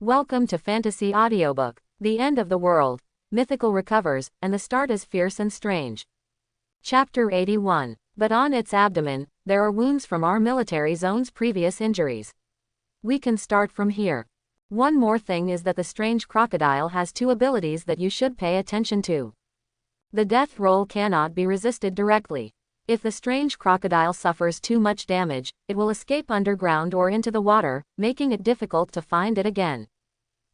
Welcome to Fantasy Audiobook. The end of the world. Mythical recovers, and the start is fierce and strange. Chapter 81. But on its abdomen, there are wounds from our military zone's previous injuries. We can start from here. One more thing is that the strange crocodile has two abilities that you should pay attention to. The death roll cannot be resisted directly. If the strange crocodile suffers too much damage, it will escape underground or into the water, making it difficult to find it again.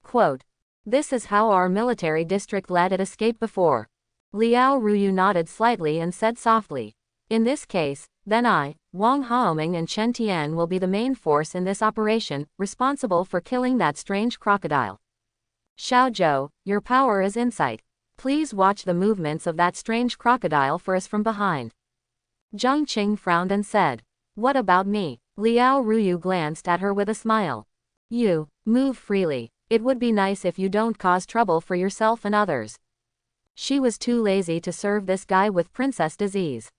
Quote. This is how our military district let it escape before. Liao Ruyu nodded slightly and said softly. In this case, then I, Wang Haoming and Chen Tian will be the main force in this operation, responsible for killing that strange crocodile. Xiao Zhou, your power is insight. Please watch the movements of that strange crocodile for us from behind. Zhang Qing frowned and said, what about me? Liao Ruyu glanced at her with a smile. You, move freely. It would be nice if you don't cause trouble for yourself and others. She was too lazy to serve this guy with princess disease.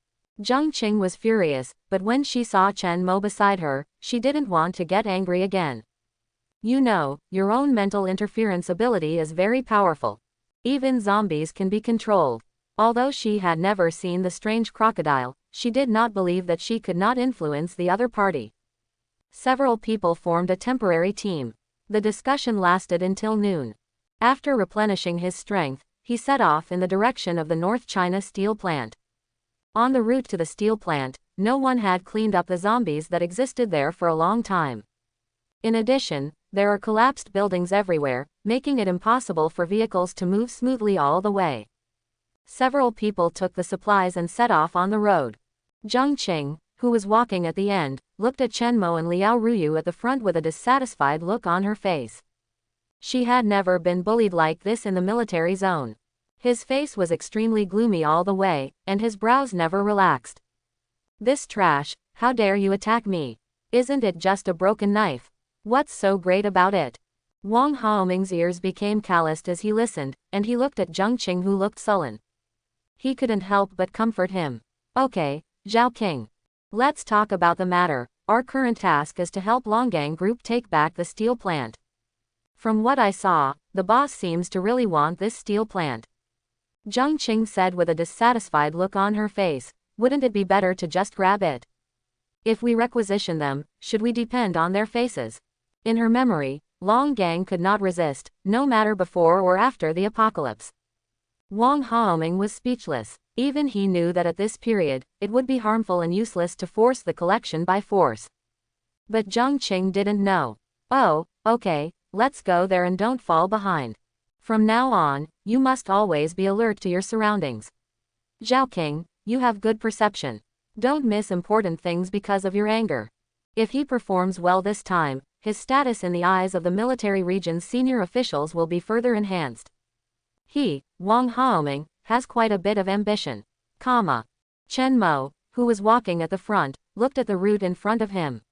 Zhang Qing was furious, but when she saw Chen Mo beside her, she didn't want to get angry again. You know, your own mental interference ability is very powerful. Even zombies can be controlled. Although she had never seen the strange crocodile, she did not believe that she could not influence the other party. Several people formed a temporary team. The discussion lasted until noon. After replenishing his strength, he set off in the direction of the North China steel plant. On the route to the steel plant, no one had cleaned up the zombies that existed there for a long time. In addition, there are collapsed buildings everywhere, making it impossible for vehicles to move smoothly all the way. Several people took the supplies and set off on the road. Zhang Qing, who was walking at the end, looked at Chen Mo and Liao Ruyu at the front with a dissatisfied look on her face. She had never been bullied like this in the military zone. His face was extremely gloomy all the way, and his brows never relaxed. This trash, how dare you attack me? Isn't it just a broken knife? What's so great about it? Wang Haoming's ears became calloused as he listened, and he looked at Zhang Qing who looked sullen. He couldn't help but comfort him. Okay, Zhao King. Let's talk about the matter. Our current task is to help Longgang Group take back the steel plant. From what I saw, the boss seems to really want this steel plant. Zhang Qing said with a dissatisfied look on her face, wouldn't it be better to just grab it? If we requisition them, should we depend on their faces? In her memory, Longgang could not resist, no matter before or after the apocalypse. Wang Haoming was speechless. Even he knew that at this period, it would be harmful and useless to force the collection by force. But Zhang Qing didn't know. Oh, okay, let's go there and don't fall behind. From now on, you must always be alert to your surroundings. Zhao King, you have good perception. Don't miss important things because of your anger. If he performs well this time, his status in the eyes of the military region's senior officials will be further enhanced. He, Wang Haoming, has quite a bit of ambition. Chen Mo, who was walking at the front, looked at the route in front of him.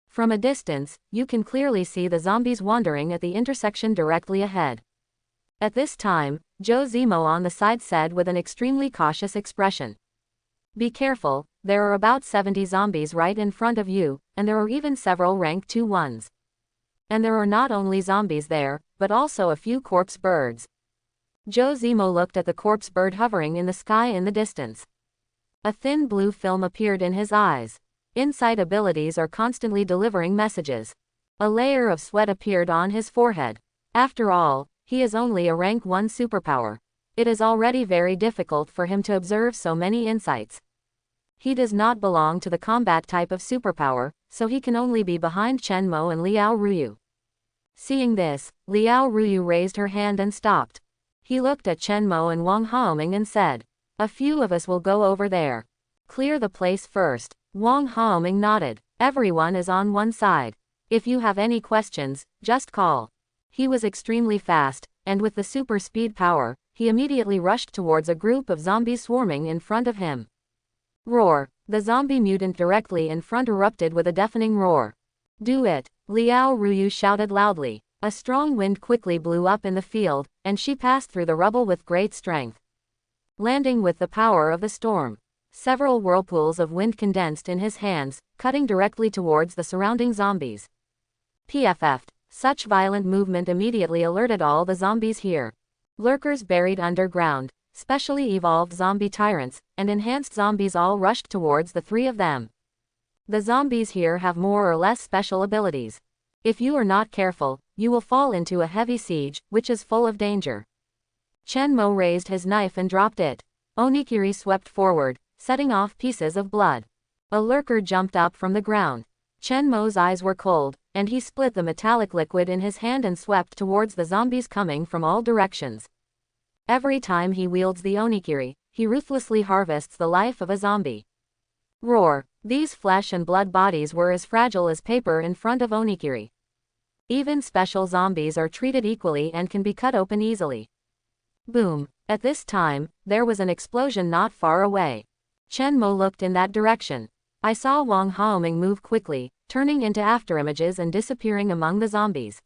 From a distance, you can clearly see the zombies wandering at the intersection directly ahead. At this time, Zhou Zimo on the side said with an extremely cautious expression. Be careful, there are about 70 zombies right in front of you, and there are even several rank 2 ones. And there are not only zombies there, but also a few corpse birds. Zhou Zimo looked at the corpse bird hovering in the sky in the distance. A thin blue film appeared in his eyes. Insight abilities are constantly delivering messages. A layer of sweat appeared on his forehead. After all, he is only a rank 1 superpower. It is already very difficult for him to observe so many insights. He does not belong to the combat type of superpower, so he can only be behind Chen Mo and Liao Ruyu. Seeing this, Liao Ruyu raised her hand and stopped. He looked at Chen Mo and Wang Haoming and said, a few of us will go over there. Clear the place first. Wang Haoming nodded. Everyone is on one side. If you have any questions, just call. He was extremely fast, and with the super speed power, he immediately rushed towards a group of zombies swarming in front of him. Roar! The zombie mutant directly in front erupted with a deafening roar. Do it! Liao Ruyu shouted loudly. A strong wind quickly blew up in the field, and she passed through the rubble with great strength. Landing with the power of the storm. Several whirlpools of wind condensed in his hands, cutting directly towards the surrounding zombies. PFF'd. Such violent movement immediately alerted all the zombies here. Lurkers buried underground, specially evolved zombie tyrants, and enhanced zombies all rushed towards the three of them. The zombies here have more or less special abilities. If you are not careful, you will fall into a heavy siege, which is full of danger. Chen Mo raised his knife and dropped it. Onikiri swept forward, setting off pieces of blood. A lurker jumped up from the ground. Chen Mo's eyes were cold, and he split the metallic liquid in his hand and swept towards the zombies coming from all directions. Every time he wields the Onikiri, he ruthlessly harvests the life of a zombie. Roar! These flesh and blood bodies were as fragile as paper in front of Onikiri. Even special zombies are treated equally and can be cut open easily. Boom! At this time, there was an explosion not far away. Chen Mo looked in that direction. I saw Wang Haoming move quickly, turning into afterimages and disappearing among the zombies.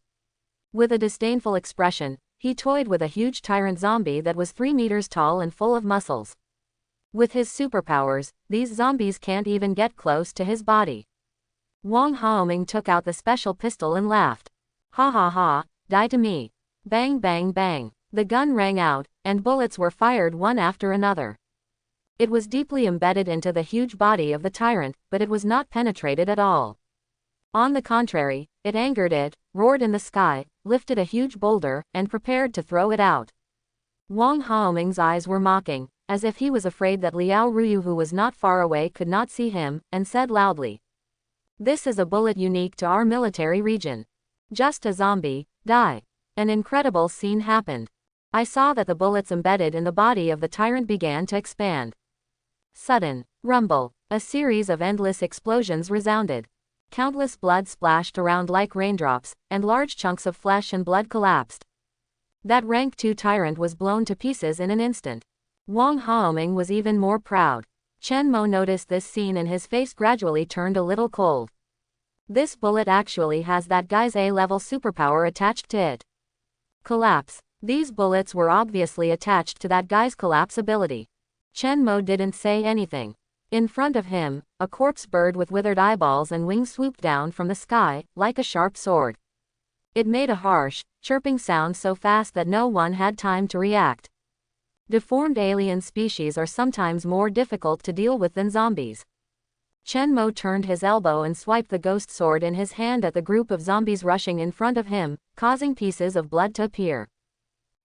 With a disdainful expression, he toyed with a huge tyrant zombie that was 3 meters tall and full of muscles. With his superpowers, these zombies can't even get close to his body. Wang Haoming took out the special pistol and laughed. Ha ha ha, die to me. Bang bang bang. The gun rang out, and bullets were fired one after another. It was deeply embedded into the huge body of the tyrant, but it was not penetrated at all. On the contrary, it angered it, roared in the sky, lifted a huge boulder, and prepared to throw it out. Wang Haoming's eyes were mocking, as if he was afraid that Liao Ruyu, who was not far away, could not see him, and said loudly, "This is a bullet unique to our military region. Just a zombie, die." An incredible scene happened. I saw that the bullets embedded in the body of the tyrant began to expand. Sudden rumble, a series of endless explosions resounded. Countless blood splashed around like raindrops, and large chunks of flesh and blood collapsed. That rank 2 tyrant was blown to pieces in an instant. Wang Haoming was even more proud. Chen Mo noticed this scene and his face gradually turned a little cold. This bullet actually has that guy's A-level superpower attached to it. Collapse. These bullets were obviously attached to that guy's collapse ability. Chen Mo didn't say anything. In front of him, a corpse bird with withered eyeballs and wings swooped down from the sky, like a sharp sword. It made a harsh, chirping sound so fast that no one had time to react. Deformed alien species are sometimes more difficult to deal with than zombies. Chen Mo turned his elbow and swiped the ghost sword in his hand at the group of zombies rushing in front of him, causing pieces of blood to appear.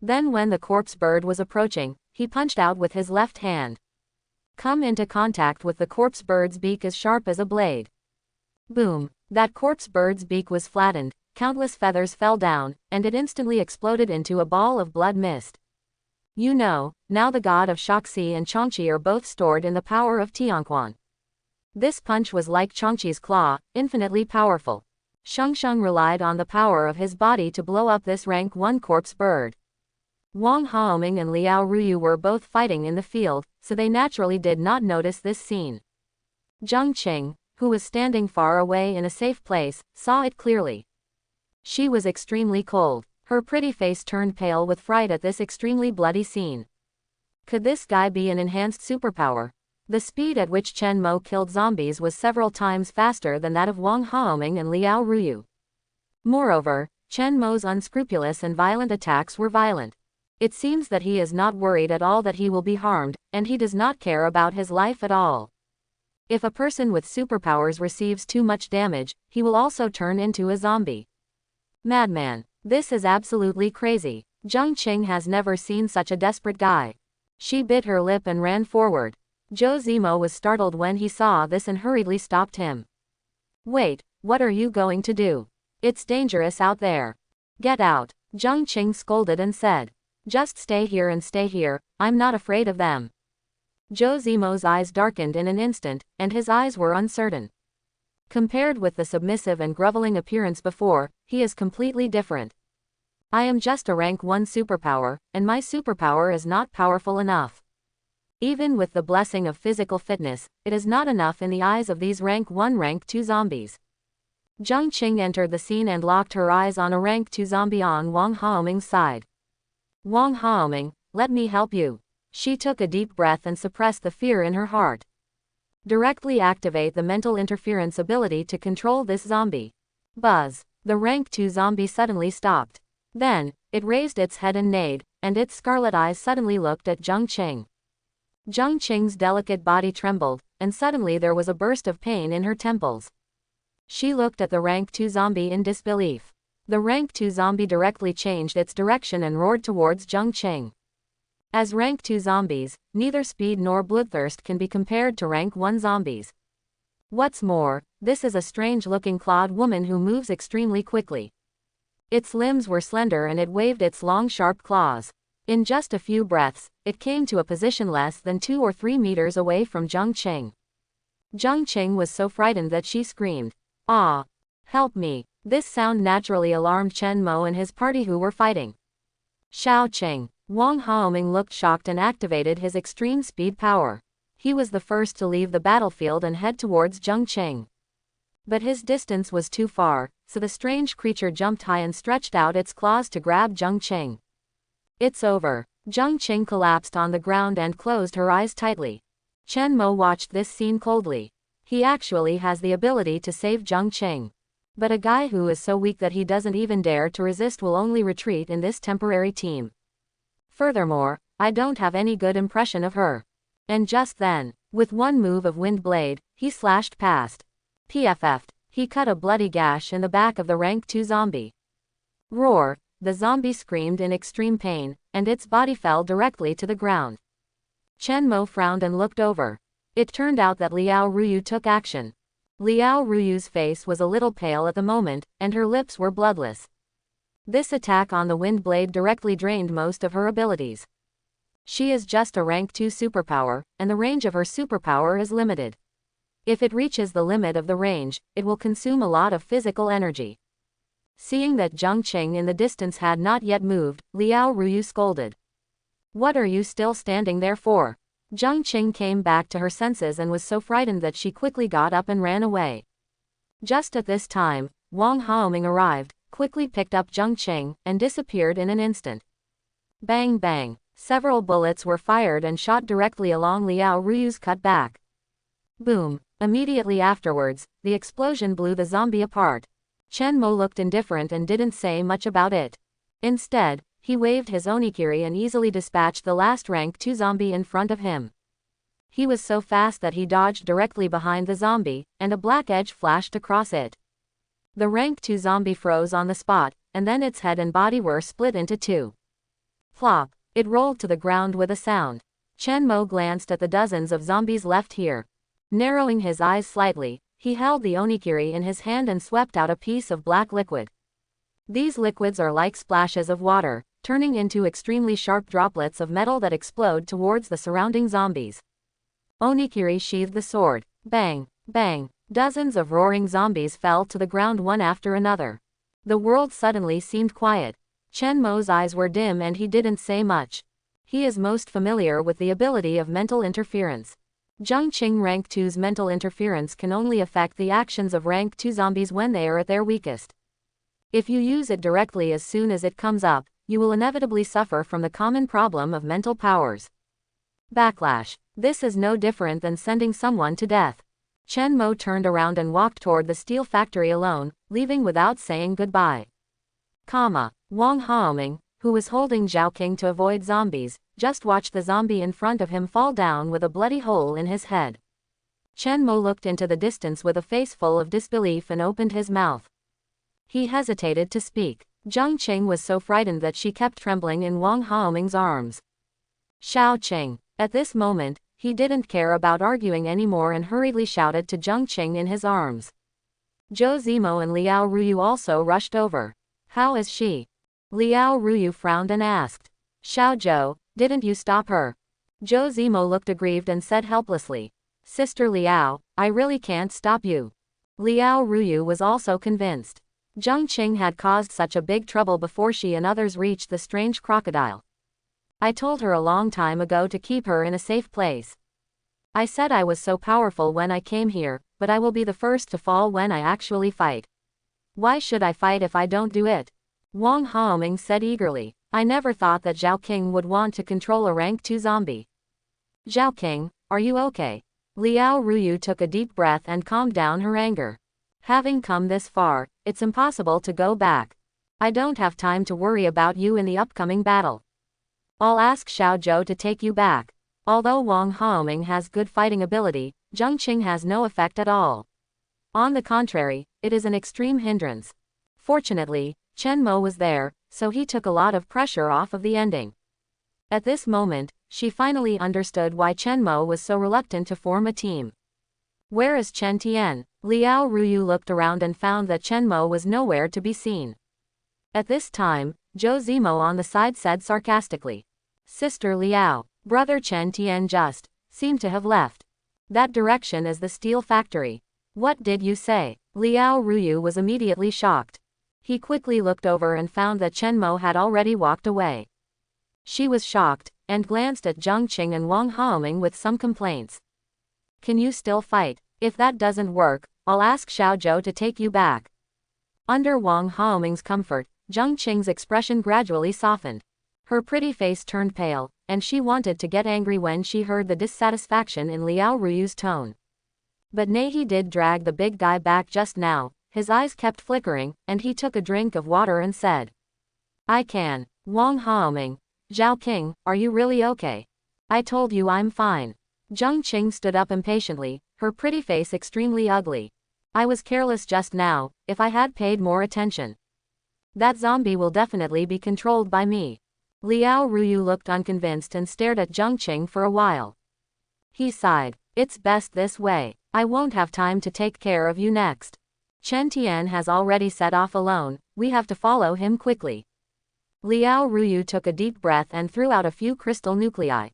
Then when the corpse bird was approaching, he punched out with his left hand. Come into contact with the corpse bird's beak as sharp as a blade. Boom! That corpse bird's beak was flattened, countless feathers fell down, and it instantly exploded into a ball of blood mist. You know, now the god of Qiongqi and Qiongqi are both stored in the power of Tianquan. This punch was like Qiongqi's claw, infinitely powerful. Sheng relied on the power of his body to blow up this rank 1 corpse bird. Wang Haoming and Liao Ruyu were both fighting in the field, so they naturally did not notice this scene. Zheng Qing, who was standing far away in a safe place, saw it clearly. She was extremely cold. Her pretty face turned pale with fright at this extremely bloody scene. Could this guy be an enhanced superpower? The speed at which Chen Mo killed zombies was several times faster than that of Wang Haoming and Liao Ruyu. Moreover, Chen Mo's unscrupulous and violent attacks were violent. It seems that he is not worried at all that he will be harmed, and he does not care about his life at all. If a person with superpowers receives too much damage, he will also turn into a zombie. Madman. This is absolutely crazy. Zheng Qing has never seen such a desperate guy. She bit her lip and ran forward. Zhou Zimo was startled when he saw this and hurriedly stopped him. Wait, what are you going to do? It's dangerous out there. Get out, Zheng Qing scolded and said. Just stay here and stay here, I'm not afraid of them. Zhou Zimo's eyes darkened in an instant, and his eyes were uncertain. Compared with the submissive and groveling appearance before, he is completely different. I am just a rank 1 superpower, and my superpower is not powerful enough. Even with the blessing of physical fitness, it is not enough in the eyes of these rank 1 rank 2 zombies. Zheng Qing entered the scene and locked her eyes on a rank 2 zombie on Wang Haoming's side. Wang Haoming, let me help you. She took a deep breath and suppressed the fear in her heart. Directly activate the mental interference ability to control this zombie. Buzz. The rank 2 zombie suddenly stopped. Then, it raised its head and neighed, and its scarlet eyes suddenly looked at Qiongqi. Qiongqi's delicate body trembled, and suddenly there was a burst of pain in her temples. She looked at the rank 2 zombie in disbelief. The rank 2 zombie directly changed its direction and roared towards Qiongqi. As rank 2 zombies, neither speed nor bloodthirst can be compared to rank 1 zombies. What's more, this is a strange-looking clawed woman who moves extremely quickly. Its limbs were slender and it waved its long sharp claws. In just a few breaths, it came to a position less than 2 or 3 meters away from Qiongqi. Qiongqi was so frightened that she screamed, "Ah! Help me!" This sound naturally alarmed Chen Mo and his party who were fighting. Xiaoqing. Wang Haoming looked shocked and activated his extreme speed power. He was the first to leave the battlefield and head towards Qiongqi. But his distance was too far, so the strange creature jumped high and stretched out its claws to grab Qiongqi. It's over. Qiongqi collapsed on the ground and closed her eyes tightly. Chen Mo watched this scene coldly. He actually has the ability to save Qiongqi. But a guy who is so weak that he doesn't even dare to resist will only retreat in this temporary team. Furthermore, I don't have any good impression of her. And just then, with one move of Wind Blade, he slashed past. PFF'd. He cut a bloody gash in the back of the rank 2 zombie. Roar! The zombie screamed in extreme pain, and its body fell directly to the ground. Chen Mo frowned and looked over. It turned out that Liao Ruyu took action. Liao Ruyu's face was a little pale at the moment, and her lips were bloodless. This attack on the Wind Blade directly drained most of her abilities. She is just a rank 2 superpower, and the range of her superpower is limited. If it reaches the limit of the range, it will consume a lot of physical energy. Seeing that Qiongqi in the distance had not yet moved, Liao Ruyu scolded. "What are you still standing there for?" Qiongqi came back to her senses and was so frightened that she quickly got up and ran away. Just at this time, Wang Haoming arrived, quickly picked up Qiongqi, and disappeared in an instant. Bang bang. Several bullets were fired and shot directly along Liao Ruyu's cut back. Boom. Immediately afterwards, the explosion blew the zombie apart. Chen Mo looked indifferent and didn't say much about it. Instead, he waved his onikiri and easily dispatched the last rank 2 zombie in front of him. He was so fast that he dodged directly behind the zombie, and a black edge flashed across it. The rank 2 zombie froze on the spot, and then its head and body were split into 2. Plop! It rolled to the ground with a sound. Chen Mo glanced at the dozens of zombies left here. Narrowing his eyes slightly, he held the onikiri in his hand and swept out a piece of black liquid. These liquids are like splashes of water, turning into extremely sharp droplets of metal that explode towards the surrounding zombies. Onikiri sheathed the sword. Bang! Bang! Dozens of roaring zombies fell to the ground one after another. The world suddenly seemed quiet. Chen Mo's eyes were dim and he didn't say much. He is most familiar with the ability of mental interference. Qiongqi rank 2's mental interference can only affect the actions of rank 2 zombies when they are at their weakest. If you use it directly as soon as it comes up, you will inevitably suffer from the common problem of mental powers. Backlash. This is no different than sending someone to death. Chen Mo turned around and walked toward the steel factory alone, leaving without saying goodbye. Wang Haoming, who was holding Qiongqi to avoid zombies, just watched the zombie in front of him fall down with a bloody hole in his head. Chen Mo looked into the distance with a face full of disbelief and opened his mouth. He hesitated to speak. Qiongqi was so frightened that she kept trembling in Wang Haoming's arms. Xiaoqing. At this moment, he didn't care about arguing anymore and hurriedly shouted to Qiongqi in his arms. Zhou Zimo and Liao Ruyu also rushed over. "How is she?" Liao Ruyu frowned and asked. "Xiao Zhou, didn't you stop her?" Zhou Zimo looked aggrieved and said helplessly. "Sister Liao, I really can't stop you." Liao Ruyu was also convinced. Qiongqi had caused such a big trouble before she and others reached the strange crocodile. "I told her a long time ago to keep her in a safe place. I said I was so powerful when I came here, but I will be the first to fall when I actually fight. Why should I fight if I don't do it?" Wang Haoming said eagerly. "I never thought that Qiongqi would want to control a rank 2 zombie." "Qiongqi, are you okay?" Liao Ruyu took a deep breath and calmed down her anger. Having come this far, it's impossible to go back. I don't have time to worry about you in the upcoming battle. I'll ask Xiao Zhou to take you back. Although Wang Haoming has good fighting ability, Zhengqing has no effect at all. On the contrary, it is an extreme hindrance. Fortunately, Chen Mo was there, so he took a lot of pressure off of the ending. At this moment, she finally understood why Chen Mo was so reluctant to form a team. Where is Chen Tian? Liao Ruyu looked around and found that Chen Mo was nowhere to be seen. At this time, Zhou Zimo on the side said sarcastically, "Sister Liao, brother Chen Tian just seemed to have left. That direction is the steel factory." "What did you say?" Liao Ruyu was immediately shocked. He quickly looked over and found that Chen Mo had already walked away. She was shocked, and glanced at Zhengqing and Wang Haoming with some complaints. "Can you still fight? If that doesn't work, I'll ask Xiao Zhou to take you back." Under Wang Haoming's comfort, Zhengqing's expression gradually softened. Her pretty face turned pale, and she wanted to get angry when she heard the dissatisfaction in Liao Ruyu's tone. But nay, he did drag the big guy back just now. His eyes kept flickering, and he took a drink of water and said, "I can." "Wang Haoming, Zhao King, are you really okay?" "I told you I'm fine." Zhengqing stood up impatiently, her pretty face extremely ugly. "I was careless just now. If I had paid more attention. That zombie will definitely be controlled by me." Liao Ruyu looked unconvinced and stared at Zhengqing for a while. He sighed. "It's best this way. I won't have time to take care of you next. Chen Tian has already set off alone, we have to follow him quickly." Liao Ruyu took a deep breath and threw out a few crystal nuclei.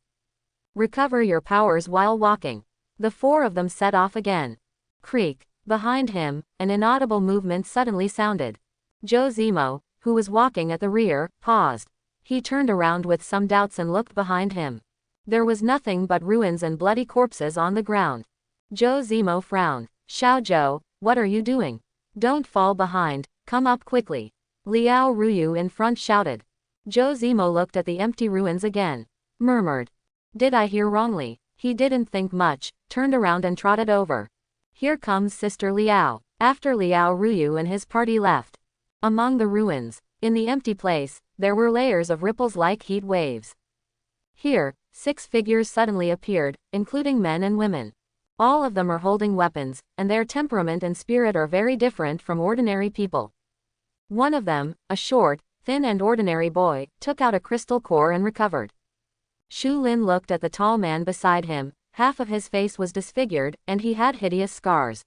"Recover your powers while walking." The four of them set off again. Creak. Behind him, an inaudible movement suddenly sounded. Zhou Zimo, who was walking at the rear, paused. He turned around with some doubts and looked behind him. There was nothing but ruins and bloody corpses on the ground. Zhou Zimo frowned. "Xiao Zhou, what are you doing? Don't fall behind, come up quickly." Liao Ruyu in front shouted. Zhou Zimo looked at the empty ruins again. Murmured. "Did I hear wrongly?" He didn't think much, turned around and trotted over. "Here comes Sister Liao." After Liao Ruyu and his party left. Among the ruins, in the empty place, there were layers of ripples like heat waves. Here, 6 figures suddenly appeared, including men and women. All of them are holding weapons, and their temperament and spirit are very different from ordinary people. One of them, a short, thin and ordinary boy, took out a crystal core and recovered. Shu Lin looked at the tall man beside him. Half of his face was disfigured, and he had hideous scars.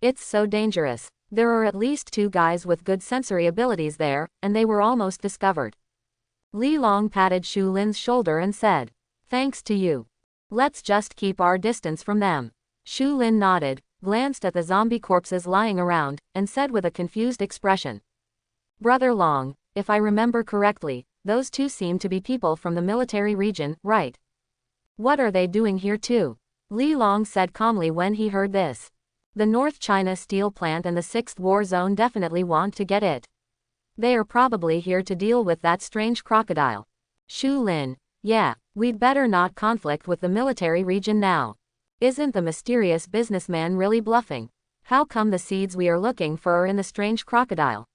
"It's so dangerous. There are at least 2 guys with good sensory abilities there, and they were almost discovered." Li Long patted Shu Lin's shoulder and said, "Thanks to you. Let's just keep our distance from them." Shu Lin nodded, glanced at the zombie corpses lying around, and said with a confused expression, "Brother Long, if I remember correctly, those 2 seem to be people from the military region, right? What are they doing here too?" Li Long said calmly when he heard this. "The North China steel plant and the 6th war zone definitely want to get it. They are probably here to deal with that strange crocodile." Shu Lin, "Yeah, we'd better not conflict with the military region now. Isn't the mysterious businessman really bluffing? How come the seeds we are looking for are in the strange crocodile?"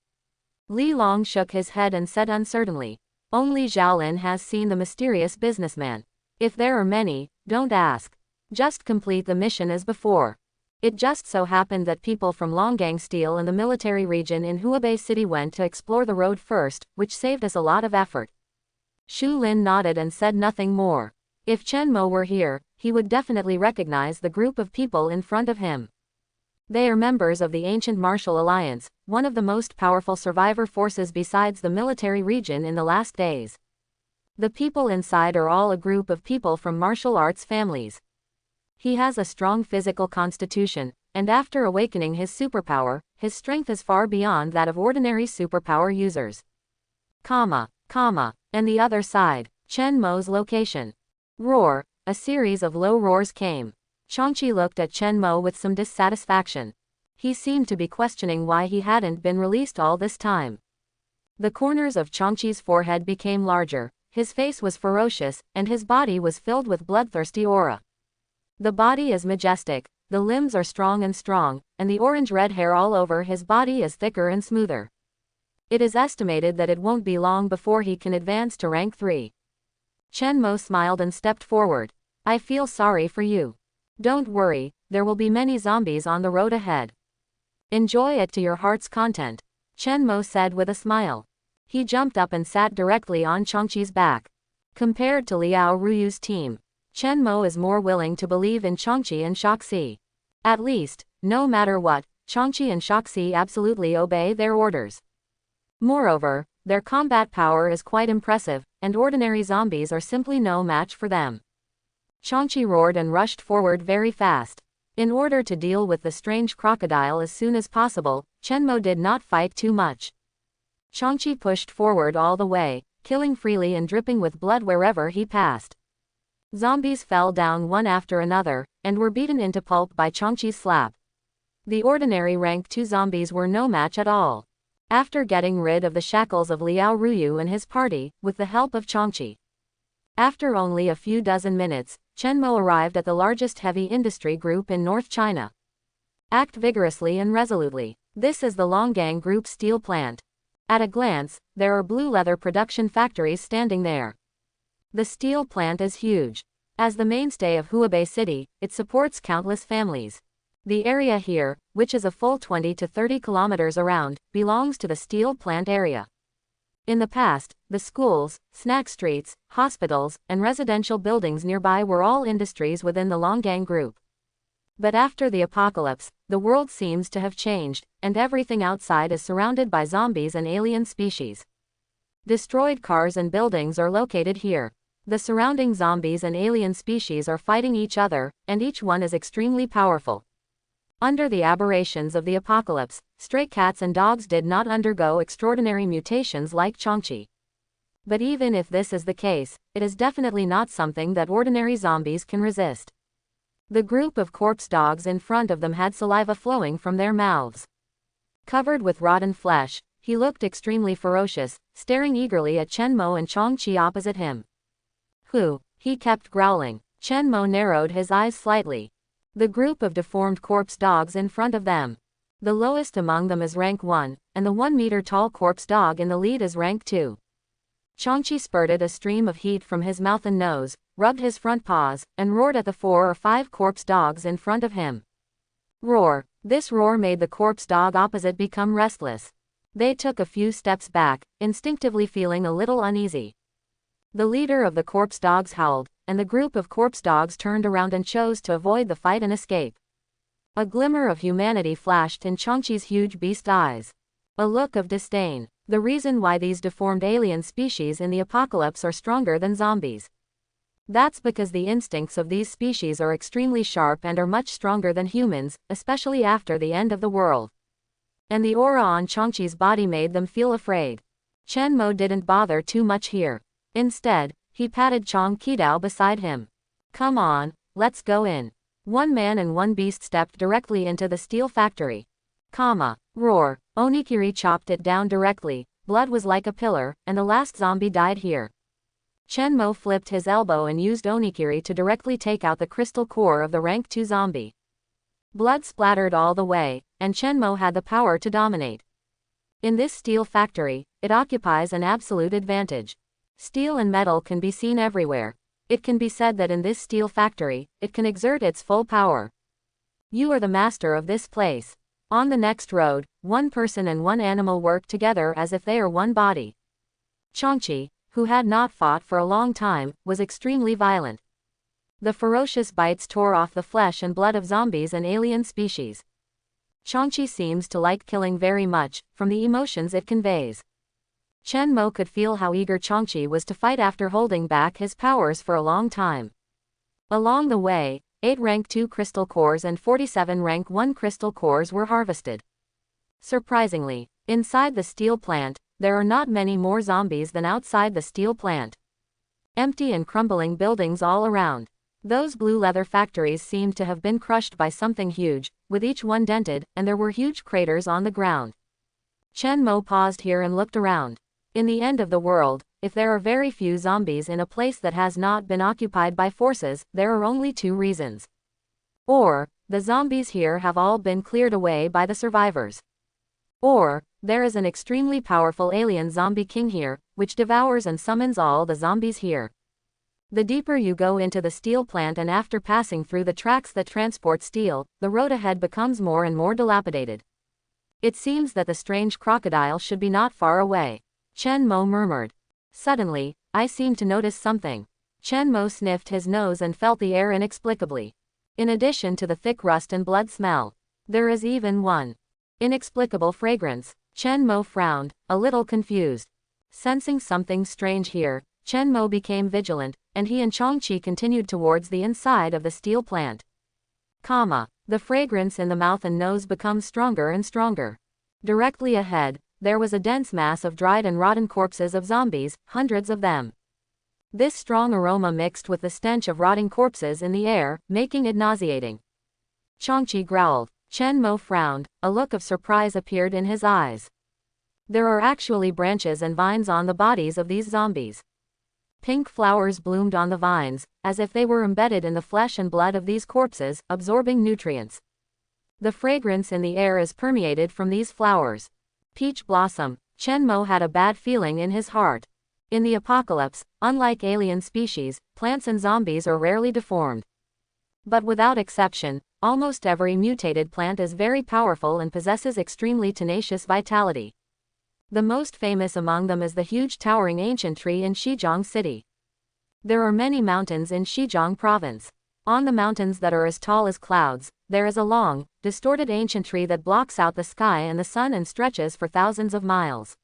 Li Long shook his head and said uncertainly, "Only Zhaolin has seen the mysterious businessman. If there are many, don't ask. Just complete the mission as before." It just so happened that people from Longgang Steel and the military region in Huabei City went to explore the road first, which saved us a lot of effort. Shu Lin nodded and said nothing more. If Chen Mo were here, he would definitely recognize the group of people in front of him. They are members of the Ancient Martial Alliance, one of the most powerful survivor forces besides the military region in the last days. The people inside are all a group of people from martial arts families. He has a strong physical constitution, and after awakening his superpower, his strength is far beyond that of ordinary superpower users. And the other side, Chen Mo's location. Roar. A series of low roars came. Qiongqi looked at Chen Mo with some dissatisfaction. He seemed to be questioning why he hadn't been released all this time. The corners of Qiongqi's forehead became larger, his face was ferocious, and his body was filled with bloodthirsty aura. The body is majestic, the limbs are strong, and the orange-red hair all over his body is thicker and smoother. It is estimated that it won't be long before he can advance to rank 3. Chen Mo smiled and stepped forward. I feel sorry for you. Don't worry, there will be many zombies on the road ahead. Enjoy it to your heart's content, Chen Mo said with a smile. He jumped up and sat directly on Qiongqi's back. Compared to Liao Ruyu's team, Chen Mo is more willing to believe in Qiongqi and Qiongqi. At least, no matter what, Qiongqi and Qiongqi absolutely obey their orders. Moreover, their combat power is quite impressive, and ordinary zombies are simply no match for them. Qiongqi roared and rushed forward very fast. In order to deal with the strange crocodile as soon as possible, Chen Mo did not fight too much. Qiongqi pushed forward all the way, killing freely and dripping with blood wherever he passed. Zombies fell down one after another, and were beaten into pulp by Qiongqi's slap. The ordinary rank 2 zombies were no match at all. After getting rid of the shackles of Liao Ruyu and his party, with the help of Qiongqi. After only a few dozen minutes, Chen Mo arrived at the largest heavy industry group in North China. Act vigorously and resolutely. This is the Longgang Group steel plant. At a glance, there are blue leather production factories standing there. The steel plant is huge. As the mainstay of Huabei City, it supports countless families. The area here, which is a full 20 to 30 kilometers around, belongs to the steel plant area. In the past, the schools, snack streets, hospitals, and residential buildings nearby were all industries within the Longgang Group. But after the apocalypse, the world seems to have changed, and everything outside is surrounded by zombies and alien species. Destroyed cars and buildings are located here. The surrounding zombies and alien species are fighting each other, and each one is extremely powerful. Under the aberrations of the apocalypse, stray cats and dogs did not undergo extraordinary mutations like Qiongqi. But even if this is the case, it is definitely not something that ordinary zombies can resist. The group of corpse dogs in front of them had saliva flowing from their mouths. Covered with rotten flesh, he looked extremely ferocious, staring eagerly at Chen Mo and Qiongqi opposite him. Who? He kept growling. Chen Mo narrowed his eyes slightly. The group of deformed corpse dogs in front of them. The lowest among them is rank 1, and the 1-meter-tall corpse dog in the lead is rank 2. Qiongqi spurted a stream of heat from his mouth and nose, rubbed his front paws, and roared at the 4 or 5 corpse dogs in front of him. Roar. This roar made the corpse dog opposite become restless. They took a few steps back, instinctively feeling a little uneasy. The leader of the corpse dogs howled, and the group of corpse dogs turned around and chose to avoid the fight and escape. A glimmer of humanity flashed in Qiongqi's huge beast eyes. A look of disdain. The reason why these deformed alien species in the apocalypse are stronger than zombies. That's because the instincts of these species are extremely sharp and are much stronger than humans, especially after the end of the world. And the aura on Qiongqi's body made them feel afraid. Chen Mo didn't bother too much here. Instead, he patted Qiongqi beside him. Come on, let's go in. One man and one beast stepped directly into the steel factory. Roar. Onikiri chopped it down directly, blood was like a pillar, and the last zombie died here. Chen Mo flipped his elbow and used Onikiri to directly take out the crystal core of the rank 2 zombie. Blood splattered all the way, and Chen Mo had the power to dominate. In this steel factory, it occupies an absolute advantage. Steel and metal can be seen everywhere. It can be said that in this steel factory, it can exert its full power. You are the master of this place. On the next road, one person and one animal work together as if they are one body. Qiongqi, who had not fought for a long time, was extremely violent. The ferocious bites tore off the flesh and blood of zombies and alien species. Qiongqi seems to like killing very much, from the emotions it conveys. Chen Mo could feel how eager Qiongqi was to fight after holding back his powers for a long time. Along the way, 8 rank 2 crystal cores and 47 rank 1 crystal cores were harvested. Surprisingly, inside the steel plant, there are not many more zombies than outside the steel plant. Empty and crumbling buildings all around. Those blue leather factories seemed to have been crushed by something huge, with each one dented, and there were huge craters on the ground. Chen Mo paused here and looked around. In the end of the world, if there are very few zombies in a place that has not been occupied by forces, there are only 2 reasons. Or, the zombies here have all been cleared away by the survivors. Or, there is an extremely powerful alien zombie king here, which devours and summons all the zombies here. The deeper you go into the steel plant and after passing through the tracks that transport steel, the road ahead becomes more and more dilapidated. It seems that the strange crocodile should be not far away. Chen Mo murmured. Suddenly, I seemed to notice something. Chen Mo sniffed his nose and felt the air inexplicably. In addition to the thick rust and blood smell, there is even one inexplicable fragrance. Chen Mo frowned, a little confused. Sensing something strange here, Chen Mo became vigilant, and he and Qiongqi continued towards the inside of the steel plant. The fragrance in the mouth and nose becomes stronger and stronger. Directly ahead, there was a dense mass of dried and rotten corpses of zombies, hundreds of them. This strong aroma mixed with the stench of rotting corpses in the air, making it nauseating. Qiongqi growled. Chen Mo frowned, a look of surprise appeared in his eyes. There are actually branches and vines on the bodies of these zombies. Pink flowers bloomed on the vines, as if they were embedded in the flesh and blood of these corpses, absorbing nutrients. The fragrance in the air is permeated from these flowers. Peach blossom. Chen Mo had a bad feeling in his heart. In the apocalypse, unlike alien species, plants and zombies are rarely deformed. But without exception, almost every mutated plant is very powerful and possesses extremely tenacious vitality. The most famous among them is the huge towering ancient tree in Qiongqi city. There are many mountains in Qiongqi province. On the mountains that are as tall as clouds, there is a long, distorted ancient tree that blocks out the sky and the sun and stretches for thousands of miles.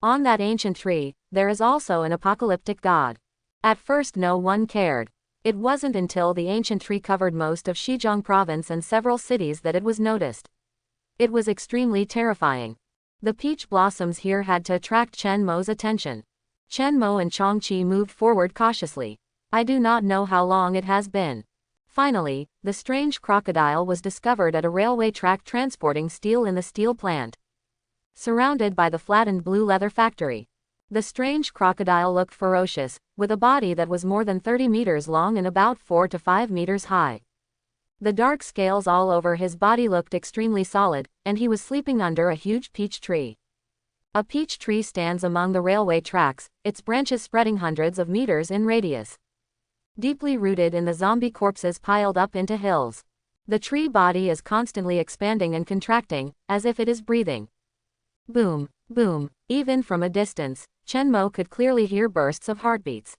On that ancient tree, there is also an apocalyptic god. At first no one cared. It wasn't until the ancient tree covered most of Qiongqi province and several cities that it was noticed. It was extremely terrifying. The peach blossoms here had to attract Chen Mo's attention. Chen Mo and Qiongqi moved forward cautiously. I do not know how long it has been. Finally, the strange crocodile was discovered at a railway track transporting steel in the steel plant. Surrounded by the flattened blue leather factory. The strange crocodile looked ferocious, with a body that was more than 30 meters long and about 4 to 5 meters high. The dark scales all over his body looked extremely solid, and he was sleeping under a huge peach tree. A peach tree stands among the railway tracks, its branches spreading hundreds of meters in radius. Deeply rooted in the zombie corpses piled up into hills. The tree body is constantly expanding and contracting, as if it is breathing. Boom, boom. Even from a distance, Chen Mo could clearly hear bursts of heartbeats.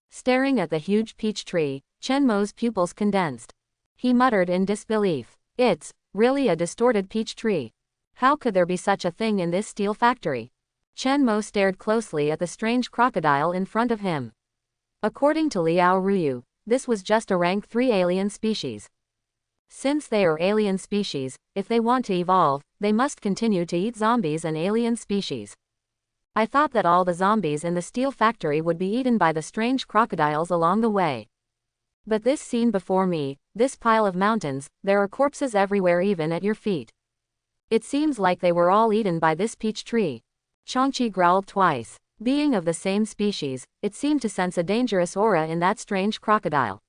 Staring at the huge peach tree, Chen Mo's pupils condensed. He muttered in disbelief. It's really a distorted peach tree. How could there be such a thing in this steel factory? Chen Mo stared closely at the strange crocodile in front of him. According to Liao Ruyu, this was just a rank 3 alien species. Since they are alien species, if they want to evolve, they must continue to eat zombies and alien species. I thought that all the zombies in the steel factory would be eaten by the strange crocodiles along the way. But this scene before me, this pile of mountains, there are corpses everywhere even at your feet. It seems like they were all eaten by this peach tree. Qiongqi growled twice. Being of the same species, it seemed to sense a dangerous aura in that strange crocodile.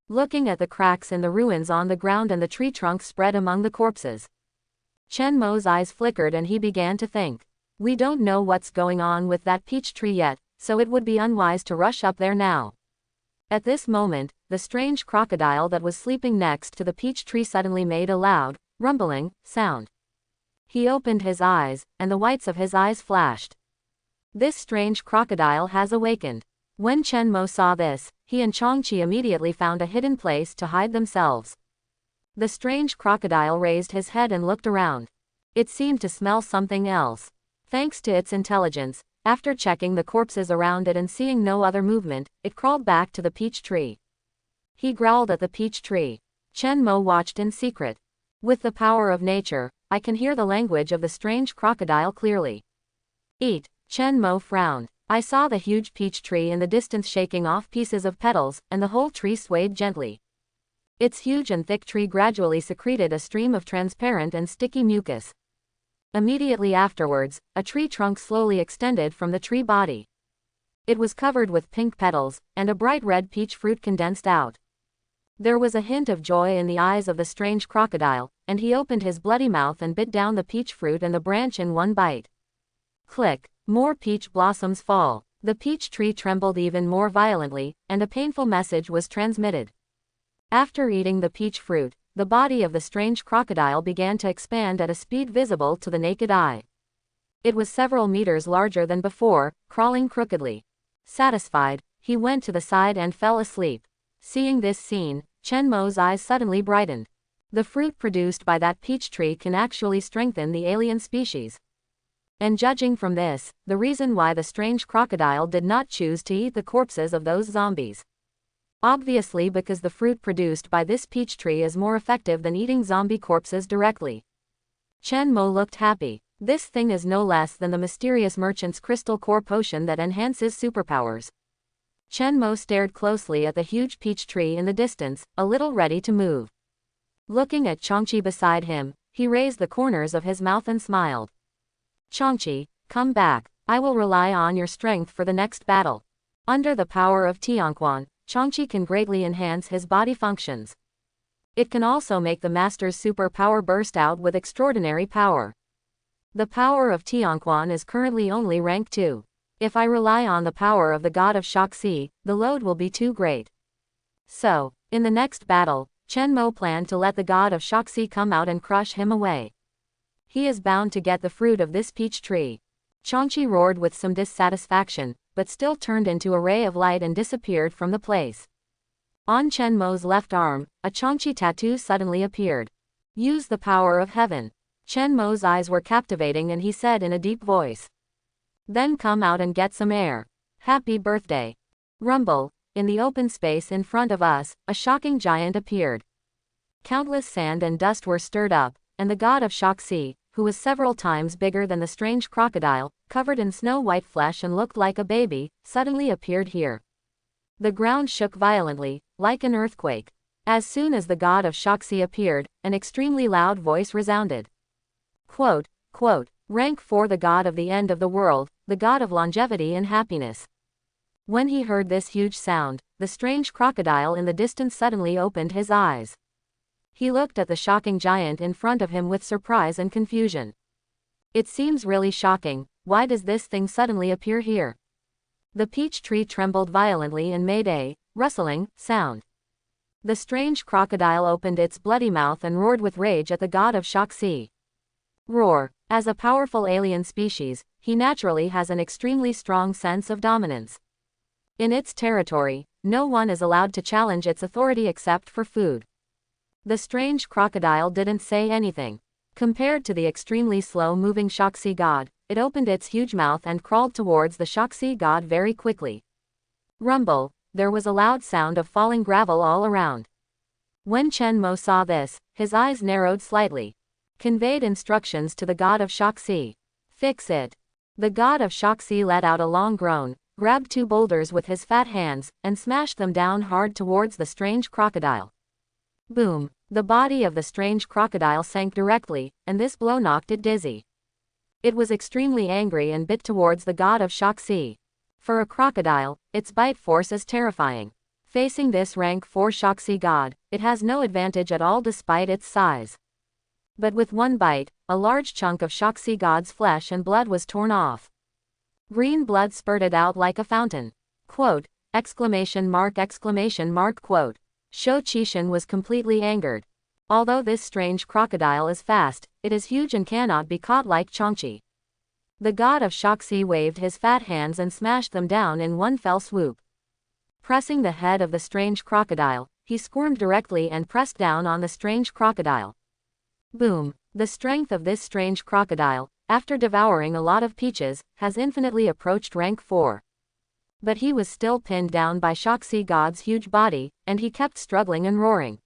Looking at the cracks in the ruins on the ground and the tree trunks spread among the corpses. Chen Mo's eyes flickered and he began to think. We don't know what's going on with that peach tree yet, so it would be unwise to rush up there now. At this moment, the strange crocodile that was sleeping next to the peach tree suddenly made a loud, rumbling sound. He opened his eyes, and the whites of his eyes flashed. This strange crocodile has awakened. When Chen Mo saw this, he and Qiongqi immediately found a hidden place to hide themselves. The strange crocodile raised his head and looked around. It seemed to smell something else. Thanks to its intelligence, after checking the corpses around it and seeing no other movement, it crawled back to the peach tree. He growled at the peach tree. Chen Mo watched in secret. With the power of nature, I can hear the language of the strange crocodile clearly. Eat. Chen Mo frowned. I saw the huge peach tree in the distance shaking off pieces of petals, and the whole tree swayed gently. Its huge and thick tree gradually secreted a stream of transparent and sticky mucus. Immediately afterwards, a tree trunk slowly extended from the tree body. It was covered with pink petals, and a bright red peach fruit condensed out. There was a hint of joy in the eyes of the strange crocodile, and he opened his bloody mouth and bit down the peach fruit and the branch in one bite. Click. More peach blossoms fall. The peach tree trembled even more violently, and a painful message was transmitted. After eating the peach fruit, the body of the strange crocodile began to expand at a speed visible to the naked eye. It was several meters larger than before, crawling crookedly. Satisfied, he went to the side and fell asleep. Seeing this scene, Chen Mo's eyes suddenly brightened. The fruit produced by that peach tree can actually strengthen the alien species. And judging from this, the reason why the strange crocodile did not choose to eat the corpses of those zombies. Obviously because the fruit produced by this peach tree is more effective than eating zombie corpses directly. Chen Mo looked happy. This thing is no less than the mysterious merchant's crystal core potion that enhances superpowers. Chen Mo stared closely at the huge peach tree in the distance, a little ready to move. Looking at Qiongqi beside him, he raised the corners of his mouth and smiled. Qiongqi, come back. I will rely on your strength for the next battle. Under the power of Tianquan, Qiongqi can greatly enhance his body functions. It can also make the master's superpower burst out with extraordinary power. The power of Tianquan is currently only rank 2. If I rely on the power of the god of Qiongqi, the load will be too great. So, in the next battle, Chen Mo planned to let the god of Qiongqi come out and crush him away. He is bound to get the fruit of this peach tree. Qiongqi roared with some dissatisfaction, but still turned into a ray of light and disappeared from the place. On Chen Mo's left arm, a Qiongqi tattoo suddenly appeared. Use the power of heaven. Chen Mo's eyes were captivating and he said in a deep voice. Then come out and get some air. Happy birthday. Rumble. In the open space in front of us, a shocking giant appeared. Countless sand and dust were stirred up, and the god of Qiongqi, who was several times bigger than the strange crocodile, covered in snow-white flesh and looked like a baby, suddenly appeared here. The ground shook violently, like an earthquake. As soon as the god of Qiongqi appeared, an extremely loud voice resounded. Quote, rank 4 the god of the end of the world, the god of longevity and happiness. When he heard this huge sound, the strange crocodile in the distance suddenly opened his eyes. He looked at the shocking giant in front of him with surprise and confusion. It seems really shocking. Why does this thing suddenly appear here? The peach tree trembled violently and made a rustling sound. The strange crocodile opened its bloody mouth and roared with rage at the god of Qiongqi. Roar. As a powerful alien species, he naturally has an extremely strong sense of dominance. In its territory, no one is allowed to challenge its authority except for food. The strange crocodile didn't say anything. Compared to the extremely slow-moving Qiongqi god, it opened its huge mouth and crawled towards the Qiongqi god very quickly. Rumble. There was a loud sound of falling gravel all around. When Chen Mo saw this, his eyes narrowed slightly. Conveyed instructions to the god of Qiongqi. Fix it. The god of Qiongqi let out a long groan, grabbed 2 boulders with his fat hands, and smashed them down hard towards the strange crocodile. Boom. The body of the strange crocodile sank directly, and this blow knocked it dizzy. It was extremely angry and bit towards the god of Qiongqi. For a crocodile, its bite force is terrifying. Facing this rank 4 Qiongqi god, it has no advantage at all despite its size. But with one bite, a large chunk of Qiongqi god's flesh and blood was torn off. Green blood spurted out like a fountain. Quote, ! Quote. Shou Qishan was completely angered. Although this strange crocodile is fast, it is huge and cannot be caught like Qiongqi. The god of Qiongqi waved his fat hands and smashed them down in one fell swoop. Pressing the head of the strange crocodile, he squirmed directly and pressed down on the strange crocodile. Boom. The strength of this strange crocodile, after devouring a lot of peaches, has infinitely approached rank 4. But he was still pinned down by Qiongqi god's huge body, and he kept struggling and roaring.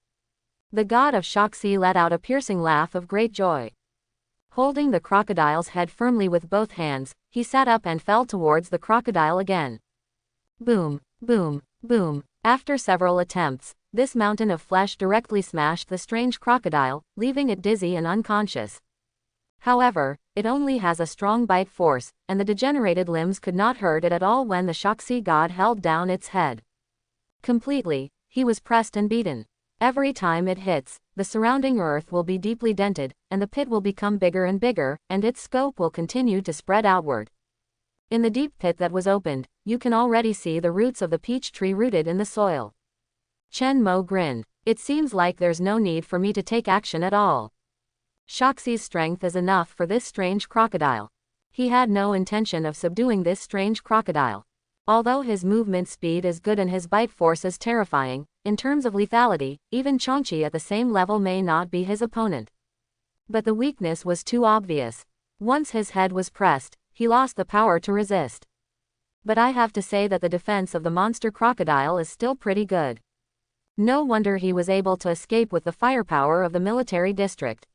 The god of Qiongqi let out a piercing laugh of great joy. Holding the crocodile's head firmly with both hands, he sat up and fell towards the crocodile again. Boom, boom, boom. After several attempts, this mountain of flesh directly smashed the strange crocodile, leaving it dizzy and unconscious. However, it only has a strong bite force, and the degenerated limbs could not hurt it at all when the Qiongqi god held down its head. Completely, he was pressed and beaten. Every time it hits, the surrounding earth will be deeply dented, and the pit will become bigger and bigger, and its scope will continue to spread outward. In the deep pit that was opened, you can already see the roots of the peach tree rooted in the soil. Chen Mo grinned. It seems like there's no need for me to take action at all. Qiongqi's strength is enough for this strange crocodile. He had no intention of subduing this strange crocodile. Although his movement speed is good and his bite force is terrifying, in terms of lethality, even Qiongqi at the same level may not be his opponent. But the weakness was too obvious. Once his head was pressed, he lost the power to resist. But I have to say that the defense of the monster crocodile is still pretty good. No wonder he was able to escape with the firepower of the military district.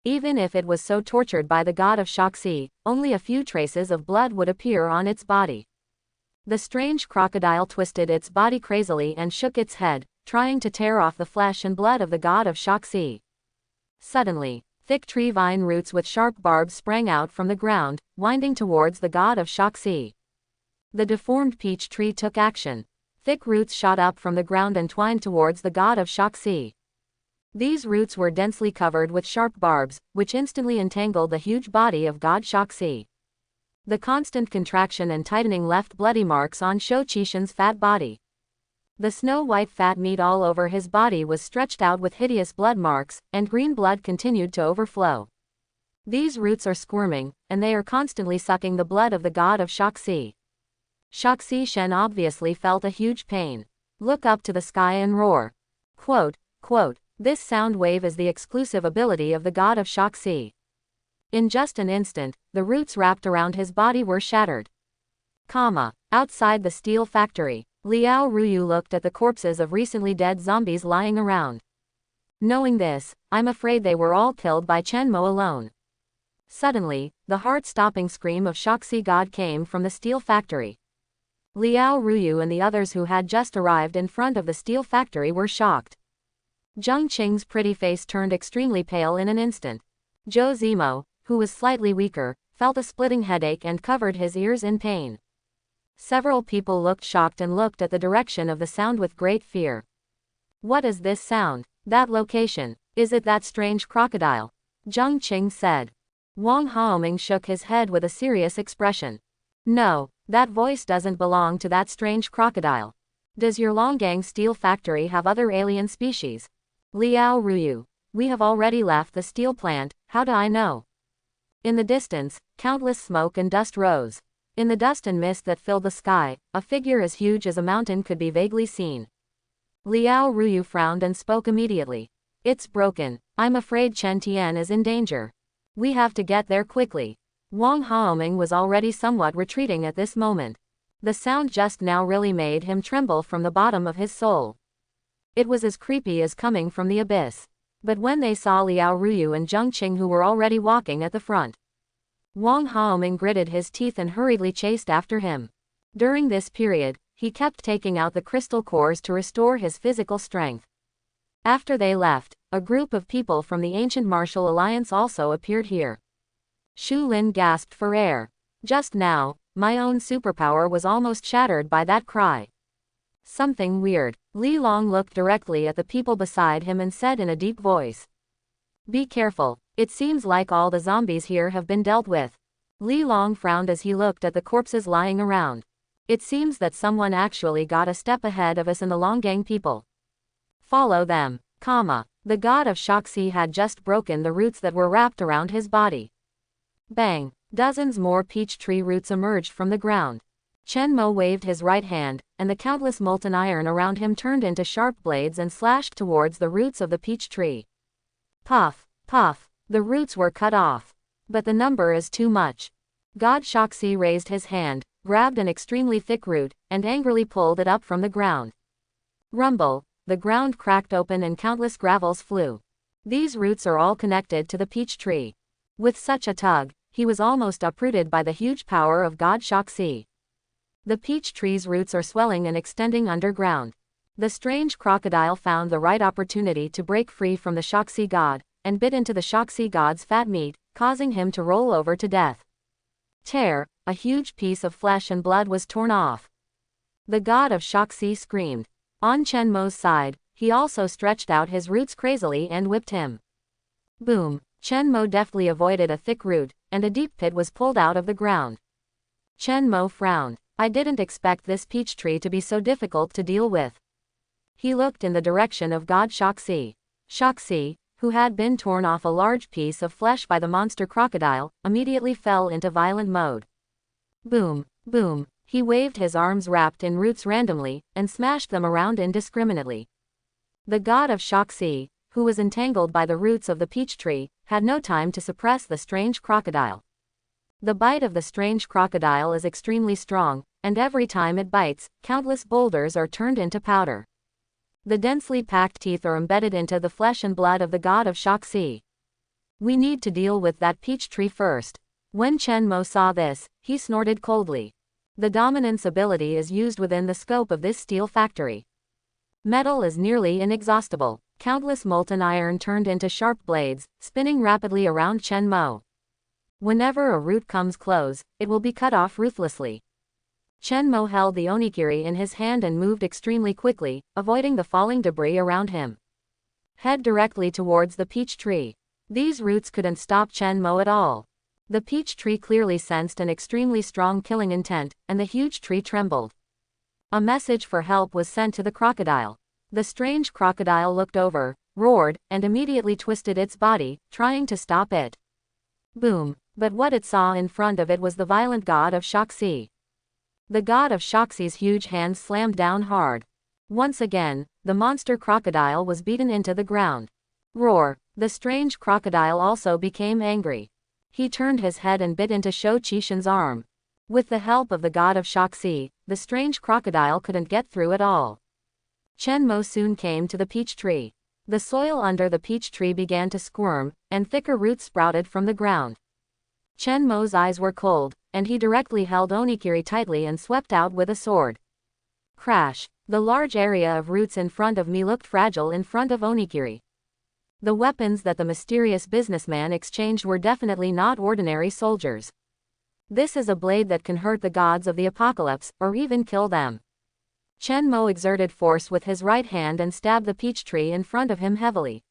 Even if it was so tortured by the god of Qiongqi, only a few traces of blood would appear on its body. The strange crocodile twisted its body crazily and shook its head, trying to tear off the flesh and blood of the god of Qiongqi. Suddenly, thick tree vine roots with sharp barbs sprang out from the ground, winding towards the god of Qiongqi. The deformed peach tree took action. Thick roots shot up from the ground and twined towards the god of Qiongqi. These roots were densely covered with sharp barbs, which instantly entangled the huge body of god Qiongqi. The constant contraction and tightening left bloody marks on Shou Qishan's fat body. The snow-white fat meat all over his body was stretched out with hideous blood marks, and green blood continued to overflow. These roots are squirming, and they are constantly sucking the blood of the god of Qiongqi. Shen obviously felt a huge pain. Look up to the sky and roar. Quote, this sound wave is the exclusive ability of the god of Qiongqi. In just an instant, the roots wrapped around his body were shattered. Outside the steel factory, Liao Ruyu looked at the corpses of recently dead zombies lying around. Knowing this, I'm afraid they were all killed by Chen Mo alone. Suddenly, the heart-stopping scream of Qiongqi god came from the steel factory. Liao Ruyu and the others who had just arrived in front of the steel factory were shocked. Zheng Qing's pretty face turned extremely pale in an instant. Zhou Zimo, who was slightly weaker, felt a splitting headache and covered his ears in pain. Several people looked shocked and looked at the direction of the sound with great fear. What is this sound? That location? Is it that strange crocodile? Zheng Qing said. Wang Haoming shook his head with a serious expression. No, that voice doesn't belong to that strange crocodile. Does your Longgang steel factory have other alien species? Liao Ruyu. We have already left the steel plant, how do I know? In the distance, countless smoke and dust rose. In the dust and mist that filled the sky, a figure as huge as a mountain could be vaguely seen. Liao Ruyu frowned and spoke immediately. It's broken. I'm afraid Chen Tian is in danger. We have to get there quickly. Wang Haoming was already somewhat retreating at this moment. The sound just now really made him tremble from the bottom of his soul. It was as creepy as coming from the abyss. But when they saw Liao Ruyu and Zheng Qing who were already walking at the front, Wang Haoming gritted his teeth and hurriedly chased after him. During this period, he kept taking out the crystal cores to restore his physical strength. After they left, a group of people from the ancient martial alliance also appeared here. Shu Lin gasped for air. Just now, my own superpower was almost shattered by that cry. Something weird. Li Long looked directly at the people beside him and said in a deep voice. Be careful, it seems like all the zombies here have been dealt with. Li Long frowned as he looked at the corpses lying around. It seems that someone actually got a step ahead of us in the Longgang people. Follow them, the god of Qiongqi had just broken the roots that were wrapped around his body. Bang, dozens more peach tree roots emerged from the ground. Chen Mo waved his right hand, and the countless molten iron around him turned into sharp blades and slashed towards the roots of the peach tree. Puff, puff, the roots were cut off. But the number is too much. God Qiongqi raised his hand, grabbed an extremely thick root, and angrily pulled it up from the ground. Rumble, the ground cracked open and countless gravels flew. These roots are all connected to the peach tree. With such a tug, he was almost uprooted by the huge power of god Qiongqi. The peach tree's roots are swelling and extending underground. The strange crocodile found the right opportunity to break free from the Qiongqi god, and bit into the Qiongqi god's fat meat, causing him to roll over to death. Tear, a huge piece of flesh and blood was torn off. The god of Qiongqi screamed. On Chen Mo's side, he he also stretched out his roots crazily and whipped him. Boom! Chen Mo deftly avoided a thick root, and a deep pit was pulled out of the ground. Chen Mo frowned. I didn't expect this peach tree to be so difficult to deal with. He looked in the direction of God Qiongqi. Qiongqi, who had been torn off a large piece of flesh by the monster crocodile, immediately fell into violent mode. Boom! Boom! He waved his arms wrapped in roots randomly, and smashed them around indiscriminately. The god of Qiongqi, who was entangled by the roots of the peach tree, had no time to suppress the strange crocodile. The bite of the strange crocodile is extremely strong, and every time it bites, countless boulders are turned into powder. The densely packed teeth are embedded into the flesh and blood of the god of Qiongqi. We need to deal with that peach tree first. When Chen Mo saw this, he snorted coldly. The dominance ability is used within the scope of this steel factory. Metal is nearly inexhaustible. Countless molten iron turned into sharp blades, spinning rapidly around Chen Mo. Whenever a root comes close, it will be cut off ruthlessly. Chen Mo held the onigiri in his hand and moved extremely quickly, avoiding the falling debris around him. Head directly towards the peach tree. These roots couldn't stop Chen Mo at all. The peach tree clearly sensed an extremely strong killing intent, and the huge tree trembled. A message for help was sent to the crocodile. The strange crocodile looked over, roared, and immediately twisted its body, trying to stop it. Boom! But what it saw in front of it was the violent god of Qiongqi. The god of Qiongqi's huge hands slammed down hard. Once again, the monster crocodile was beaten into the ground. Roar! The strange crocodile also became angry. He turned his head and bit into Shou Qishan's arm. With the help of the god of Qiongqi, the strange crocodile couldn't get through at all. Chen Mo soon came to the peach tree. The soil under the peach tree began to squirm, and thicker roots sprouted from the ground. Chen Mo's eyes were cold, and he directly held onigiri tightly and swept out with a sword. Crash! The large area of roots in front of me looked fragile in front of onigiri. The weapons that the mysterious businessman exchanged were definitely not ordinary soldiers. This is a blade that can hurt the gods of the apocalypse, or even kill them. Chen Mo exerted force with his right hand and stabbed the peach tree in front of him heavily.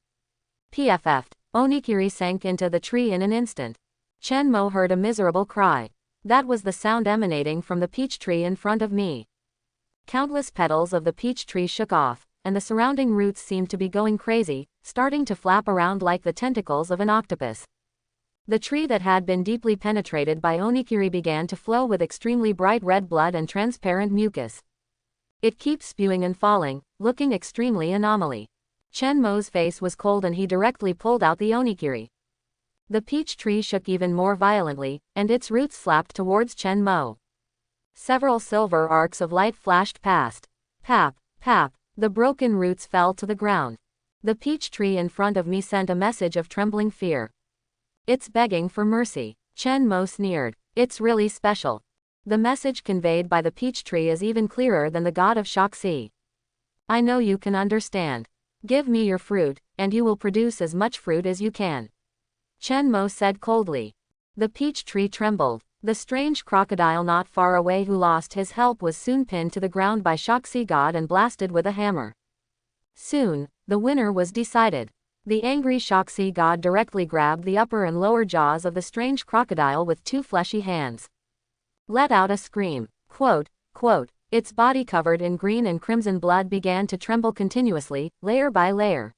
PFF'd. Onigiri sank into the tree in an instant. Chen Mo heard a miserable cry. That was the sound emanating from the peach tree in front of me. Countless petals of the peach tree shook off, and the surrounding roots seemed to be going crazy, starting to flap around like the tentacles of an octopus. The tree that had been deeply penetrated by onigiri began to flow with extremely bright red blood and transparent mucus. It keeps spewing and falling, looking extremely anomaly. Chen Mo's face was cold and he directly pulled out the onigiri. The peach tree shook even more violently, and its roots slapped towards Chen Mo. Several silver arcs of light flashed past. Pap, pap, the broken roots fell to the ground. The peach tree in front of me sent a message of trembling fear. It's begging for mercy. Chen Mo sneered. It's really special. The message conveyed by the peach tree is even clearer than the god of Qiongqi. I know you can understand. Give me your fruit, and you will produce as much fruit as you can. Chen Mo said coldly. The peach tree trembled. The strange crocodile not far away who lost his help was soon pinned to the ground by Qiongqi god and blasted with a hammer. Soon, the winner was decided. The angry Qiongqi god directly grabbed the upper and lower jaws of the strange crocodile with two fleshy hands. Let out a scream. Quote, its body covered in green and crimson blood began to tremble continuously, layer by layer.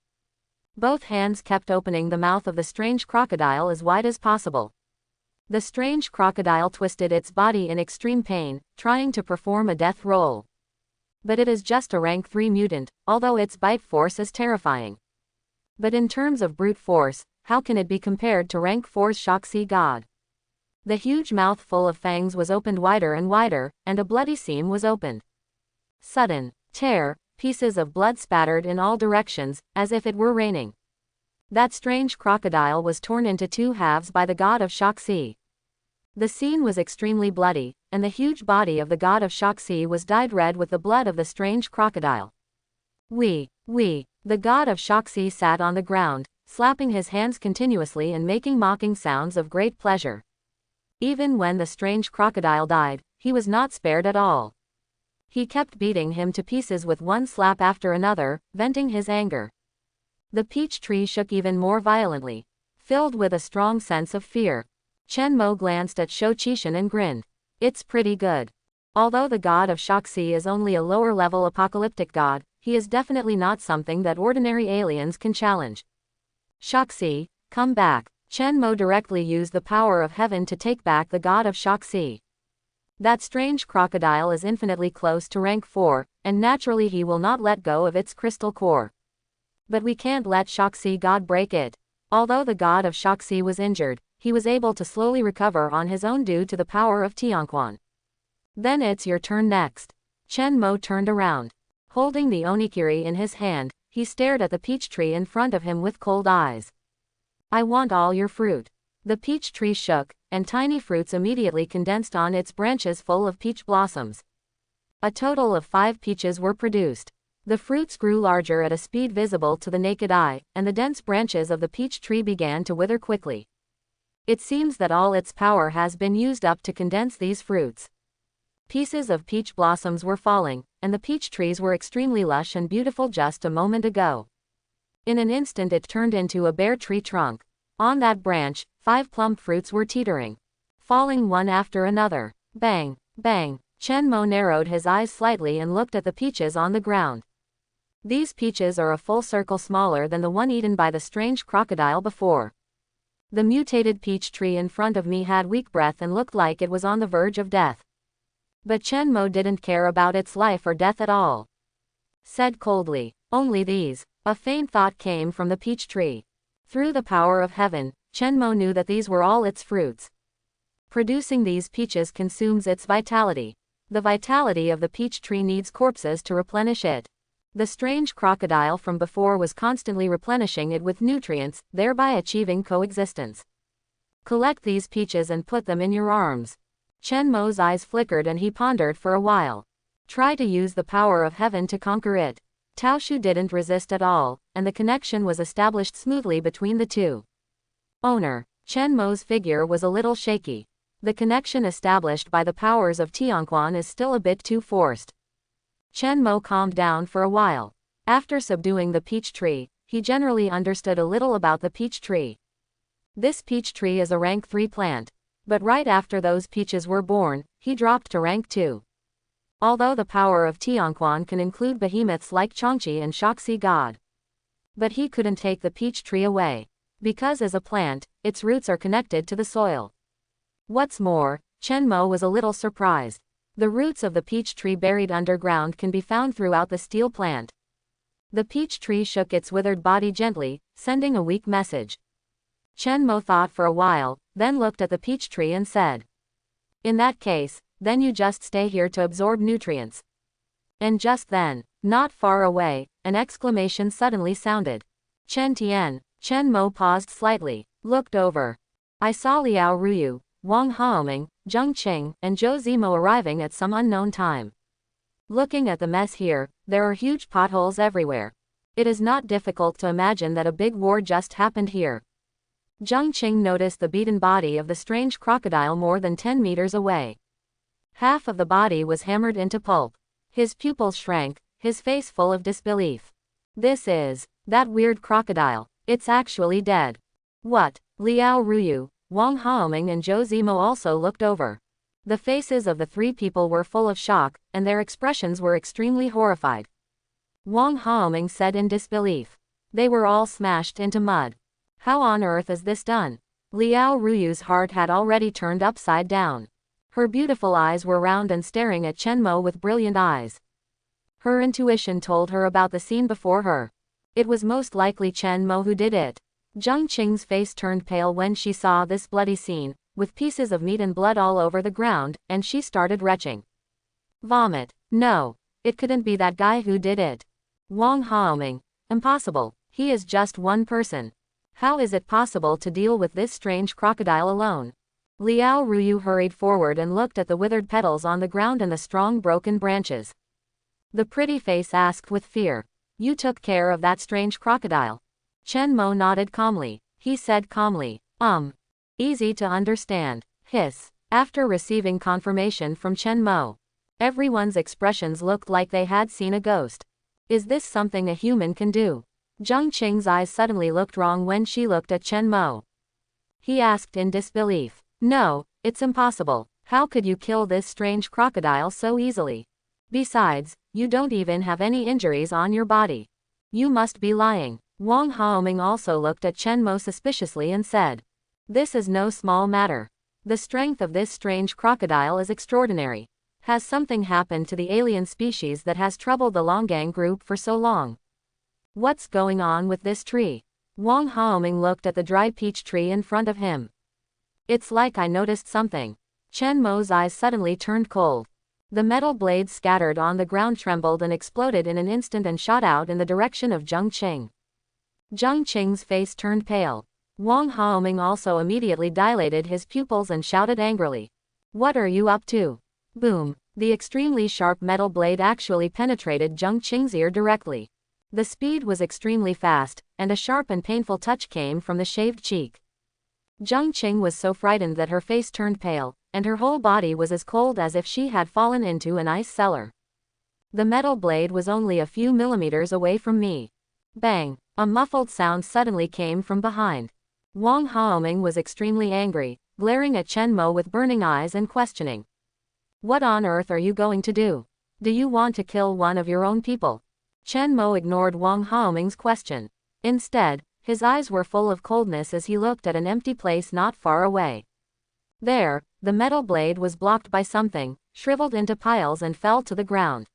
Both hands kept opening the mouth of the strange crocodile as wide as possible. The strange crocodile twisted its body in extreme pain, trying to perform a death roll. But it is just a rank 3 mutant, although its bite force is terrifying. But in terms of brute force, how can it be compared to rank 4's Qiongqi god? The huge mouth full of fangs was opened wider and wider, and a bloody seam was opened. Sudden tear, pieces of blood spattered in all directions, as if it were raining. That strange crocodile was torn into 2 halves by the god of Qiongqi. The scene was extremely bloody, and the huge body of the god of Qiongqi was dyed red with the blood of the strange crocodile. The god of Qiongqi sat on the ground, slapping his hands continuously and making mocking sounds of great pleasure. Even when the strange crocodile died, he was not spared at all. He kept beating him to pieces with one slap after another, venting his anger. The peach tree shook even more violently. Filled with a strong sense of fear, Chen Mo glanced at Shou Qishan and grinned. It's pretty good. Although the god of Qiongqi is only a lower-level apocalyptic god, he is definitely not something that ordinary aliens can challenge. Qiongqi, come back. Chen Mo directly used the power of heaven to take back the god of Qiongqi. That strange crocodile is infinitely close to rank 4, and naturally he will not let go of its crystal core. But we can't let Qiongqi god break it. Although the god of Qiongqi was injured, he was able to slowly recover on his own due to the power of Tianquan. Then it's your turn next. Chen Mo turned around. Holding the onikiri in his hand, he stared at the peach tree in front of him with cold eyes. I want all your fruit. The peach tree shook, and tiny fruits immediately condensed on its branches full of peach blossoms. A total of 5 peaches were produced. The fruits grew larger at a speed visible to the naked eye, and the dense branches of the peach tree began to wither quickly. It seems that all its power has been used up to condense these fruits. Pieces of peach blossoms were falling, and the peach trees were extremely lush and beautiful just a moment ago. In an instant it turned into a bare tree trunk. On that branch, 5 plump fruits were teetering, falling one after another. Bang, bang. Chen Mo narrowed his eyes slightly and looked at the peaches on the ground. These peaches are a full circle smaller than the one eaten by the strange crocodile before. The mutated peach tree in front of me had weak breath and looked like it was on the verge of death. But Chen Mo didn't care about its life or death at all. Said coldly, only these. A faint thought came from the peach tree. Through the power of heaven, Chen Mo knew that these were all its fruits. Producing these peaches consumes its vitality. The vitality of the peach tree needs corpses to replenish it. The strange crocodile from before was constantly replenishing it with nutrients, thereby achieving coexistence. Collect these peaches and put them in your arms. Chen Mo's eyes flickered and he pondered for a while. Try to use the power of heaven to conquer it. Tao Shu didn't resist at all, and the connection was established smoothly between the two. Owner. Chen Mo's figure was a little shaky. The connection established by the powers of Tianquan is still a bit too forced. Chen Mo calmed down for a while. After subduing the peach tree, he generally understood a little about the peach tree. This peach tree is a rank 3 plant. But right after those peaches were born, he dropped to rank 2. Although the power of Tianquan can include behemoths like Qiongqi and Qiongqi God. But he couldn't take the peach tree away. Because as a plant, its roots are connected to the soil. What's more, Chen Mo was a little surprised. The roots of the peach tree buried underground can be found throughout the steel plant. The peach tree shook its withered body gently, sending a weak message. Chen Mo thought for a while, then looked at the peach tree and said, in that case, then you just stay here to absorb nutrients. And just then, not far away, an exclamation suddenly sounded. Chen Tian. Chen Mo paused slightly, looked over. I saw Liao Ruyu, Wang Haoming, Zheng Qing, and Zhou Zimo arriving at some unknown time. Looking at the mess here, there are huge potholes everywhere. It is not difficult to imagine that a big war just happened here. Zheng Qing noticed the beaten body of the strange crocodile more than 10 meters away. Half of the body was hammered into pulp. His pupils shrank, his face full of disbelief. This is that weird crocodile. It's actually dead. What? Liao Ruyu, Wang Haoming and Zhou Zimo also looked over. The faces of the 3 people were full of shock, and their expressions were extremely horrified. Wang Haoming said in disbelief. They were all smashed into mud. How on earth is this done? Liao Ruyu's heart had already turned upside down. Her beautiful eyes were round and staring at Chen Mo with brilliant eyes. Her intuition told her about the scene before her. It was most likely Chen Mo who did it. Zheng Qing's face turned pale when she saw this bloody scene, with pieces of meat and blood all over the ground, and she started retching. Vomit. No. It couldn't be that guy who did it. Wang Haoming. Impossible. He is just one person. How is it possible to deal with this strange crocodile alone? Liao Ruyu hurried forward and looked at the withered petals on the ground and the strong broken branches. The pretty face asked with fear. You took care of that strange crocodile? Chen Mo nodded calmly. He said calmly, easy to understand. Hiss. After receiving confirmation from Chen Mo. Everyone's expressions looked like they had seen a ghost. Is this something a human can do? Qiongqi's eyes suddenly looked wrong when she looked at Chen Mo. He asked in disbelief. No, it's impossible. How could you kill this strange crocodile so easily? Besides, you don't even have any injuries on your body. You must be lying. Wang Haoming also looked at Chen Mo suspiciously and said, this is no small matter. The strength of this strange crocodile is extraordinary. Has something happened to the alien species that has troubled the Longang group for so long? What's going on with this tree? Wang Haoming looked at the dry peach tree in front of him. It's like I noticed something. Chen Mo's eyes suddenly turned cold. The metal blades scattered on the ground trembled and exploded in an instant and shot out in the direction of Qiongqi. Qiongqi's face turned pale. Wang Haoming also immediately dilated his pupils and shouted angrily. What are you up to? Boom! The extremely sharp metal blade actually penetrated Qiongqi's ear directly. The speed was extremely fast, and a sharp and painful touch came from the shaved cheek. Qiongqi was so frightened that her face turned pale, and her whole body was as cold as if she had fallen into an ice cellar. The metal blade was only a few millimeters away from me. Bang! A muffled sound suddenly came from behind. Wang Haoming was extremely angry, glaring at Chen Mo with burning eyes and questioning. What on earth are you going to do? Do you want to kill one of your own people? Chen Mo ignored Wang Haoming's question. Instead, his eyes were full of coldness as he looked at an empty place not far away. There, the metal blade was blocked by something, shriveled into piles and fell to the ground.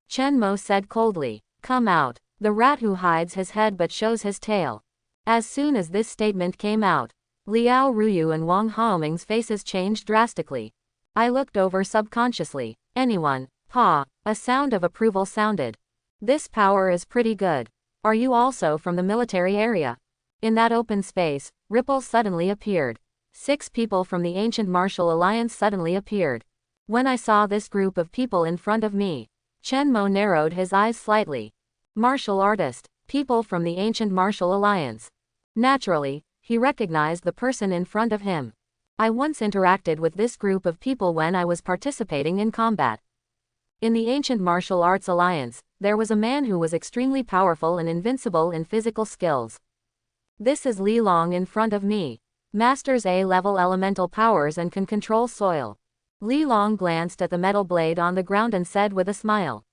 Chen Mo said coldly, come out, the rat who hides his head but shows his tail. As soon as this statement came out, Liao Ruyu and Wang Haoming's faces changed drastically. I looked over subconsciously. Anyone? Pa, a sound of approval sounded. This power is pretty good. Are you also from the military area? In that open space, ripples suddenly appeared. 6 people from the ancient martial alliance suddenly appeared. When I saw this group of people in front of me, Chen Mo narrowed his eyes slightly. Martial artist, people from the ancient martial alliance. Naturally, he recognized the person in front of him. I once interacted with this group of people when I was participating in combat. In the ancient martial arts alliance, there was a man who was extremely powerful and invincible in physical skills. This is Li Long in front of me. Masters A-level elemental powers and can control soil. Li Long glanced at the metal blade on the ground and said with a smile.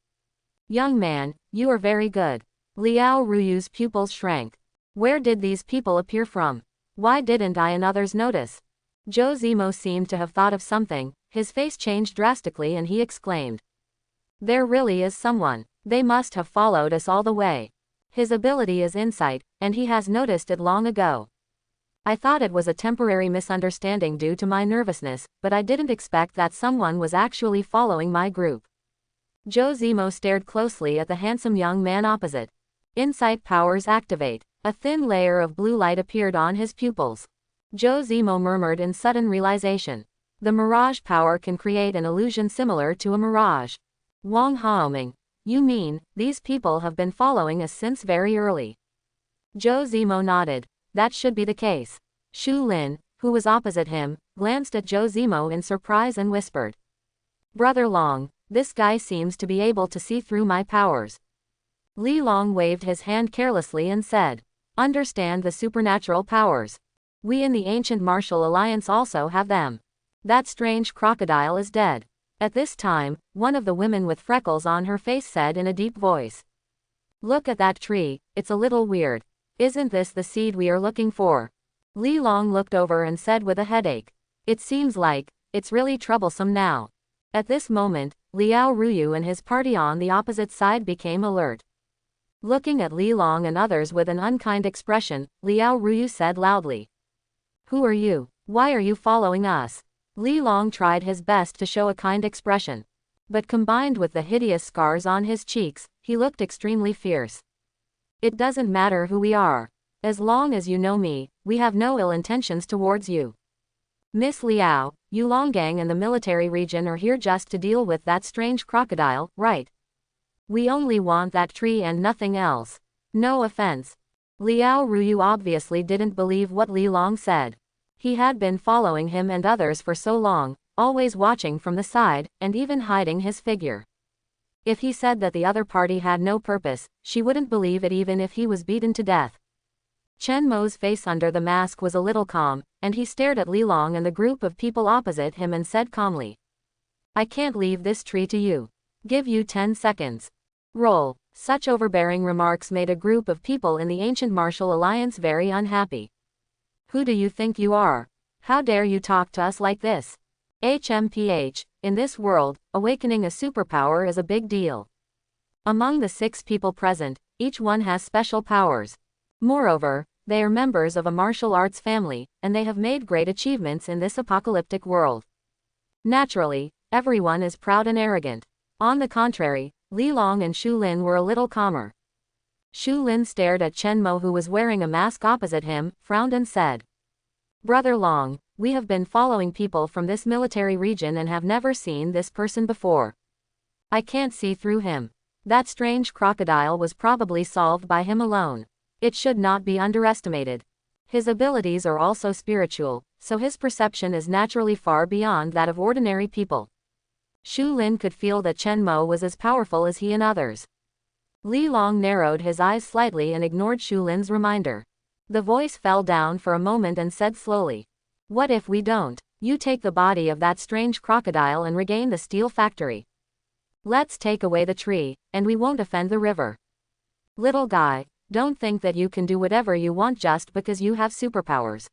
Young man, you are very good. Liao Ruyu's pupils shrank. Where did these people appear from? Why didn't I and others notice? Zhou Zimo seemed to have thought of something, his face changed drastically and he exclaimed. There really is someone. They must have followed us all the way. His ability is insight, and he has noticed it long ago. I thought it was a temporary misunderstanding due to my nervousness, but I didn't expect that someone was actually following my group. Zhou Zimo stared closely at the handsome young man opposite. Insight powers activate. A thin layer of blue light appeared on his pupils. Zhou Zimo murmured in sudden realization. The mirage power can create an illusion similar to a mirage. Wang Haoming, you mean, these people have been following us since very early? Zhou Zimo nodded. That should be the case. Shu Lin, who was opposite him, glanced at Zhou Zimo in surprise and whispered. Brother Long, this guy seems to be able to see through my powers. Li Long waved his hand carelessly and said, understand the supernatural powers. We in the ancient martial alliance also have them. That strange crocodile is dead. At this time, one of the women with freckles on her face said in a deep voice. Look at that tree, it's a little weird. Isn't this the seed we are looking for? Li Long looked over and said with a headache. It seems like, it's really troublesome now. At this moment, Liao Ruyu and his party on the opposite side became alert. Looking at Li Long and others with an unkind expression, Liao Ruyu said loudly. Who are you? Why are you following us? Li Long tried his best to show a kind expression. But combined with the hideous scars on his cheeks, he looked extremely fierce. It doesn't matter who we are. As long as you know me, we have no ill intentions towards you. Miss Liao, you Longang and the military region are here just to deal with that strange crocodile, right? We only want that tree and nothing else. No offense. Liao Ruyu obviously didn't believe what Li Long said. He had been following him and others for so long, always watching from the side, and even hiding his figure. If he said that the other party had no purpose, she wouldn't believe it even if he was beaten to death. Chen Mo's face under the mask was a little calm, and he stared at Li Long and the group of people opposite him and said calmly, "I can't leave this tree to you. Give you 10 seconds. Roll." Such overbearing remarks made a group of people in the ancient martial alliance very unhappy. "Who do you think you are? How dare you talk to us like this? HMPH, in this world, awakening a superpower is a big deal. Among the 6 people present, each one has special powers. Moreover, they are members of a martial arts family, and they have made great achievements in this apocalyptic world. Naturally, everyone is proud and arrogant." On the contrary, Li Long and Shu Lin were a little calmer. Shu Lin stared at Chen Mo, who was wearing a mask opposite him, frowned and said, "Brother Long, we have been following people from this military region and have never seen this person before. I can't see through him. That strange crocodile was probably solved by him alone. It should not be underestimated. His abilities are also spiritual, so his perception is naturally far beyond that of ordinary people." Shu Lin could feel that Chen Mo was as powerful as he and others. Li Long narrowed his eyes slightly and ignored Shu Lin's reminder. The voice fell down for a moment and said slowly, "What if we don't? You take the body of that strange crocodile and regain the steel factory. Let's take away the tree, and we won't offend the river. Little guy, don't think that you can do whatever you want just because you have superpowers."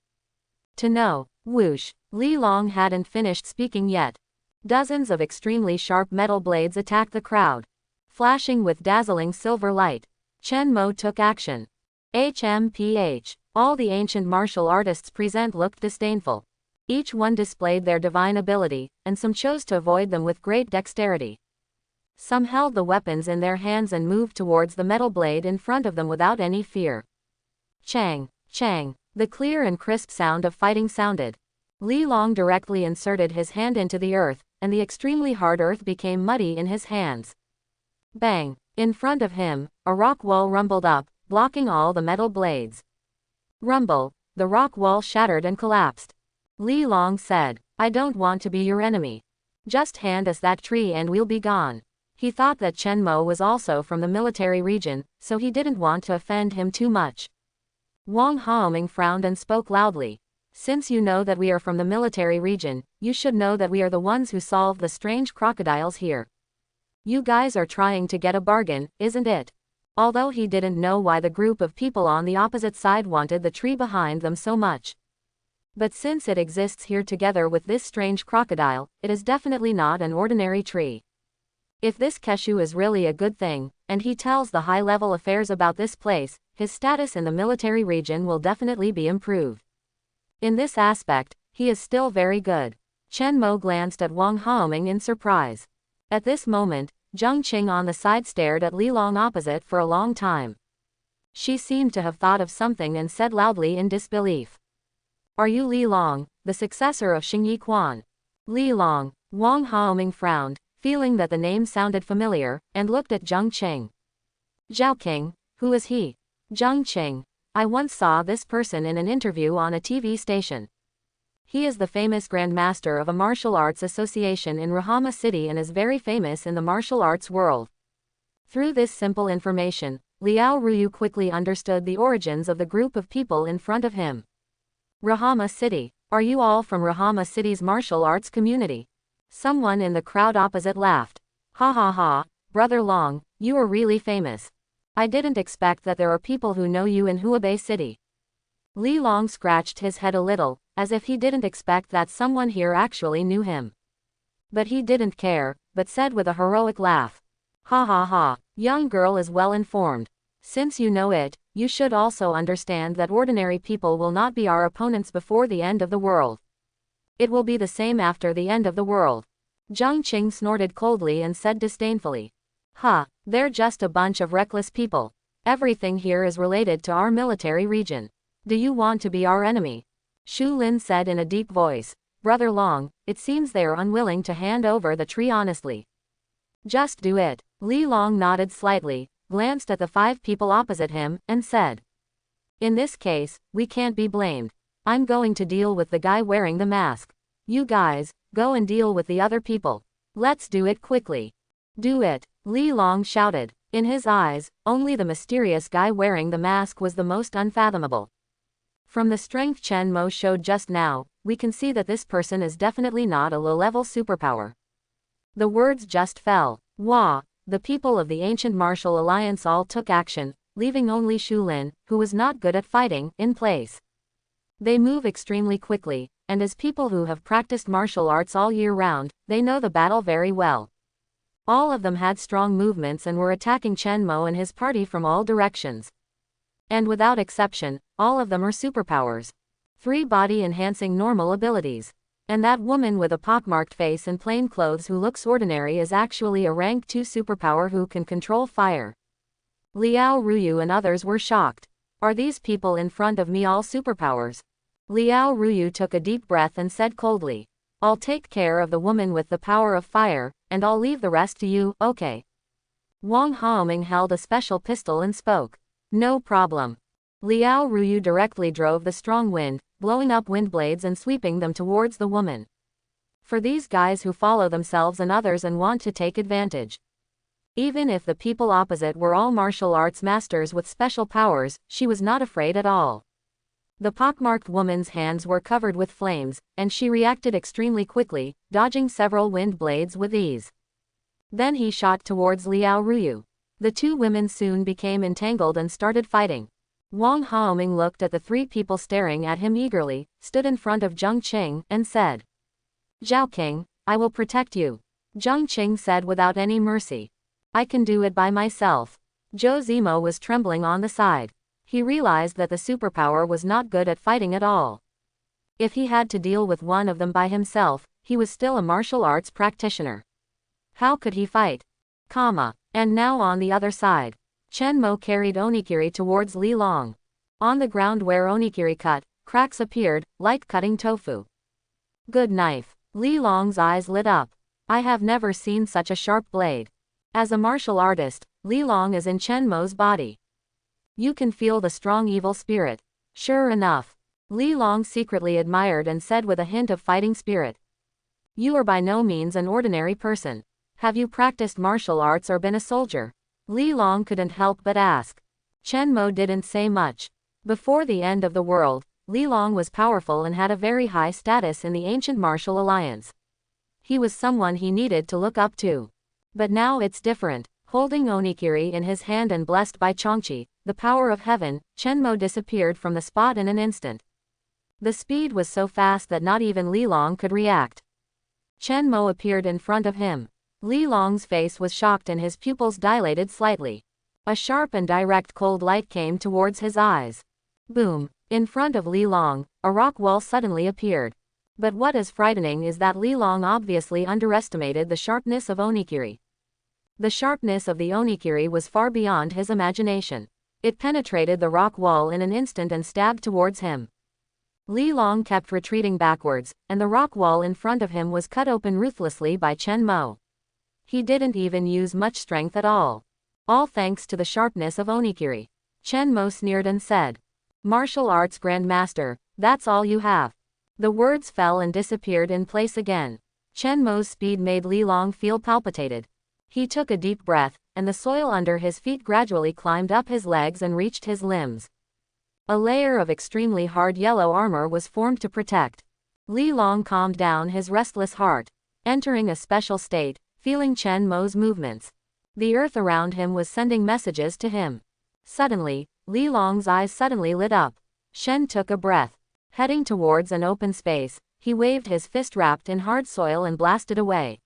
To know, whoosh, Li Long hadn't finished speaking yet. Dozens of extremely sharp metal blades attacked the crowd. Flashing with dazzling silver light, Chen Mo took action. HMPH, all the ancient martial artists present looked disdainful. Each one displayed their divine ability, and some chose to avoid them with great dexterity. Some held the weapons in their hands and moved towards the metal blade in front of them without any fear. Chang, chang, the clear and crisp sound of fighting sounded. Li Long directly inserted his hand into the earth, and the extremely hard earth became muddy in his hands. Bang! In front of him, a rock wall rumbled up, blocking all the metal blades. Rumble! The rock wall shattered and collapsed. Li Long said, "I don't want to be your enemy. Just hand us that tree and we'll be gone." He thought that Chen Mo was also from the military region, so he didn't want to offend him too much. Wang Haoming frowned and spoke loudly. "Since you know that we are from the military region, you should know that we are the ones who solved the strange crocodiles here. You guys are trying to get a bargain, isn't it?" Although he didn't know why the group of people on the opposite side wanted the tree behind them so much. But since it exists here together with this strange crocodile, it is definitely not an ordinary tree. If this Keshu is really a good thing, and he tells the high-level affairs about this place, his status in the military region will definitely be improved. In this aspect, he is still very good. Chen Mo glanced at Wang Haoming in surprise. At this moment, Zheng Qing on the side stared at Li Long opposite for a long time. She seemed to have thought of something and said loudly in disbelief, "Are you Li Long, the successor of Qiongqi?" Li Long. Wang Haoming frowned, feeling that the name sounded familiar, and looked at Zheng Qing. "Zhao King, who is he?" "Zheng Qing. I once saw this person in an interview on a TV station. He is the famous grandmaster of a martial arts association in Rahama City and is very famous in the martial arts world." Through this simple information, Liao Ruyu quickly understood the origins of the group of people in front of him. "Rahama City. Are you all from Rahama City's martial arts community?" Someone in the crowd opposite laughed. "Ha ha ha, Brother Long, you are really famous. I didn't expect that there are people who know you in Huabei City." Li Long scratched his head a little, as if he didn't expect that someone here actually knew him. But he didn't care, but said with a heroic laugh, "Ha ha ha, young girl is well informed. Since you know it, you should also understand that ordinary people will not be our opponents before the end of the world. It will be the same after the end of the world." Zheng Qing snorted coldly and said disdainfully, "Huh, they're just a bunch of reckless people. Everything here is related to our military region. Do you want to be our enemy?" Shu Lin said in a deep voice, "Brother Long, it seems they are unwilling to hand over the tree honestly. Just do it." Li Long nodded slightly, glanced at the 5 people opposite him, and said, "In this case, we can't be blamed. I'm going to deal with the guy wearing the mask. You guys, go and deal with the other people. Let's do it quickly. Do it, Li Long shouted. In his eyes, only the mysterious guy wearing the mask was the most unfathomable. From the strength Chen Mo showed just now, we can see that this person is definitely not a low-level superpower. The words just fell. Wah! The people of the ancient martial alliance all took action, leaving only Shu Lin, who was not good at fighting, in place. They move extremely quickly, and as people who have practiced martial arts all year round, they know the battle very well. All of them had strong movements and were attacking Chen Mo and his party from all directions. And without exception, all of them are superpowers. 3 body-enhancing normal abilities. And that woman with a pockmarked face and plain clothes who looks ordinary is actually a rank 2 superpower who can control fire. Liao Ruyu and others were shocked. Are these people in front of me all superpowers? Liao Ruyu took a deep breath and said coldly, I'll take care of the woman with the power of fire, and I'll leave the rest to you, okay? Wang Haoming held a special pistol and spoke. No problem. Liao Ruyu directly drove the strong wind, blowing up wind blades and sweeping them towards the woman. For these guys who follow themselves and others and want to take advantage. Even if the people opposite were all martial arts masters with special powers, she was not afraid at all. The pockmarked woman's hands were covered with flames, and she reacted extremely quickly, dodging several wind blades with ease. Then he shot towards Liao Ruyu. The 2 women soon became entangled and started fighting. Wang Haoming looked at the 3 people staring at him eagerly, stood in front of Zheng Qing, and said, Zhao King, I will protect you. Zheng Qing said without any mercy. I can do it by myself. Zhou Zimo was trembling on the side. He realized that the superpower was not good at fighting at all. If he had to deal with one of them by himself, he was still a martial arts practitioner. How could he fight? And now on the other side. Chen Mo carried Onikiri towards Li Long. On the ground where Onikiri cut, cracks appeared, like cutting tofu. Good knife. Li Long's eyes lit up. I have never seen such a sharp blade. As a martial artist, Li Long is in Chen Mo's body. You can feel the strong evil spirit. Sure enough. Li Long secretly admired and said with a hint of fighting spirit. You are by no means an ordinary person. Have you practiced martial arts or been a soldier? Li Long couldn't help but ask. Chen Mo didn't say much. Before the end of the world, Li Long was powerful and had a very high status in the ancient martial alliance. He was someone he needed to look up to. But now it's different. Holding Onikiri in his hand and blessed by Qiongqi, the power of heaven, Chen Mo disappeared from the spot in an instant. The speed was so fast that not even Li Long could react. Chen Mo appeared in front of him. Li Long's face was shocked and his pupils dilated slightly. A sharp and direct cold light came towards his eyes. Boom! In front of Li Long, a rock wall suddenly appeared. But what is frightening is that Li Long obviously underestimated the sharpness of Onikiri. The sharpness of the Onikiri was far beyond his imagination. It penetrated the rock wall in an instant and stabbed towards him. Li Long kept retreating backwards, and the rock wall in front of him was cut open ruthlessly by Chen Mo. He didn't even use much strength at all. All thanks to the sharpness of Onikiri. Chen Mo sneered and said, Martial arts grandmaster, that's all you have. The words fell and disappeared in place again. Chen Mo's speed made Li Long feel palpitated. He took a deep breath, and the soil under his feet gradually climbed up his legs and reached his limbs. A layer of extremely hard yellow armor was formed to protect. Li Long calmed down his restless heart. Entering a special state, feeling Chen Mo's movements. The earth around him was sending messages to him. Suddenly, Li Long's eyes suddenly lit up. Shen took a breath. Heading towards an open space, he waved his fist wrapped in hard soil and blasted away.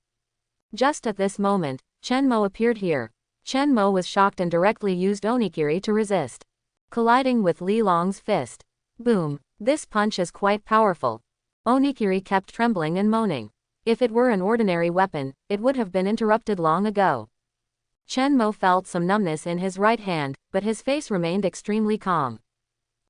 Just at this moment, Chen Mo appeared here. Chen Mo was shocked and directly used Onikiri to resist. Colliding with Li Long's fist. Boom! This punch is quite powerful. Onikiri kept trembling and moaning. If it were an ordinary weapon, it would have been interrupted long ago. Chen Mo felt some numbness in his right hand, but his face remained extremely calm.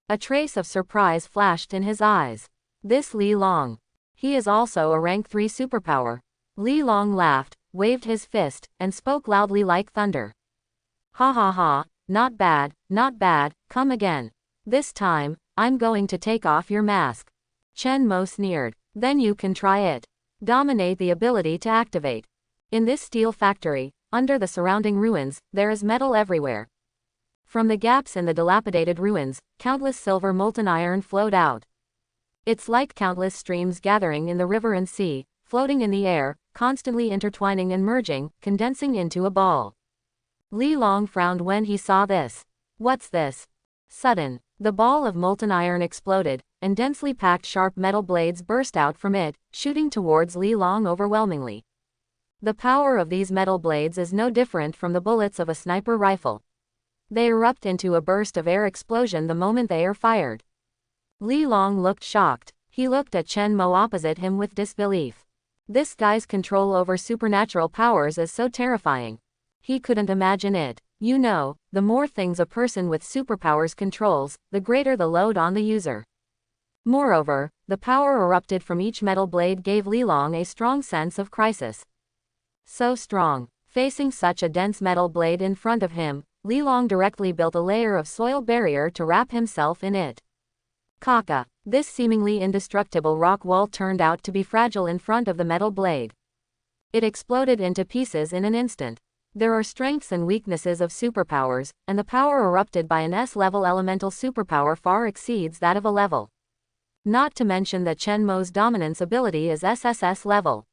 A trace of surprise flashed in his eyes. This Li Long. He is also a rank 3 superpower. Li Long laughed, waved his fist, and spoke loudly like thunder. Ha ha ha, not bad, come again. This time, I'm going to take off your mask. Chen Mo sneered. Then you can try it. Dominate the ability to activate. In this steel factory, under the surrounding ruins, there is metal everywhere. From the gaps in the dilapidated ruins, countless silver molten iron flowed out. It's like countless streams gathering in the river and sea, floating in the air, constantly intertwining and merging, condensing into a ball. Li Long frowned when he saw this. What's this? Sudden, the ball of molten iron exploded, and densely packed sharp metal blades burst out from it, shooting towards Li Long overwhelmingly. The power of these metal blades is no different from the bullets of a sniper rifle. They erupt into a burst of air explosion the moment they are fired. Li Long looked shocked. He looked at Chen Mo opposite him with disbelief. This guy's control over supernatural powers is so terrifying. He couldn't imagine it. You know, the more things a person with superpowers controls, the greater the load on the user. Moreover, the power erupted from each metal blade gave Li Long a strong sense of crisis. So strong. Facing such a dense metal blade in front of him, Li Long directly built a layer of soil barrier to wrap himself in it. Kaka. This seemingly indestructible rock wall turned out to be fragile in front of the metal blade. It exploded into pieces in an instant. There are strengths and weaknesses of superpowers, and the power erupted by an S-level elemental superpower far exceeds that of a level. Not to mention that Chen Mo's dominance ability is SSS Level.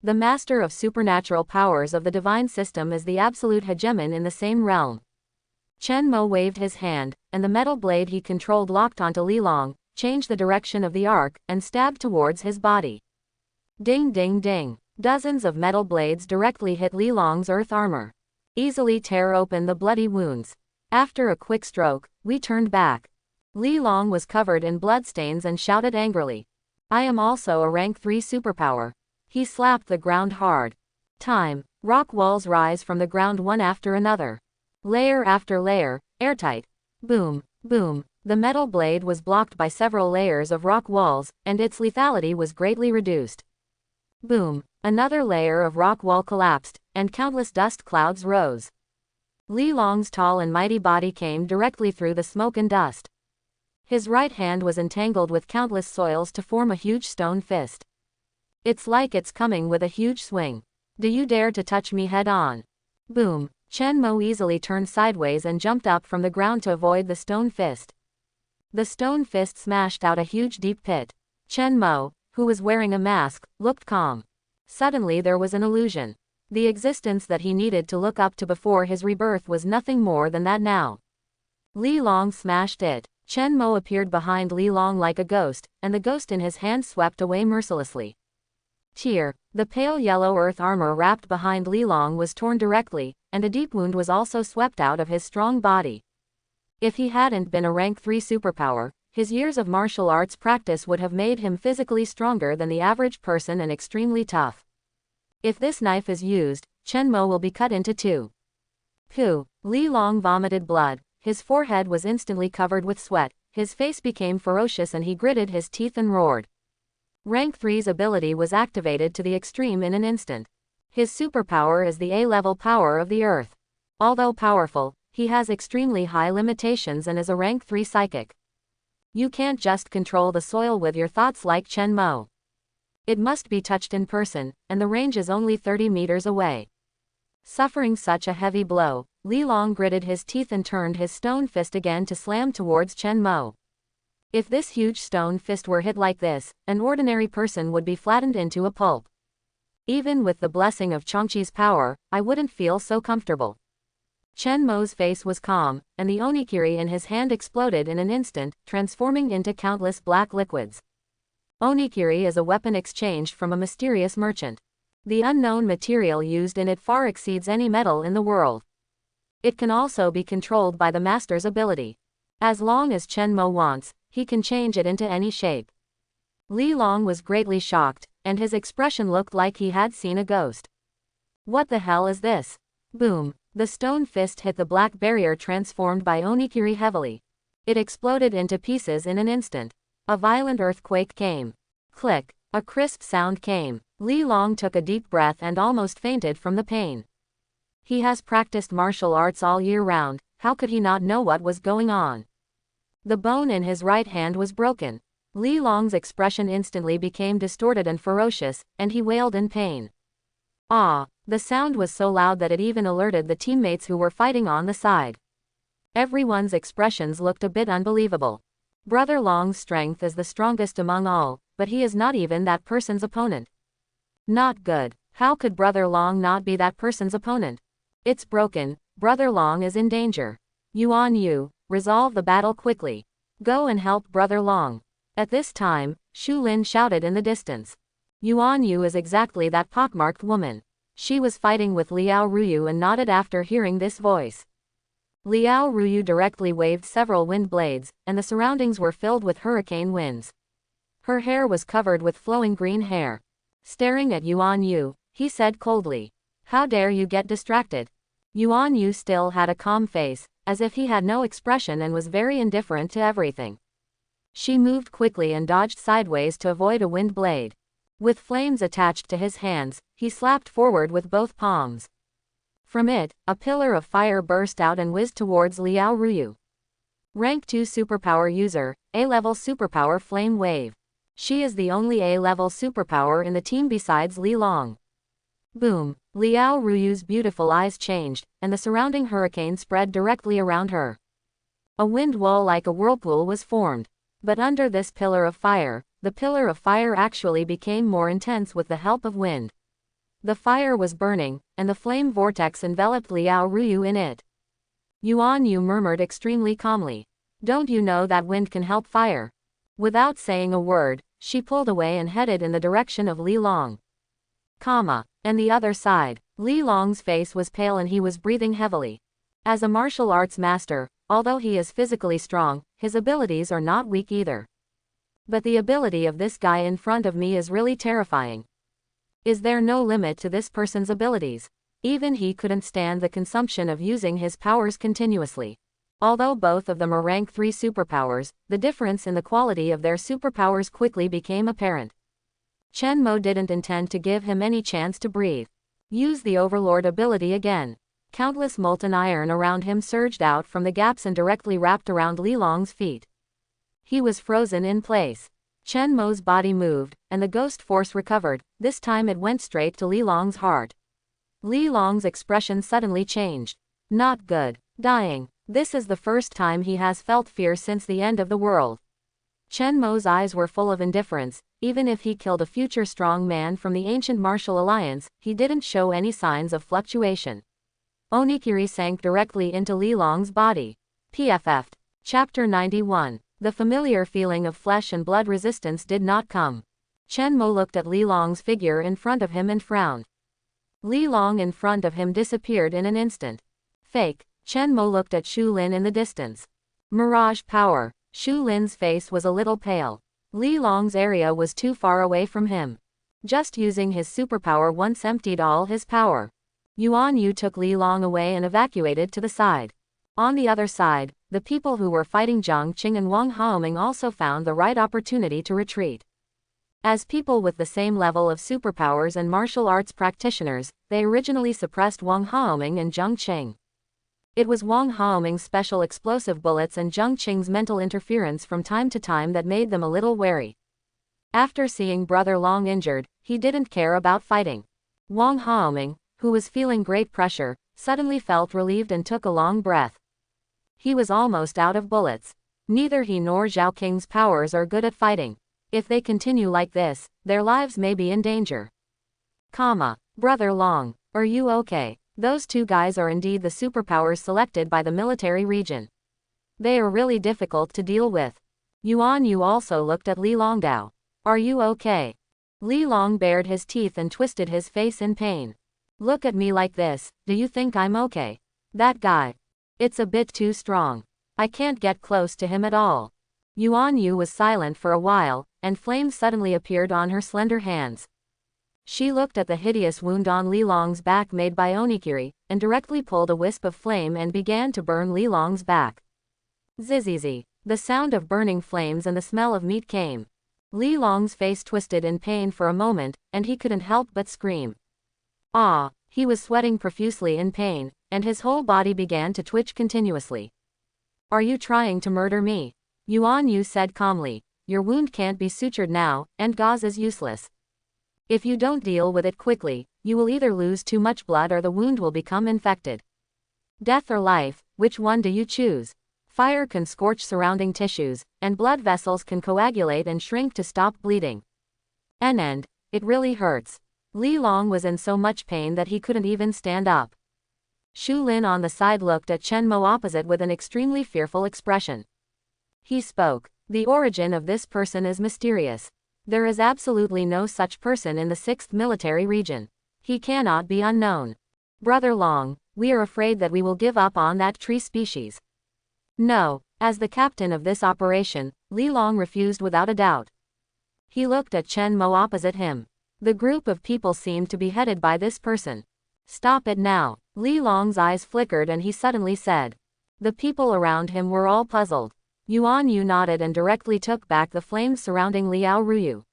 The master of supernatural powers of the divine system is the absolute hegemon in the same realm. Chen Mo waved his hand, and the metal blade he controlled locked onto Li Long, changed the direction of the arc, and stabbed towards his body. Ding ding ding. Dozens of metal blades directly hit Li Long's earth armor. Easily tear open the bloody wounds. After a quick stroke, we turned back. Li Long was covered in bloodstains and shouted angrily. I am also a rank 3 superpower. He slapped the ground hard. Time. Rock walls rise from the ground one after another. Layer after layer, airtight. Boom, boom. The metal blade was blocked by several layers of rock walls, and its lethality was greatly reduced. Boom. Another layer of rock wall collapsed, and countless dust clouds rose. Li Long's tall and mighty body came directly through the smoke and dust. His right hand was entangled with countless soils to form a huge stone fist. It's like it's coming with a huge swing. Do you dare to touch me head on? Boom. Chen Mo easily turned sideways and jumped up from the ground to avoid the stone fist. The stone fist smashed out a huge deep pit. Chen Mo, who was wearing a mask, looked calm. Suddenly there was an illusion. The existence that he needed to look up to before his rebirth was nothing more than that now. Li Long smashed it. Chen Mo appeared behind Li Long like a ghost, and the ghost in his hand swept away mercilessly. Tear. The pale yellow earth armor wrapped behind Li Long was torn directly, and a deep wound was also swept out of his strong body. If he hadn't been a rank 3 superpower, his years of martial arts practice would have made him physically stronger than the average person and extremely tough. If this knife is used, Chen Mo will be cut into two. Pooh. Li Long vomited blood, his forehead was instantly covered with sweat, his face became ferocious and he gritted his teeth and roared. Rank 3's ability was activated to the extreme in an instant. His superpower is the A-level power of the earth. Although powerful, he has extremely high limitations and is a rank 3 psychic. You can't just control the soil with your thoughts like Chen Mo. It must be touched in person, and the range is only 30 meters away. Suffering such a heavy blow, Li Long gritted his teeth and turned his stone fist again to slam towards Chen Mo. If this huge stone fist were hit like this, an ordinary person would be flattened into a pulp. Even with the blessing of Qiongqi's power, I wouldn't feel so comfortable. Chen Mo's face was calm, and the onikiri in his hand exploded in an instant, transforming into countless black liquids. Onikiri is a weapon exchanged from a mysterious merchant. The unknown material used in it far exceeds any metal in the world. It can also be controlled by the master's ability. As long as Chen Mo wants, he can change it into any shape. Li Long was greatly shocked, and his expression looked like he had seen a ghost. What the hell is this? Boom. The stone fist hit the black barrier transformed by onikiri heavily. It exploded into pieces in an instant. A violent earthquake came. Click. A crisp sound came. Li Long took a deep breath and almost fainted from the pain. He has practiced martial arts all year round, how could he not know what was going on? The bone in his right hand was broken. Li Long's expression instantly became distorted and ferocious, and he wailed in pain. Ah! The sound was so loud that it even alerted the teammates who were fighting on the side. Everyone's expressions looked a bit unbelievable. Brother Long's strength is the strongest among all, but he is not even that person's opponent. Not good. How could Brother Long not be that person's opponent? It's broken. Brother Long is in danger. Yuan Yu, resolve the battle quickly. Go and help Brother Long. At this time, Shu Lin shouted in the distance. Yuan Yu is exactly that pockmarked woman. She was fighting with Liao Ruyu and nodded after hearing this voice. Liao Ruyu directly waved several wind blades, and the surroundings were filled with hurricane winds. Her hair was covered with flowing green hair. Staring at Yuan Yu, he said coldly, "How dare you get distracted?" Yuan Yu still had a calm face, as if he had no expression and was very indifferent to everything. She moved quickly and dodged sideways to avoid a wind blade. With flames attached to his hands, he slapped forward with both palms. From it, a pillar of fire burst out and whizzed towards Liao Ruyu. Rank 2 superpower user, A-level superpower Flame Wave. She is the only A-level superpower in the team besides Li Long. Boom! Liao Ruyu's beautiful eyes changed, and the surrounding hurricane spread directly around her. A wind wall like a whirlpool was formed. But under this pillar of fire, the pillar of fire actually became more intense with the help of wind. The fire was burning, and the flame vortex enveloped Liao Ruyu in it. Yuan Yu murmured extremely calmly. "Don't you know that wind can help fire?" Without saying a word, she pulled away and headed in the direction of Li Long. And the other side. Li Long's face was pale and he was breathing heavily. As a martial arts master, although he is physically strong, his abilities are not weak either. But the ability of this guy in front of me is really terrifying. Is there no limit to this person's abilities? Even he couldn't stand the consumption of using his powers continuously. Although both of them are rank 3 superpowers, the difference in the quality of their superpowers quickly became apparent. Chen Mo didn't intend to give him any chance to breathe. Use the overlord ability again. Countless molten iron around him surged out from the gaps and directly wrapped around Li Long's feet. He was frozen in place. Chen Mo's body moved, and the ghost force recovered. This time it went straight to Li Long's heart. Li Long's expression suddenly changed. Not good. Dying. This is the first time he has felt fear since the end of the world. Chen Mo's eyes were full of indifference. Even if he killed a future strong man from the ancient martial alliance, he didn't show any signs of fluctuation. Onikiri sank directly into Li Long's body. PFF'd. Chapter 91. The familiar feeling of flesh and blood resistance did not come. Chen Mo looked at Li Long's figure in front of him and frowned. Li Long in front of him disappeared in an instant. Fake. Chen Mo looked at Shu Lin in the distance. Mirage power. Shu Lin's face was a little pale. Li Long's area was too far away from him. Just using his superpower once emptied all his power. Yuan Yu took Li Long away and evacuated to the side. On the other side, the people who were fighting Qiongqi and Wang Haoming also found the right opportunity to retreat. As people with the same level of superpowers and martial arts practitioners, they originally suppressed Wang Haoming and Qiongqi. It was Wang Haoming's special explosive bullets and Qiongqi's mental interference from time to time that made them a little wary. After seeing Brother Long injured, he didn't care about fighting. Wang Haoming, who was feeling great pressure, suddenly felt relieved and took a long breath. He was almost out of bullets. Neither he nor Zhao Qing's powers are good at fighting. If they continue like this, their lives may be in danger. Brother Long, are you okay? Those two guys are indeed the superpowers selected by the military region. They are really difficult to deal with. Yuan Yu also looked at Li Longdao. Are you okay? Li Long bared his teeth and twisted his face in pain. Look at me like this, do you think I'm okay? That guy. It's a bit too strong. I can't get close to him at all. Yuan Yu was silent for a while, and flames suddenly appeared on her slender hands. She looked at the hideous wound on Li Long's back made by Onikiri, and directly pulled a wisp of flame and began to burn Li Long's back. Zzzz. The sound of burning flames and the smell of meat came. Li Long's face twisted in pain for a moment, and he couldn't help but scream. Ah! He was sweating profusely in pain, and his whole body began to twitch continuously. Are you trying to murder me? Yuan Yu said calmly. your wound can't be sutured now, and gauze is useless. If you don't deal with it quickly, you will either lose too much blood or the wound will become infected. Death or life, which one do you choose? Fire can scorch surrounding tissues, and blood vessels can coagulate and shrink to stop bleeding. And it really hurts. Li Long was in so much pain that he couldn't even stand up. Shu Lin on the side looked at Chen Mo opposite with an extremely fearful expression. He spoke. The origin of this person is mysterious. There is absolutely no such person in the 6th military region. He cannot be unknown. Brother Long, we are afraid that we will give up on that tree species. No, as the captain of this operation, Li Long refused without a doubt. He looked at Chen Mo opposite him. The group of people seemed to be headed by this person. Stop it now. Li Long's eyes flickered and he suddenly said. The people around him were all puzzled. Yuan Yu nodded and directly took back the flames surrounding Liao Ruyu.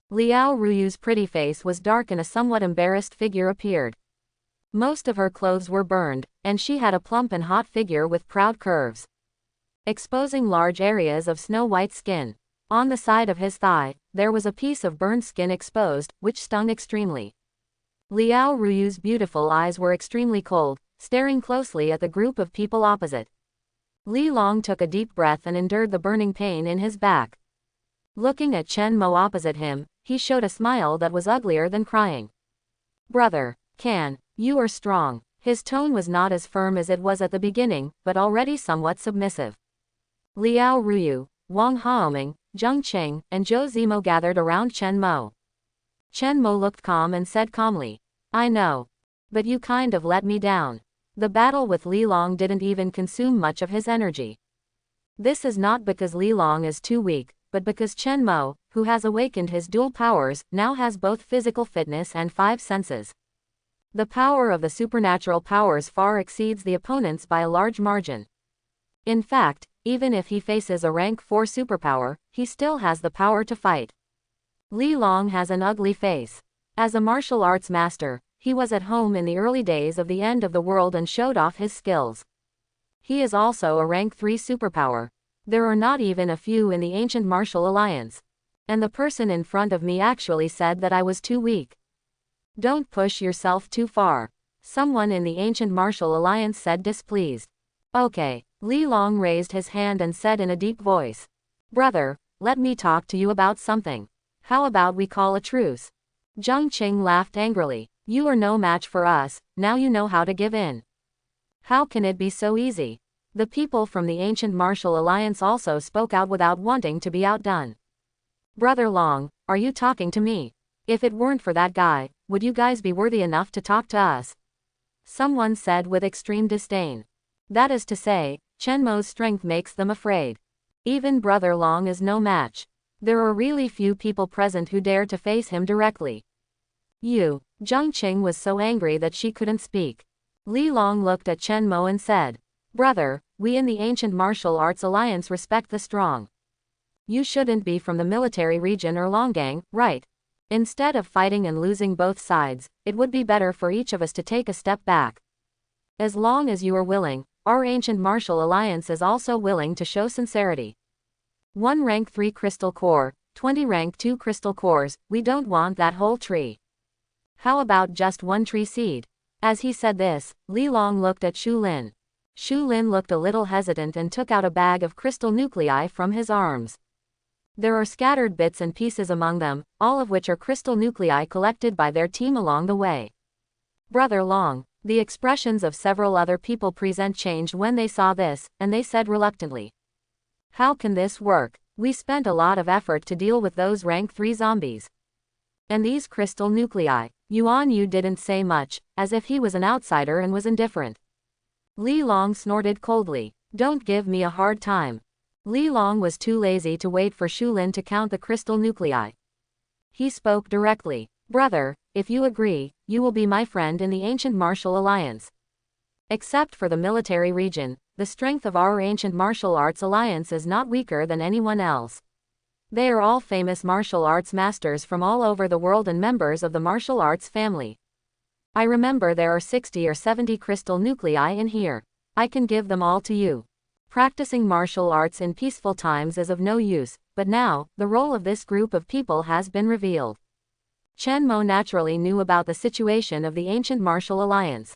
Liao Ruyu's pretty face was dark and a somewhat embarrassed figure appeared. Most of her clothes were burned, and she had a plump and hot figure with proud curves, exposing large areas of snow-white skin. On the side of his thigh, there was a piece of burned skin exposed, which stung extremely. Liao Ruyu's beautiful eyes were extremely cold, staring closely at the group of people opposite. Li Long took a deep breath and endured the burning pain in his back. Looking at Chen Mo opposite him, he showed a smile that was uglier than crying. Brother, you are strong. His tone was not as firm as it was at the beginning, but already somewhat submissive. Liao Ruyu, Wang Haoming, Zheng Qing, and Zhou Zimo gathered around Chen Mo. Chen Mo looked calm and said calmly, I know. But you kind of let me down. The battle with Li Long didn't even consume much of his energy. This is not because Li Long is too weak, but because Chen Mo, who has awakened his dual powers, now has both physical fitness and 5 senses. The power of the supernatural powers far exceeds the opponent's by a large margin. In fact, even if he faces a rank 4 superpower, he still has the power to fight. Li Long has an ugly face. As a martial arts master, he was at home in the early days of the end of the world and showed off his skills. He is also a rank 3 superpower. There are not even a few in the ancient martial alliance. And the person in front of me actually said that I was too weak. Don't push yourself too far. Someone in the ancient martial alliance said displeased. Okay. Li Long raised his hand and said in a deep voice. Brother, let me talk to you about something. How about we call a truce? Zheng Qing laughed angrily. You are no match for us, now you know how to give in. How can it be so easy? The people from the ancient martial alliance also spoke out without wanting to be outdone. Brother Long, are you talking to me? If it weren't for that guy, would you guys be worthy enough to talk to us? Someone said with extreme disdain. That is to say, Chen Mo's strength makes them afraid. Even Brother Long is no match. There are really few people present who dare to face him directly. Zheng Qing was so angry that she couldn't speak. Li Long looked at Chen Mo and said, Brother, we in the Ancient Martial Arts Alliance respect the strong. You shouldn't be from the military region or Longgang, right? Instead of fighting and losing both sides, it would be better for each of us to take a step back. As long as you are willing, our Ancient Martial Alliance is also willing to show sincerity. 1 rank 3 crystal core, 20 rank 2 crystal cores, we don't want that whole tree. How about just 1 tree seed? As he said this, Li Long looked at Shu Lin. Shu Lin looked a little hesitant and took out a bag of crystal nuclei from his arms. There are scattered bits and pieces among them, all of which are crystal nuclei collected by their team along the way. Brother Long, the expressions of several other people present changed when they saw this, and they said reluctantly. How can this work? We spent a lot of effort to deal with those rank 3 zombies. And these crystal nuclei. Yuan Yu didn't say much, as if he was an outsider and was indifferent. Li Long snorted coldly. Don't give me a hard time. Li Long was too lazy to wait for Shu Lin to count the crystal nuclei. He spoke directly. Brother, if you agree, you will be my friend in the Ancient Martial Alliance. Except for the military region, the strength of our Ancient Martial Arts Alliance is not weaker than anyone else. They are all famous martial arts masters from all over the world and members of the martial arts family. I remember there are 60 or 70 crystal nuclei in here. I can give them all to you. Practicing martial arts in peaceful times is of no use, But now, the role of this group of people has been revealed. Chen Mo naturally knew about the situation of the ancient martial alliance.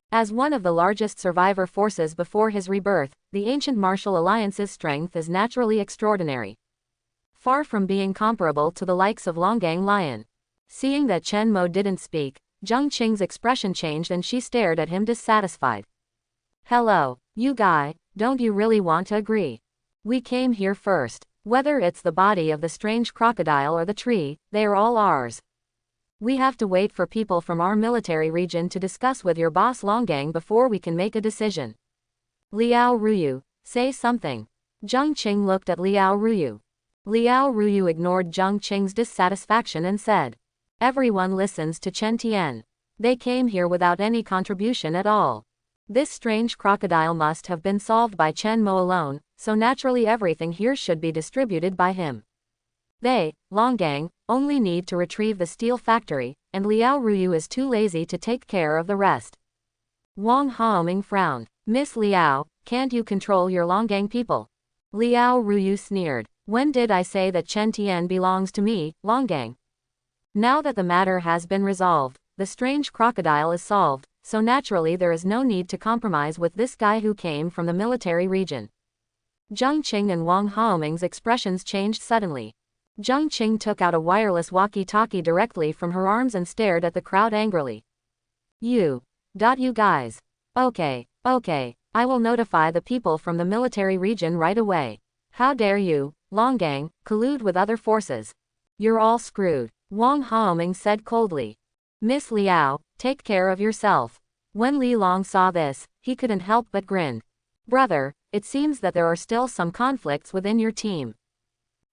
As one of the largest survivor forces before his rebirth, the ancient martial alliance's strength is naturally extraordinary. Far from being comparable to the likes of Longgang Lion. Seeing that Chen Mo didn't speak, Qiongqi's expression changed and she stared at him dissatisfied. Hello, you guy, don't you really want to agree? We came here first. Whether it's the body of the strange crocodile or the tree, they are all ours. We have to wait for people from our military region to discuss with your boss Longgang before we can make a decision. Liao Ruyu, say something. Qiongqi looked at Liao Ruyu. Liao Ruyu ignored Qiongqi's dissatisfaction and said, everyone listens to Chen Tian. They came here without any contribution at all. This strange crocodile must have been solved by Chen Mo alone, so naturally everything here should be distributed by him. They, Longgang, only need to retrieve the steel factory, and Liao Ruyu is too lazy to take care of the rest. Wang Haoming frowned. Miss Liao, can't you control your Longgang people? Liao Ruyu sneered. When did I say that Chen Tian belongs to me, Longgang? Now that the matter has been resolved, the strange crocodile is solved, so naturally there is no need to compromise with this guy who came from the military region. Qiongqi and Wang Haoming's expressions changed suddenly. Qiongqi took out a wireless walkie-talkie directly from her arms and stared at the crowd angrily. You guys. Okay, I will notify the people from the military region right away. How dare you, Longgang, collude with other forces? You're all screwed, Wang Haoming said coldly. Miss Liao, take care of yourself. When Li Long saw this, he couldn't help but grin. Brother, it seems that there are still some conflicts within your team.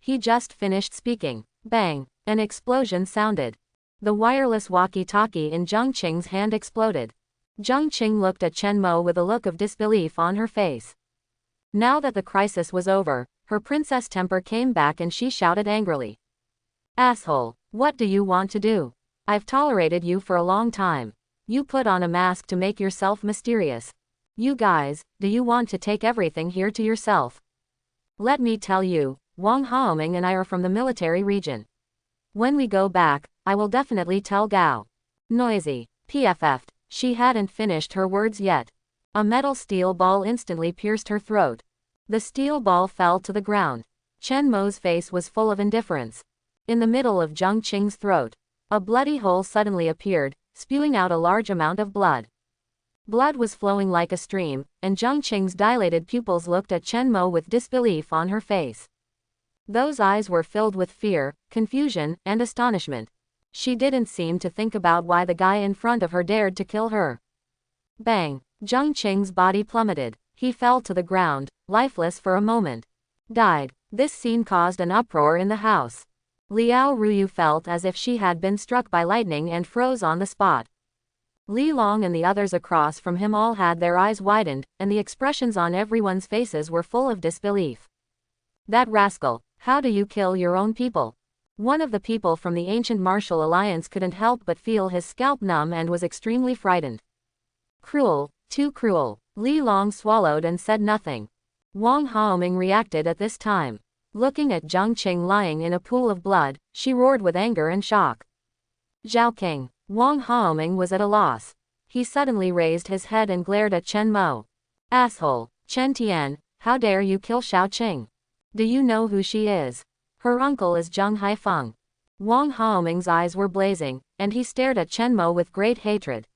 He just finished speaking. Bang! An explosion sounded. The wireless walkie-talkie in Qiongqi's hand exploded. Qiongqi looked at Chen Mo with a look of disbelief on her face. Now that the crisis was over, her princess temper came back and she shouted angrily. Asshole, what do you want to do? I've tolerated you for a long time. You put on a mask to make yourself mysterious. You guys, do you want to take everything here to yourself? Let me tell you, Wang Haoming and I are from the military region. When we go back, I will definitely tell Gao. Noisy. PFF'd. She hadn't finished her words yet. A metal steel ball instantly pierced her throat. The steel ball fell to the ground. Chen Mo's face was full of indifference. In the middle of Qiongqi's throat, a bloody hole suddenly appeared, spewing out a large amount of blood. Blood was flowing like a stream, and Qiongqi's dilated pupils looked at Chen Mo with disbelief on her face. Those eyes were filled with fear, confusion, and astonishment. She didn't seem to think about why the guy in front of her dared to kill her. Bang! Qiongqi's body plummeted. He fell to the ground, lifeless for a moment. Died. This scene caused an uproar in the house. Liao Ruyu felt as if she had been struck by lightning and froze on the spot. Li Long and the others across from him all had their eyes widened, and the expressions on everyone's faces were full of disbelief. That rascal, how do you kill your own people? One of the people from the ancient martial alliance couldn't help but feel his scalp numb and was extremely frightened. Cruel, too cruel. Li Long swallowed and said nothing. Wang Haoming reacted at this time. Looking at Qiongqi lying in a pool of blood, she roared with anger and shock. Zhaoqing. Wang Haoming was at a loss. He suddenly raised his head and glared at Chen Mo. Asshole, Chen Tian, how dare you kill Zhaoqing? Do you know who she is? Her uncle is Zheng Haifeng. Wang Haoming's eyes were blazing, and he stared at Chen Mo with great hatred.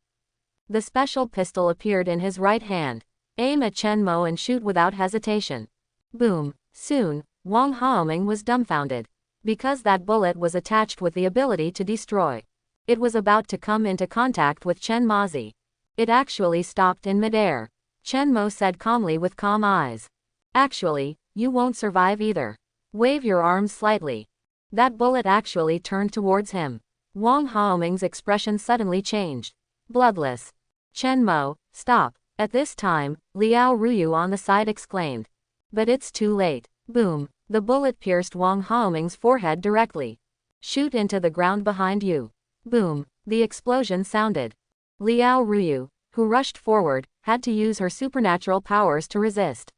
The special pistol appeared in his right hand. Aim at Chen Mo and shoot without hesitation. Boom. Soon, Wang Haoming was dumbfounded. Because that bullet was attached with the ability to destroy. It was about to come into contact with Chen Mozi. It actually stopped in midair. Chen Mo said calmly with calm eyes. Actually, you won't survive either. Wave your arms slightly. That bullet actually turned towards him. Wang Haoming's expression suddenly changed. Bloodless. Chen Mo, stop. At this time, Liao Ruyu on the side exclaimed. But it's too late. Boom. The bullet pierced Wang Haoming's forehead directly. Shoot into the ground behind you. Boom. The explosion sounded. Liao Ruyu, who rushed forward, had to use her supernatural powers to resist.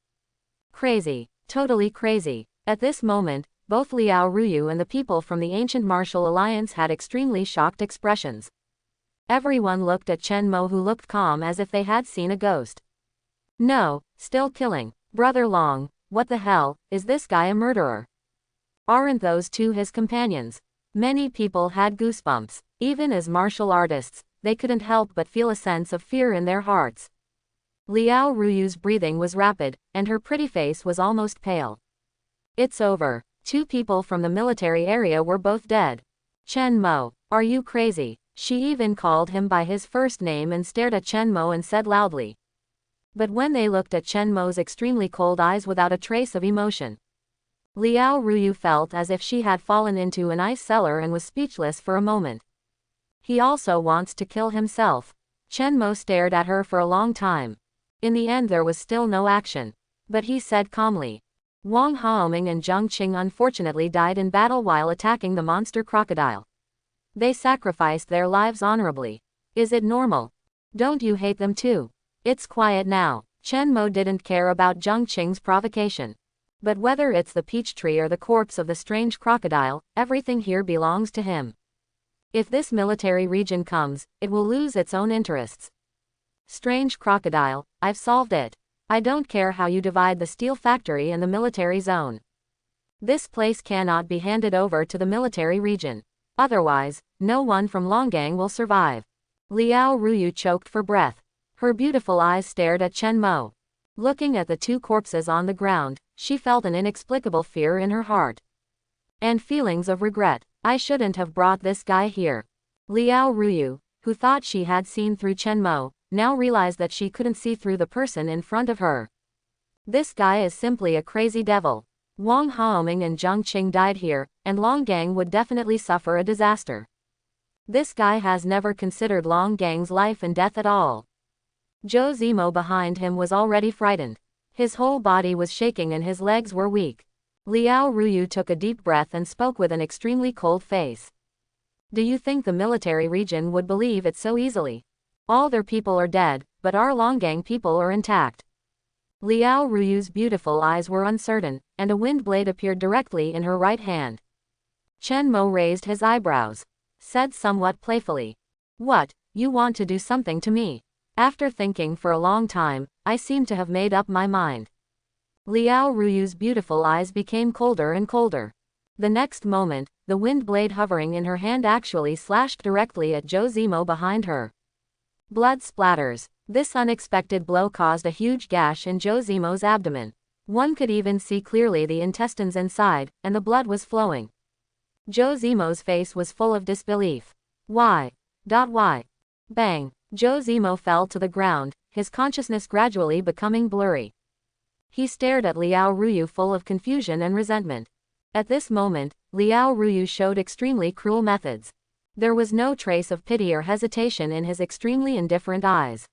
Crazy. Totally crazy. At this moment, both Liao Ruyu and the people from the ancient martial alliance had extremely shocked expressions. Everyone looked at Chen Mo, who looked calm as if they had seen a ghost. No, still killing. Brother Long, what the hell, is this guy a murderer? Aren't those two his companions? Many people had goosebumps. Even as martial artists, they couldn't help but feel a sense of fear in their hearts. Liao Ruyu's breathing was rapid, and her pretty face was almost pale. It's over. 2 people from the military area were both dead. Chen Mo, are you crazy? She even called him by his first name and stared at Chen Mo and said loudly. But when they looked at Chen Mo's extremely cold eyes without a trace of emotion, Liao Ruyu felt as if she had fallen into an ice cellar and was speechless for a moment. He also wants to kill himself. Chen Mo stared at her for a long time. In the end there was still no action. But he said calmly, Wang Haoming and Zheng Qing unfortunately died in battle while attacking the monster crocodile. They sacrificed their lives honorably. Is it normal? Don't you hate them too? It's quiet now. Chen Mo didn't care about Zheng Qing's provocation. But whether it's the peach tree or the corpse of the strange crocodile, everything here belongs to him. If this military region comes, it will lose its own interests. Strange crocodile, I've solved it. I don't care how you divide the steel factory and the military zone. This place cannot be handed over to the military region. Otherwise, no one from Longgang will survive. Liao Ruyu choked for breath. Her beautiful eyes stared at Chen Mo. Looking at the 2 corpses on the ground, she felt an inexplicable fear in her heart. And feelings of regret. I shouldn't have brought this guy here. Liao Ruyu, who thought she had seen through Chen Mo, now realized that she couldn't see through the person in front of her. This guy is simply a crazy devil. Wang Haoming and Zheng Qing died here, and Longgang would definitely suffer a disaster. This guy has never considered Longgang's life and death at all. Zhou Zimo behind him was already frightened. His whole body was shaking and his legs were weak. Liao Ruyu took a deep breath and spoke with an extremely cold face. Do you think the military region would believe it so easily? All their people are dead, but our Longgang people are intact. Liao Ruyu's beautiful eyes were uncertain, and a wind blade appeared directly in her right hand. Chen Mo raised his eyebrows, said somewhat playfully, What, you want to do something to me? After thinking for a long time, I seem to have made up my mind. Liao Ruyu's beautiful eyes became colder and colder. The next moment, the wind blade hovering in her hand actually slashed directly at Zhou Zimo behind her. Blood splatters. This unexpected blow caused a huge gash in Zhou Zimo's abdomen. One could even see clearly the intestines inside, and the blood was flowing. Zhou Zimo's face was full of disbelief. Why? Why? Bang! Zhou Zimo fell to the ground, his consciousness gradually becoming blurry. He stared at Liao Ruyu full of confusion and resentment. At this moment, Liao Ruyu showed extremely cruel methods. There was no trace of pity or hesitation in his extremely indifferent eyes.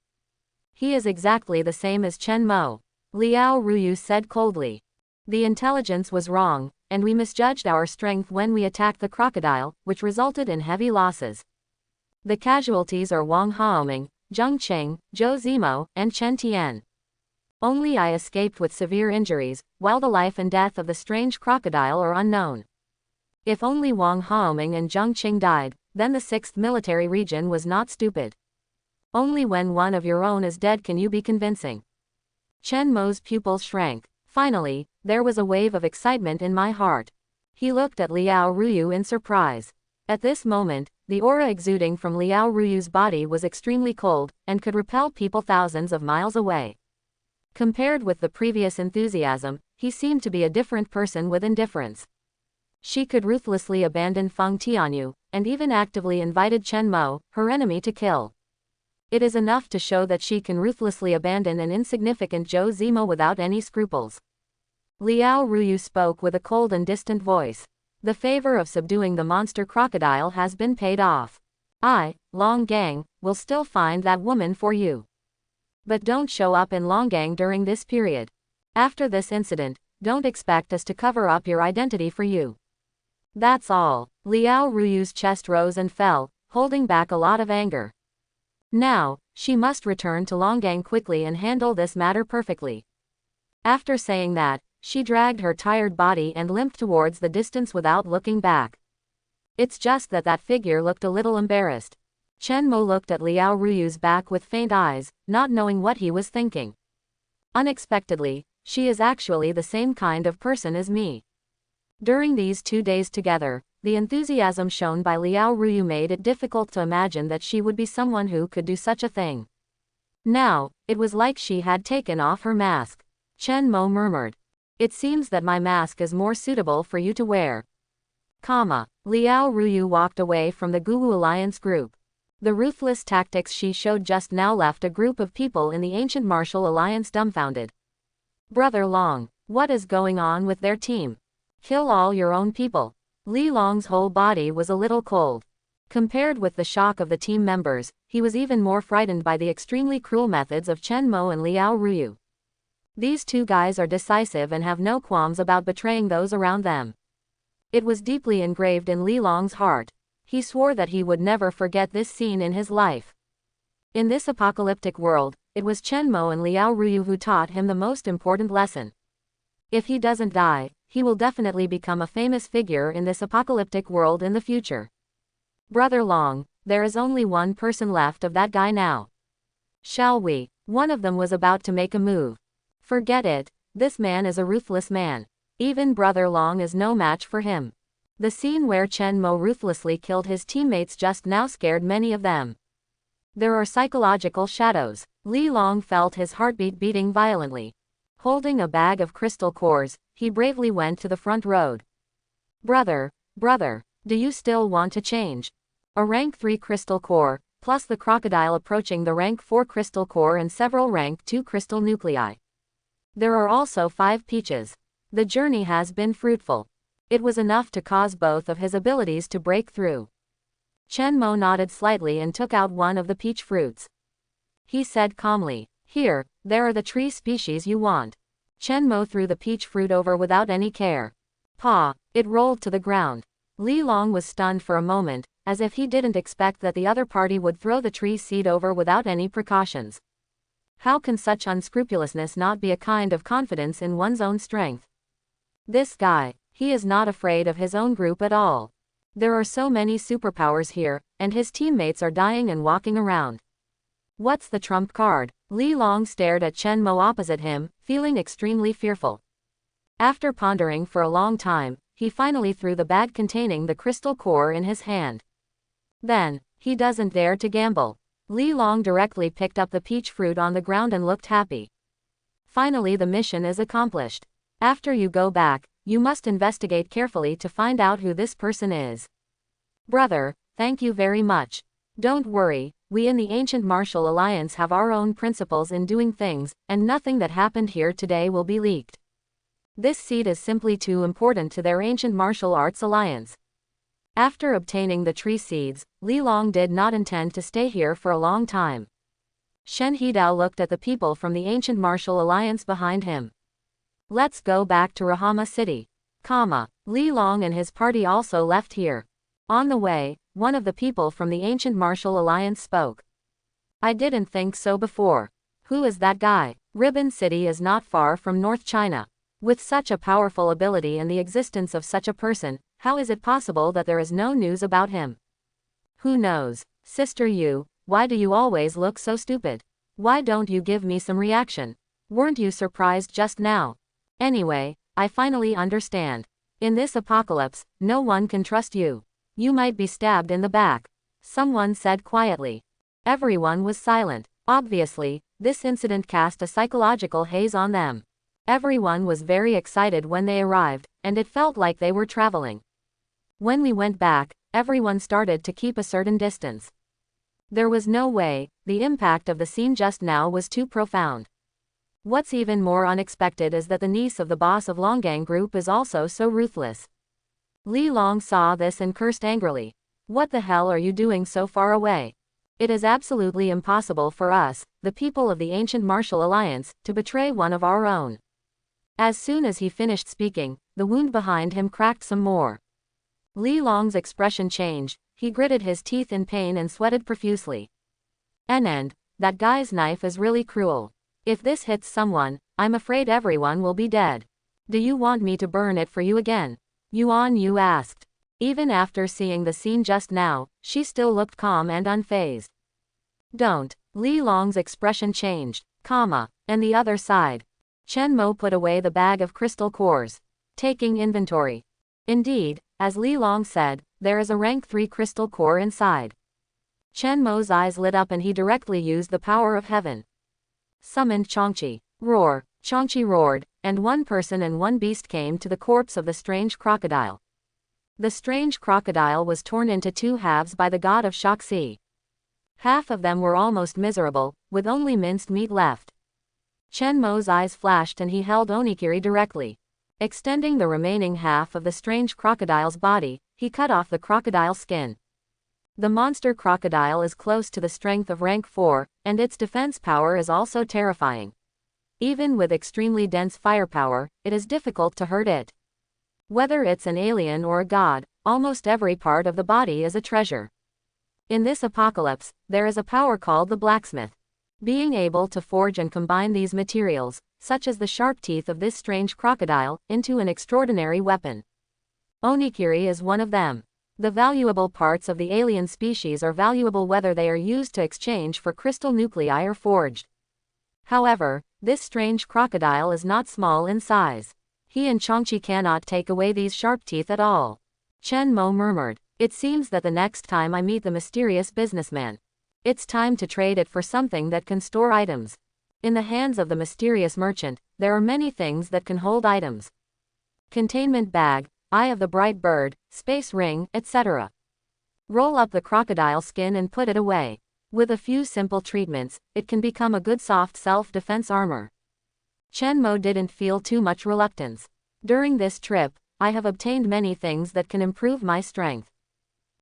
He is exactly the same as Chen Mo, Liao Ruyu said coldly. The intelligence was wrong, and we misjudged our strength when we attacked the crocodile, which resulted in heavy losses. The casualties are Wang Haoming, Zheng Qing, Zhou Zimo, and Chen Tian. Only I escaped with severe injuries, while the life and death of the strange crocodile are unknown. If only Wang Haoming and Zheng Qing died, then the 6th military region was not stupid. Only when one of your own is dead can you be convincing. Chen Mo's pupils shrank. Finally, there was a wave of excitement in my heart. He looked at Liao Ruyu in surprise. At this moment, the aura exuding from Liao Ruyu's body was extremely cold, and could repel people thousands of miles away. Compared with the previous enthusiasm, he seemed to be a different person with indifference. She could ruthlessly abandon Feng Tianyu, and even actively invited Chen Mo, her enemy, to kill. It is enough to show that she can ruthlessly abandon an insignificant Zhou Zimo without any scruples. Liao Ruyu spoke with a cold and distant voice. The favor of subduing the monster crocodile has been paid off. I, Longgang, will still find that woman for you. But don't show up in Longgang during this period. After this incident, don't expect us to cover up your identity for you. That's all. Liao Ruyu's chest rose and fell, holding back a lot of anger. Now, she must return to Longgang quickly and handle this matter perfectly. After saying that, She dragged her tired body and limped towards the distance without looking back. It's just that that figure looked a little embarrassed. Chen Mo looked at Liao Ruyu's back with faint eyes, not knowing what he was thinking. Unexpectedly, she is actually the same kind of person as me. During these 2 days together, the enthusiasm shown by Liao Ruyu made it difficult to imagine that she would be someone who could do such a thing. Now, it was like she had taken off her mask. Chen Mo murmured. It seems that my mask is more suitable for you to wear. Liao Ruyu walked away from the Guwu Alliance group. The ruthless tactics she showed just now left a group of people in the ancient martial alliance dumbfounded. Brother Long, what is going on with their team? Kill all your own people. Li Long's whole body was a little cold. Compared with the shock of the team members, he was even more frightened by the extremely cruel methods of Chen Mo and Liao Ruyu. These two guys are decisive and have no qualms about betraying those around them. It was deeply engraved in Li Long's heart. He swore that he would never forget this scene in his life. In this apocalyptic world, it was Chen Mo and Liao Ruyu who taught him the most important lesson. If he doesn't die, he will definitely become a famous figure in this apocalyptic world in the future. Brother Long, there is only one person left of that guy now. Shall we? One of them was about to make a move. Forget it, this man is a ruthless man. Even Brother Long is no match for him. The scene where Chen Mo ruthlessly killed his teammates just now scared many of them. There are psychological shadows. Li Long felt his heartbeat beating violently. Holding a bag of crystal cores, he bravely went to the front road. Brother, do you still want to change? A rank 3 crystal core, plus the crocodile approaching the rank 4 crystal core and several rank 2 crystal nuclei. There are also 5 peaches. The journey has been fruitful. It was enough to cause both of his abilities to break through. Chen Mo nodded slightly and took out one of the peach fruits. He said calmly, "Here, there are the tree species you want." Chen Mo threw the peach fruit over without any care. It rolled to the ground. Li Long was stunned for a moment, as if he didn't expect that the other party would throw the tree seed over without any precautions. How can such unscrupulousness not be a kind of confidence in one's own strength? This guy, he is not afraid of his own group at all. There are so many superpowers here, and his teammates are dying and walking around. What's the trump card? Li Long stared at Chen Mo opposite him, feeling extremely fearful. After pondering for a long time, he finally threw the bag containing the crystal core in his hand. Then, he doesn't dare to gamble. Li Long directly picked up the peach fruit on the ground and looked happy. Finally, the mission is accomplished. After you go back, you must investigate carefully to find out who this person is. Brother, thank you very much. Don't worry, we in the Ancient Martial Alliance have our own principles in doing things, and nothing that happened here today will be leaked. This seed is simply too important to their Ancient Martial Arts Alliance. After obtaining the tree seeds, Li Long did not intend to stay here for a long time. Shen Hidao looked at the people from the Ancient Martial Alliance behind him. Let's go back to Rahama City. Li Long and his party also left here. On the way, one of the people from the Ancient Martial Alliance spoke. I didn't think so before. Who is that guy? Ribbon City is not far from North China. With such a powerful ability and the existence of such a person, how is it possible that there is no news about him? Who knows? Sister Yu, why do you always look so stupid? Why don't you give me some reaction? Weren't you surprised just now? Anyway, I finally understand. In this apocalypse, no one can trust you. You might be stabbed in the back. Someone said quietly. Everyone was silent. Obviously, this incident cast a psychological haze on them. Everyone was very excited when they arrived, and it felt like they were traveling. When we went back, everyone started to keep a certain distance. There was no way, the impact of the scene just now was too profound. What's even more unexpected is that the niece of the boss of Longgang Group is also so ruthless. Li Long saw this and cursed angrily. What the hell are you doing so far away? It is absolutely impossible for us, the people of the Ancient Martial Alliance, to betray one of our own. As soon as he finished speaking, the wound behind him cracked some more. Li Long's expression changed, he gritted his teeth in pain and sweated profusely. That guy's knife is really cruel. If this hits someone, I'm afraid everyone will be dead. Do you want me to burn it for you again? Yuan Yu asked. Even after seeing the scene just now, she still looked calm and unfazed. Don't. Li Long's expression changed, and the other side. Chen Mo put away the bag of crystal cores, taking inventory. Indeed, as Li Long said, there is a rank 3 crystal core inside. Chen Mo's eyes lit up and he directly used the power of heaven. Summoned Qiongqi. Roar. Qiongqi roared, and one person and one beast came to the corpse of the strange crocodile. The strange crocodile was torn into 2 halves by the god of Qiongqi. Half of them were almost miserable, with only minced meat left. Chen Mo's eyes flashed and he held Onikiri directly. Extending the remaining half of the strange crocodile's body, he cut off the crocodile's skin. The monster crocodile is close to the strength of rank 4, and its defense power is also terrifying. Even with extremely dense firepower, it is difficult to hurt it. Whether it's an alien or a god, almost every part of the body is a treasure. In this apocalypse, there is a power called the blacksmith. Being able to forge and combine these materials, such as the sharp teeth of this strange crocodile, into an extraordinary weapon. Onikiri is one of them. The valuable parts of the alien species are valuable whether they are used to exchange for crystal nuclei or forged. However, this strange crocodile is not small in size. He and Qiongqi cannot take away these sharp teeth at all. Chen Mo murmured. It seems that the next time I meet the mysterious businessman, it's time to trade it for something that can store items. In the hands of the mysterious merchant, there are many things that can hold items. Containment bag, eye of the bright bird, space ring, etc. Roll up the crocodile skin and put it away. With a few simple treatments, it can become a good soft self-defense armor. Chen Mo didn't feel too much reluctance. During this trip, I have obtained many things that can improve my strength.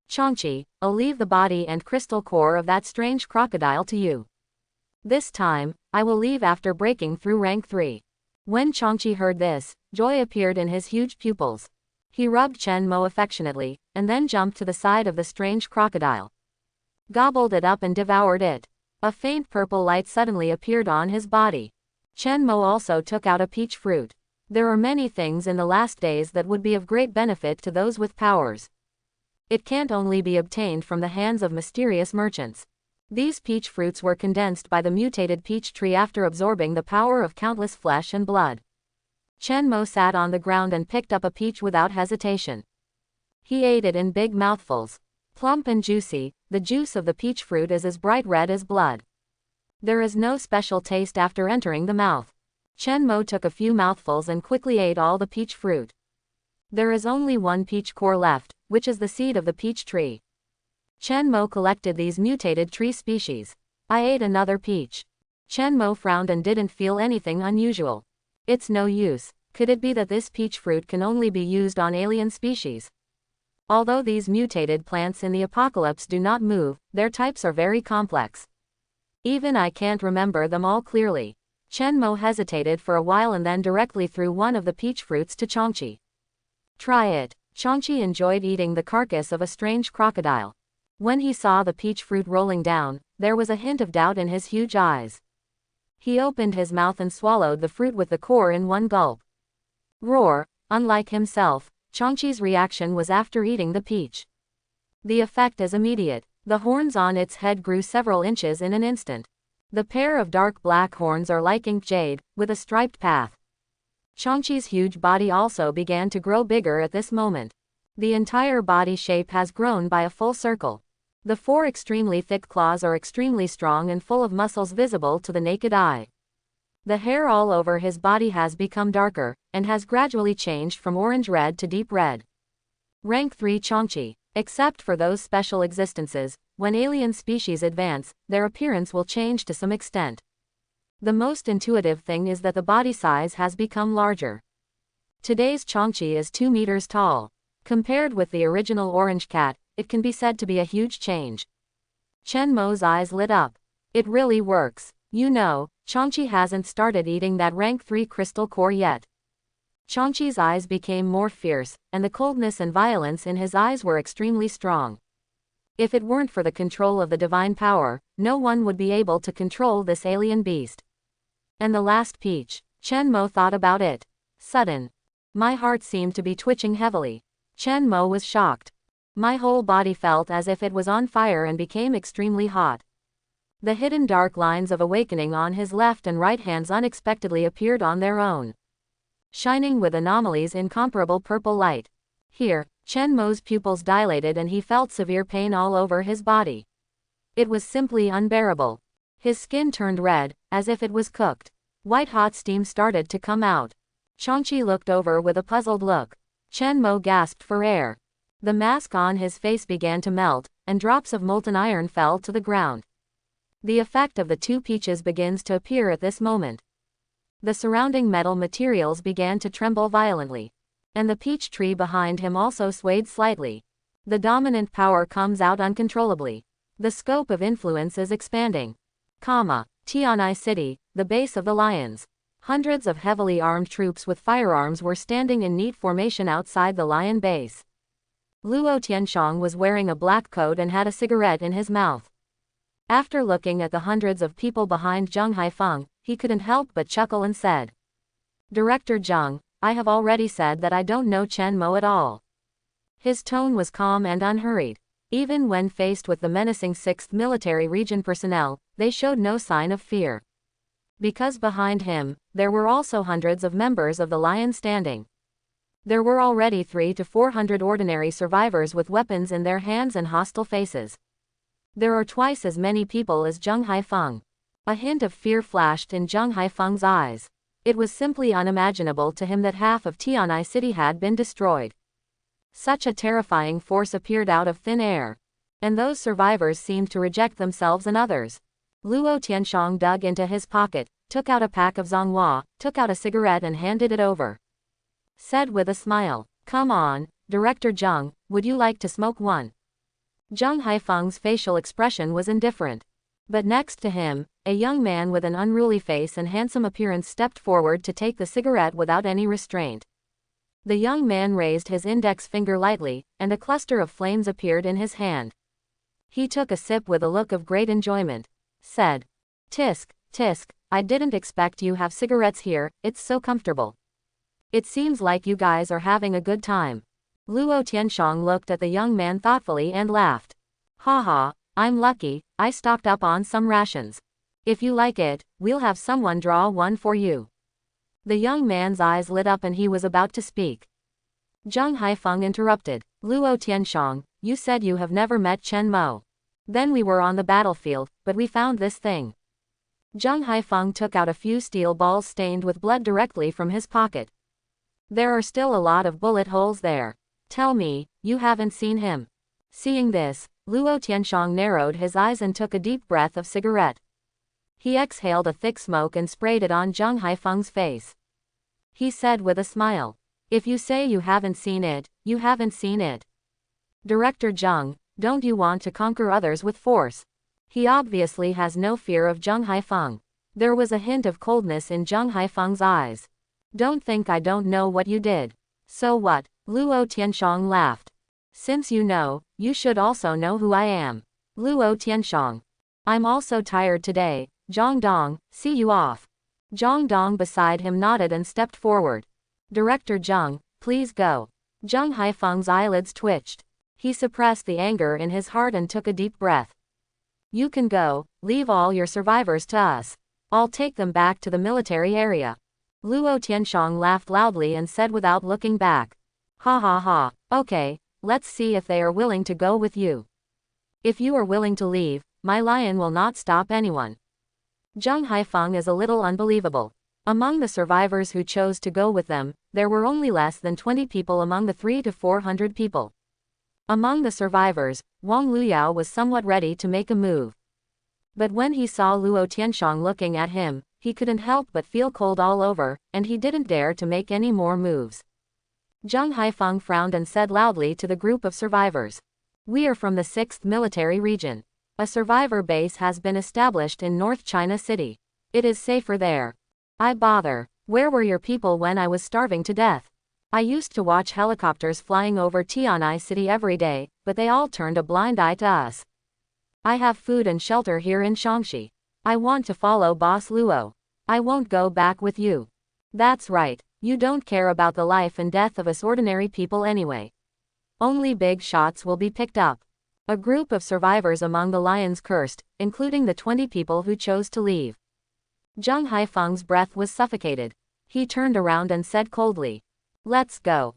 Qiongqi, I'll leave the body and crystal core of that strange crocodile to you. This time, I will leave after breaking through rank 3. When Qiongqi heard this, joy appeared in his huge pupils. He rubbed Chen Mo affectionately, and then jumped to the side of the strange crocodile. Gobbled it up and devoured it. A faint purple light suddenly appeared on his body. Chen Mo also took out a peach fruit. There are many things in the last days that would be of great benefit to those with powers. It can't only be obtained from the hands of mysterious merchants. These peach fruits were condensed by the mutated peach tree after absorbing the power of countless flesh and blood. Chen Mo sat on the ground and picked up a peach without hesitation. He ate it in big mouthfuls. Plump and juicy, the juice of the peach fruit is as bright red as blood. There is no special taste after entering the mouth. Chen Mo took a few mouthfuls and quickly ate all the peach fruit. There is only one peach core left, which is the seed of the peach tree. Chen Mo collected these mutated tree species. I ate another peach. Chen Mo frowned and didn't feel anything unusual. It's no use. Could it be that this peach fruit can only be used on alien species? Although these mutated plants in the apocalypse do not move, their types are very complex. Even I can't remember them all clearly. Chen Mo hesitated for a while and then directly threw one of the peach fruits to Qiongqi. Try it. Qiongqi enjoyed eating the carcass of a strange crocodile. When he saw the peach fruit rolling down, there was a hint of doubt in his huge eyes. He opened his mouth and swallowed the fruit with the core in one gulp. Roar. Unlike himself, Qiongqi's reaction was after eating the peach. The effect is immediate. The horns on its head grew several inches in an instant. The pair of dark black horns are like ink jade, with a striped path. Qiongqi's huge body also began to grow bigger at this moment. The entire body shape has grown by a full circle. The 4 extremely thick claws are extremely strong and full of muscles visible to the naked eye. The hair all over his body has become darker, and has gradually changed from orange-red to deep red. Rank 3 Qiongqi. Except for those special existences, when alien species advance, their appearance will change to some extent. The most intuitive thing is that the body size has become larger. Today's Qiongqi is 2 meters tall. Compared with the original orange cat, it can be said to be a huge change. Chen Mo's eyes lit up. It really works. You know, Qiongqi hasn't started eating that rank 3 crystal core yet. Qiongqi's eyes became more fierce, and the coldness and violence in his eyes were extremely strong. If it weren't for the control of the divine power, no one would be able to control this alien beast. And the last peach. Chen Mo thought about it. Sudden, My heart seemed to be twitching heavily. Chen Mo was shocked. My whole body felt as if it was on fire and became extremely hot. The hidden dark lines of awakening on his left and right hands unexpectedly appeared on their own, shining with anomalies incomparable purple light. Here, Chen Mo's pupils dilated and he felt severe pain all over his body. It was simply unbearable. His skin turned red, as if it was cooked. White-hot steam started to come out. Qiongqi looked over with a puzzled look. Chen Mo gasped for air. The mask on his face began to melt, and drops of molten iron fell to the ground. The effect of the two peaches begins to appear at this moment. The surrounding metal materials began to tremble violently. And the peach tree behind him also swayed slightly. The dominant power comes out uncontrollably. The scope of influence is expanding. Tianquan City, the base of the lions. Hundreds of heavily armed troops with firearms were standing in neat formation outside the lion base. Luo Tianshang was wearing a black coat and had a cigarette in his mouth. After looking at the hundreds of people behind Zheng Haifeng, he couldn't help but chuckle and said, "Director Zheng, I have already said that I don't know Chen Mo at all." His tone was calm and unhurried. Even when faced with the menacing 6th Military Region personnel, they showed no sign of fear. Because behind him, there were also hundreds of members of the Lion standing. There were already 300 to 400 ordinary survivors with weapons in their hands and hostile faces. There are twice as many people as Zheng Haifeng. A hint of fear flashed in Zheng Haifeng's eyes. It was simply unimaginable to him that half of Tianquan City had been destroyed. Such a terrifying force appeared out of thin air. And those survivors seemed to reject themselves and others. Luo Tianshang dug into his pocket, took out a pack of zonghua, took out a cigarette and handed it over. Said with a smile, "Come on, Director Zheng, would you like to smoke one?" Zheng Haifeng's facial expression was indifferent. But next to him, a young man with an unruly face and handsome appearance stepped forward to take the cigarette without any restraint. The young man raised his index finger lightly, and a cluster of flames appeared in his hand. He took a sip with a look of great enjoyment. Said, "Tisk, tisk, I didn't expect you have cigarettes here, it's so comfortable. It seems like you guys are having a good time." Luo Tianshang looked at the young man thoughtfully and laughed. "Haha, I'm lucky, I stocked up on some rations. If you like it, we'll have someone draw one for you." The young man's eyes lit up and he was about to speak. Zheng Haifeng interrupted. "Luo Tianshang, you said you have never met Chen Mo. Then we were on the battlefield, but we found this thing." Zheng Haifeng took out a few steel balls stained with blood directly from his pocket. "There are still a lot of bullet holes there. Tell me, you haven't seen him?" Seeing this, Luo Tianshang narrowed his eyes and took a deep breath of cigarette. He exhaled a thick smoke and sprayed it on Zheng Haifeng's face. He said with a smile, "If you say you haven't seen it, you haven't seen it. Director Zheng, don't you want to conquer others with force?" He obviously has no fear of Zheng Haifeng. There was a hint of coldness in Zheng Haifeng's eyes. "Don't think I don't know what you did." "So what?" Luo Tianshang laughed. "Since you know, you should also know who I am." Luo Tianshang. "I'm also tired today. Zhang Dong, see you off." Zhang Dong beside him nodded and stepped forward. "Director Zheng, please go." Zheng Haifeng's eyelids twitched. He suppressed the anger in his heart and took a deep breath. "You can go, leave all your survivors to us. I'll take them back to the military area." Luo Tianshang laughed loudly and said without looking back, "Ha ha ha, okay, let's see if they are willing to go with you. If you are willing to leave, my lion will not stop anyone." Zheng Haifeng is a little unbelievable. Among the survivors who chose to go with them, there were only less than 20 people among the 300 to 400 people. Among the survivors, Wang Luyao was somewhat ready to make a move. But when he saw Luo Tianshang looking at him, he couldn't help but feel cold all over, and he didn't dare to make any more moves. Zheng Haifeng frowned and said loudly to the group of survivors, "We are from the 6th Military Region. A survivor base has been established in North China City. It is safer there. I bother. Where were your people when I was starving to death? I used to watch helicopters flying over Tianquan City every day, but they all turned a blind eye to us. I have food and shelter here in Qiongqi. I want to follow Boss Luo. I won't go back with you." That's right, you don't care about the life and death of us ordinary people anyway. Only big shots will be picked up. A group of survivors among the lions cursed, including the 20 people who chose to leave. Zhang Haifeng's breath was suffocated. He turned around and said coldly, "Let's go."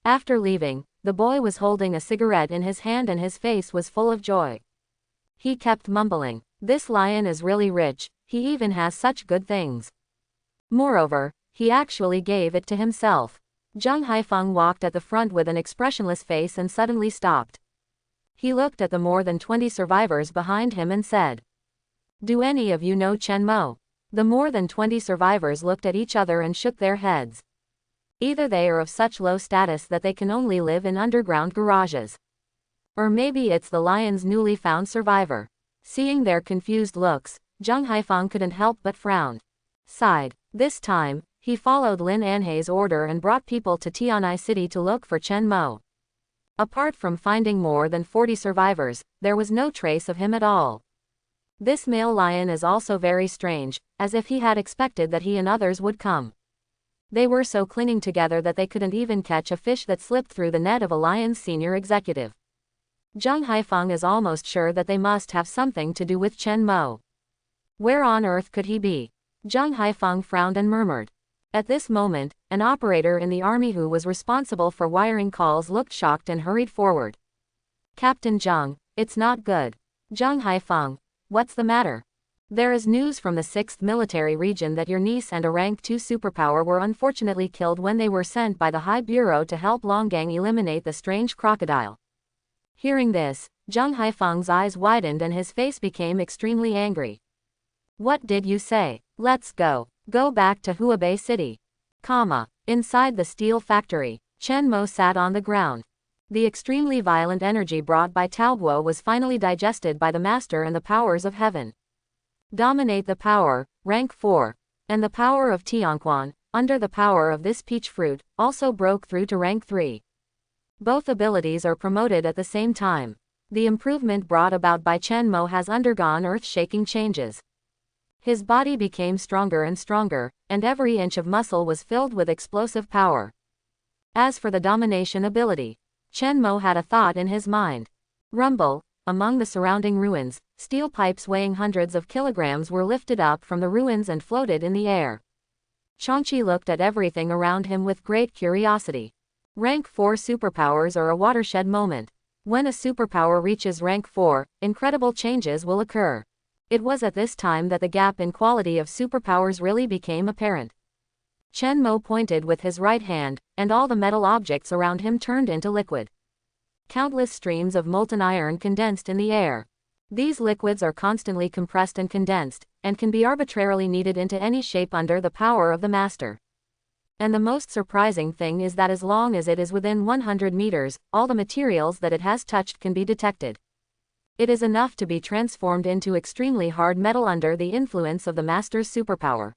After leaving, the boy was holding a cigarette in his hand and his face was full of joy. He kept mumbling, "This lion is really rich, he even has such good things." Moreover, he actually gave it to himself. Zhang Haifeng walked at the front with an expressionless face and suddenly stopped. He looked at the more than 20 survivors behind him and said, "Do any of you know Chen Mo?" The more than 20 survivors looked at each other and shook their heads. Either they are of such low status that they can only live in underground garages. Or maybe it's the lion's newly found survivor. Seeing their confused looks, Zhang Haifeng couldn't help but frown. Sighed. This time, he followed Lin Anhei's order and brought people to Tianquan City to look for Chen Mo. Apart from finding more than 40 survivors, there was no trace of him at all. This male lion is also very strange, as if he had expected that he and others would come. They were so clinging together that they couldn't even catch a fish that slipped through the net of a lion's senior executive. Zhang Haifeng is almost sure that they must have something to do with Chen Mo. Where on earth could he be? Zhang Haifeng frowned and murmured. At this moment, an operator in the army who was responsible for wiring calls looked shocked and hurried forward. "Captain Zhang, it's not good." "Zhang Haifeng, what's the matter?" "There is news from the 6th military region that your niece and a rank 2 superpower were unfortunately killed when they were sent by the High Bureau to help Longgang eliminate the strange crocodile." Hearing this, Zhang Haifeng's eyes widened and his face became extremely angry. "What did you say? Let's go. Go back to Huabei City." Inside the steel factory, Chen Mo sat on the ground. The extremely violent energy brought by Taoguo was finally digested by the master and the powers of heaven. Dominate the power, rank 4, and the power of Tianquan, under the power of this peach fruit, also broke through to rank 3. Both abilities are promoted at the same time. The improvement brought about by Chen Mo has undergone earth-shaking changes. His body became stronger and stronger, and every inch of muscle was filled with explosive power. As for the domination ability, Chen Mo had a thought in his mind. Rumble. Among the surrounding ruins, steel pipes weighing hundreds of kilograms were lifted up from the ruins and floated in the air. Qiongqi looked at everything around him with great curiosity. Rank 4 superpowers are a watershed moment. When a superpower reaches rank 4, incredible changes will occur. It was at this time that the gap in quality of superpowers really became apparent. Chen Mo pointed with his right hand, and all the metal objects around him turned into liquid. Countless streams of molten iron condensed in the air. These liquids are constantly compressed and condensed, and can be arbitrarily kneaded into any shape under the power of the master. And the most surprising thing is that as long as it is within 100 meters, all the materials that it has touched can be detected. It is enough to be transformed into extremely hard metal under the influence of the master's superpower.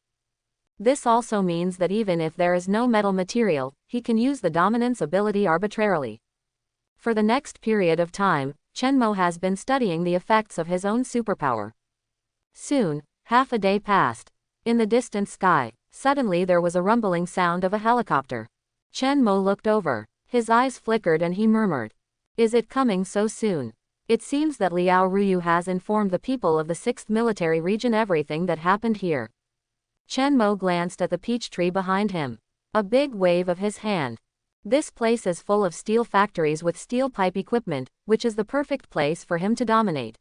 This also means that even if there is no metal material, he can use the dominance ability arbitrarily. For the next period of time, Chen Mo has been studying the effects of his own superpower. Soon, half a day passed. In the distant sky, suddenly there was a rumbling sound of a helicopter. Chen Mo looked over. His eyes flickered and he murmured, "Is it coming so soon?" It seems that Liao Ruyu has informed the people of the 6th military region everything that happened here. Chen Mo glanced at the peach tree behind him. A big wave of his hand. This place is full of steel factories with steel pipe equipment, which is the perfect place for him to dominate.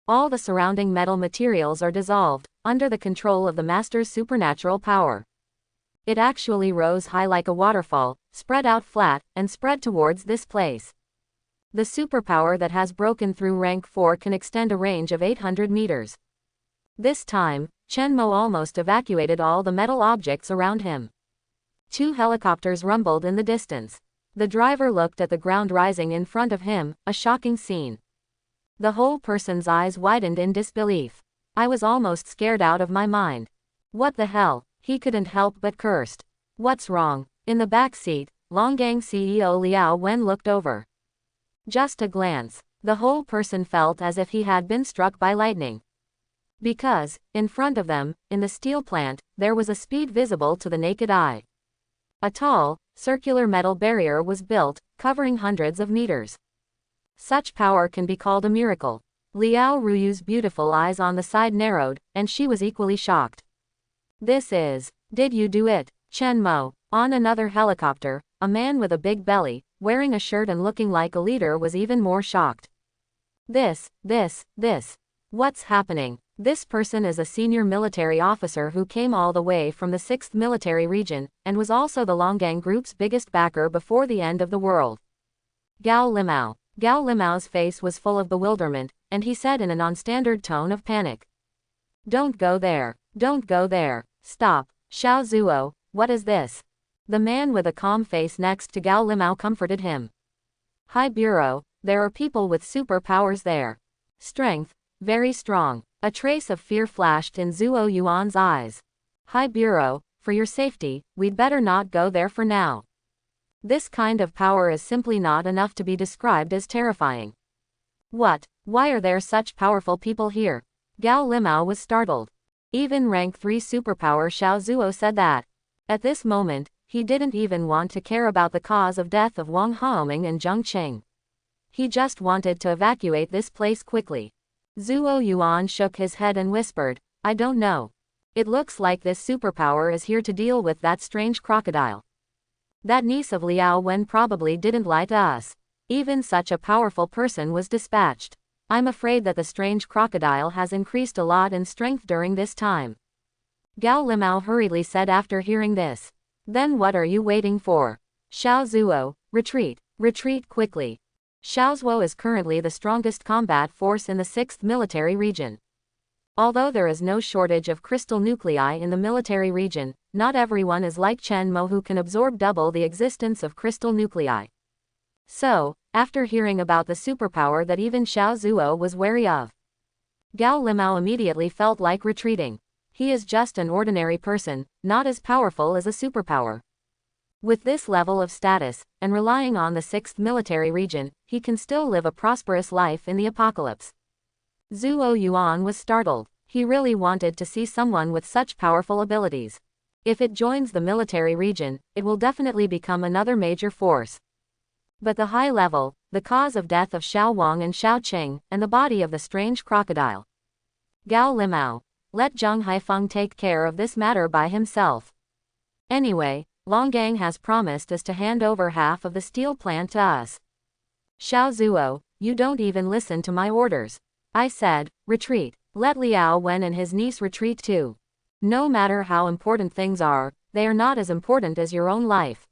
All the surrounding metal materials are dissolved, under the control of the master's supernatural power. It actually rose high like a waterfall, spread out flat, and spread towards this place. The superpower that has broken through rank 4 can extend a range of 800 meters. This time, Chen Mo almost evacuated all the metal objects around him. 2 helicopters rumbled in the distance. The driver looked at the ground rising in front of him, a shocking scene. The whole person's eyes widened in disbelief. "I was almost scared out of my mind. What the hell?" He couldn't help but cursed. "What's wrong?" In the back seat, Longgang CEO Liao Wen looked over. Just a glance, the whole person felt as if he had been struck by lightning. Because, in front of them, in the steel plant, there was a speed visible to the naked eye. A tall, circular metal barrier was built, covering hundreds of meters. Such power can be called a miracle. Liao Ruyu's beautiful eyes on the side narrowed, and she was equally shocked. Did you do it? Chen Mo. On another helicopter, a man with a big belly, wearing a shirt and looking like a leader was even more shocked. What's happening? This person is a senior military officer who came all the way from the 6th Military Region, and was also the Longgang Group's biggest backer before the end of the world. Gao Limao. Gao Limao's face was full of bewilderment, and he said in a non-standard tone of panic. Don't go there. Don't go there. Stop. Xiao Zuo, what is this? The man with a calm face next to Gao Limao comforted him. Hi Bureau, there are people with superpowers there. Strength, very strong. A trace of fear flashed in Zuo Yuan's eyes. Hi Bureau, for your safety, we'd better not go there for now. This kind of power is simply not enough to be described as terrifying. What? Why are there such powerful people here? Gao Limao was startled. Even rank 3 superpower Xiao Zuo said that. At this moment, he didn't even want to care about the cause of death of Wang Haoming and Zheng Qing. He just wanted to evacuate this place quickly. Zuo Yuan shook his head and whispered, I don't know. It looks like this superpower is here to deal with that strange crocodile. That niece of Liao Wen probably didn't lie to us. Even such a powerful person was dispatched. I'm afraid that the strange crocodile has increased a lot in strength during this time. Gao Limao hurriedly said after hearing this. Then what are you waiting for? Xiao Zuo, retreat. Retreat quickly. Xiao Zuo is currently the strongest combat force in the 6th Military Region. Although there is no shortage of crystal nuclei in the military region, not everyone is like Chen Mo who can absorb double the existence of crystal nuclei. So, after hearing about the superpower that even Xiao Zuo was wary of, Gao Limao immediately felt like retreating. He is just an ordinary person, not as powerful as a superpower. With this level of status, and relying on the 6th Military Region, he can still live a prosperous life in the apocalypse. Zuo Yuan was startled. He really wanted to see someone with such powerful abilities. If it joins the military region, it will definitely become another major force. But the high level, the cause of death of Xiao Wang and Xiao Qing, and the body of the strange crocodile. Gao Limao. Let Zheng Haifeng take care of this matter by himself. Anyway, Longgang has promised us to hand over half of the steel plant to us. Xiao Zuo, you don't even listen to my orders. I said, retreat. Let Liao Wen and his niece retreat too. No matter how important things are, they are not as important as your own life.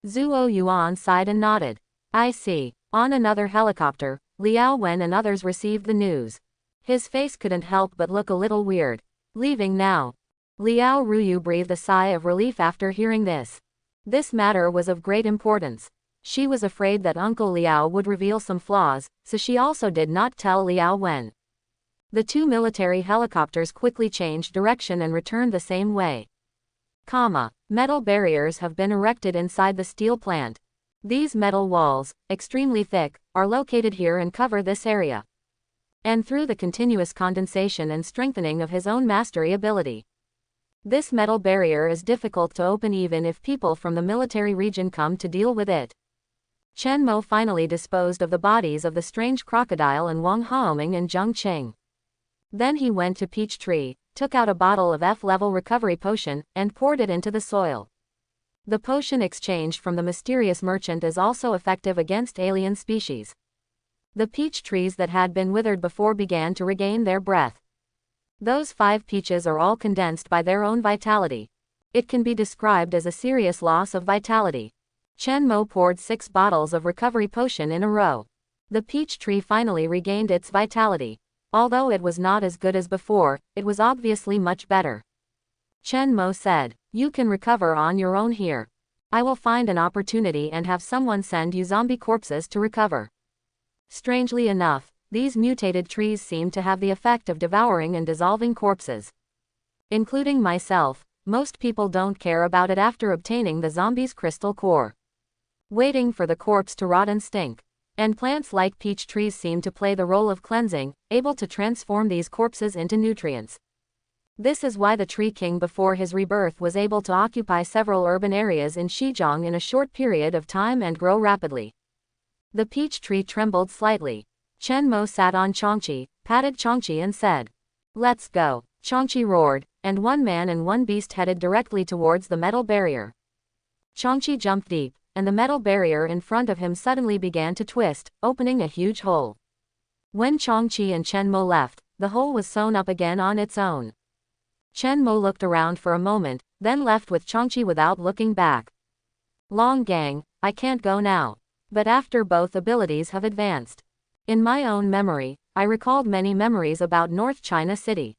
Zuo Yuan sighed and nodded. I see. On another helicopter, Liao Wen and others received the news. His face couldn't help but look a little weird. Leaving now. Liao Ruyu breathed a sigh of relief after hearing this. This matter was of great importance. She was afraid that Uncle Liao would reveal some flaws, so she also did not tell Liao Wen. The 2 military helicopters quickly changed direction and returned the same way. Metal barriers have been erected inside the steel plant. These metal walls, extremely thick, are located here and cover this area. And through the continuous condensation and strengthening of his own mastery ability, this metal barrier is difficult to open even if people from the military region come to deal with it. Chen Mo finally disposed of the bodies of the strange crocodile and Wang Haoming and Zheng Qing. Then he went to Peach Tree, took out a bottle of F-level recovery potion, and poured it into the soil. The potion exchanged from the mysterious merchant is also effective against alien species. The peach trees that had been withered before began to regain their breath. Those 5 peaches are all condensed by their own vitality. It can be described as a serious loss of vitality. Chen Mo poured 6 bottles of recovery potion in a row. The peach tree finally regained its vitality. Although it was not as good as before, it was obviously much better. Chen Mo said, you can recover on your own here. I will find an opportunity and have someone send you zombie corpses to recover. Strangely enough, these mutated trees seem to have the effect of devouring and dissolving corpses. Including myself, most people don't care about it after obtaining the zombie's crystal core. Waiting for the corpse to rot and stink. And plants like peach trees seem to play the role of cleansing, able to transform these corpses into nutrients. This is why the Tree King before his rebirth was able to occupy several urban areas in Xizang in a short period of time and grow rapidly. The peach tree trembled slightly. Chen Mo sat on Qiongqi, patted Qiongqi and said, "Let's go." Qiongqi roared, and one man and one beast headed directly towards the metal barrier. Qiongqi jumped deep, and the metal barrier in front of him suddenly began to twist, opening a huge hole. When Qiongqi and Chen Mo left, the hole was sewn up again on its own. Chen Mo looked around for a moment, then left with Qiongqi without looking back. "Long gang, I can't go now. But after both abilities have advanced. In my own memory, I recalled many memories about North China City."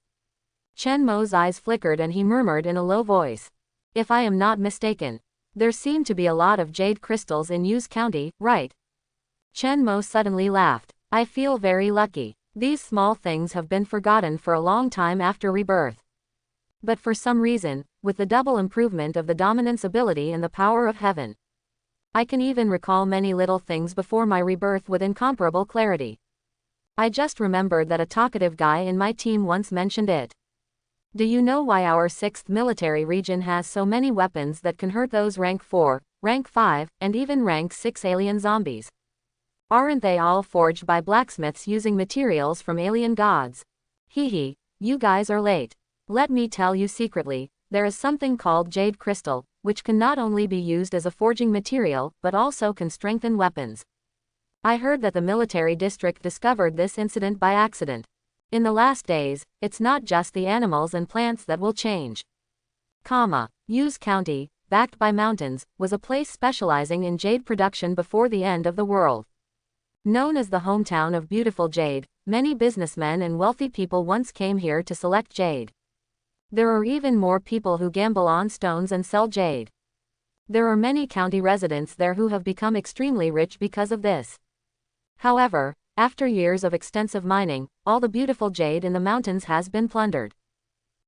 Chen Mo's eyes flickered and he murmured in a low voice. "If I am not mistaken, there seem to be a lot of jade crystals in Yuz County, right?" Chen Mo suddenly laughed. "I feel very lucky. These small things have been forgotten for a long time after rebirth. But for some reason, with the double improvement of the dominance ability and the power of heaven, I can even recall many little things before my rebirth with incomparable clarity. I just remembered that a talkative guy in my team once mentioned it. Do you know why our 6th military region has so many weapons that can hurt those rank 4, rank 5, and even rank 6 alien zombies? Aren't they all forged by blacksmiths using materials from alien gods? Hee, you guys are late. Let me tell you secretly, there is something called jade crystal, which can not only be used as a forging material, but also can strengthen weapons. I heard that the military district discovered this incident by accident. In the last days, it's not just the animals and plants that will change. Yuz County, backed by mountains, was a place specializing in jade production before the end of the world. Known as the hometown of beautiful jade, many businessmen and wealthy people once came here to select jade. There are even more people who gamble on stones and sell jade. There are many county residents there who have become extremely rich because of this. However, after years of extensive mining, all the beautiful jade in the mountains has been plundered.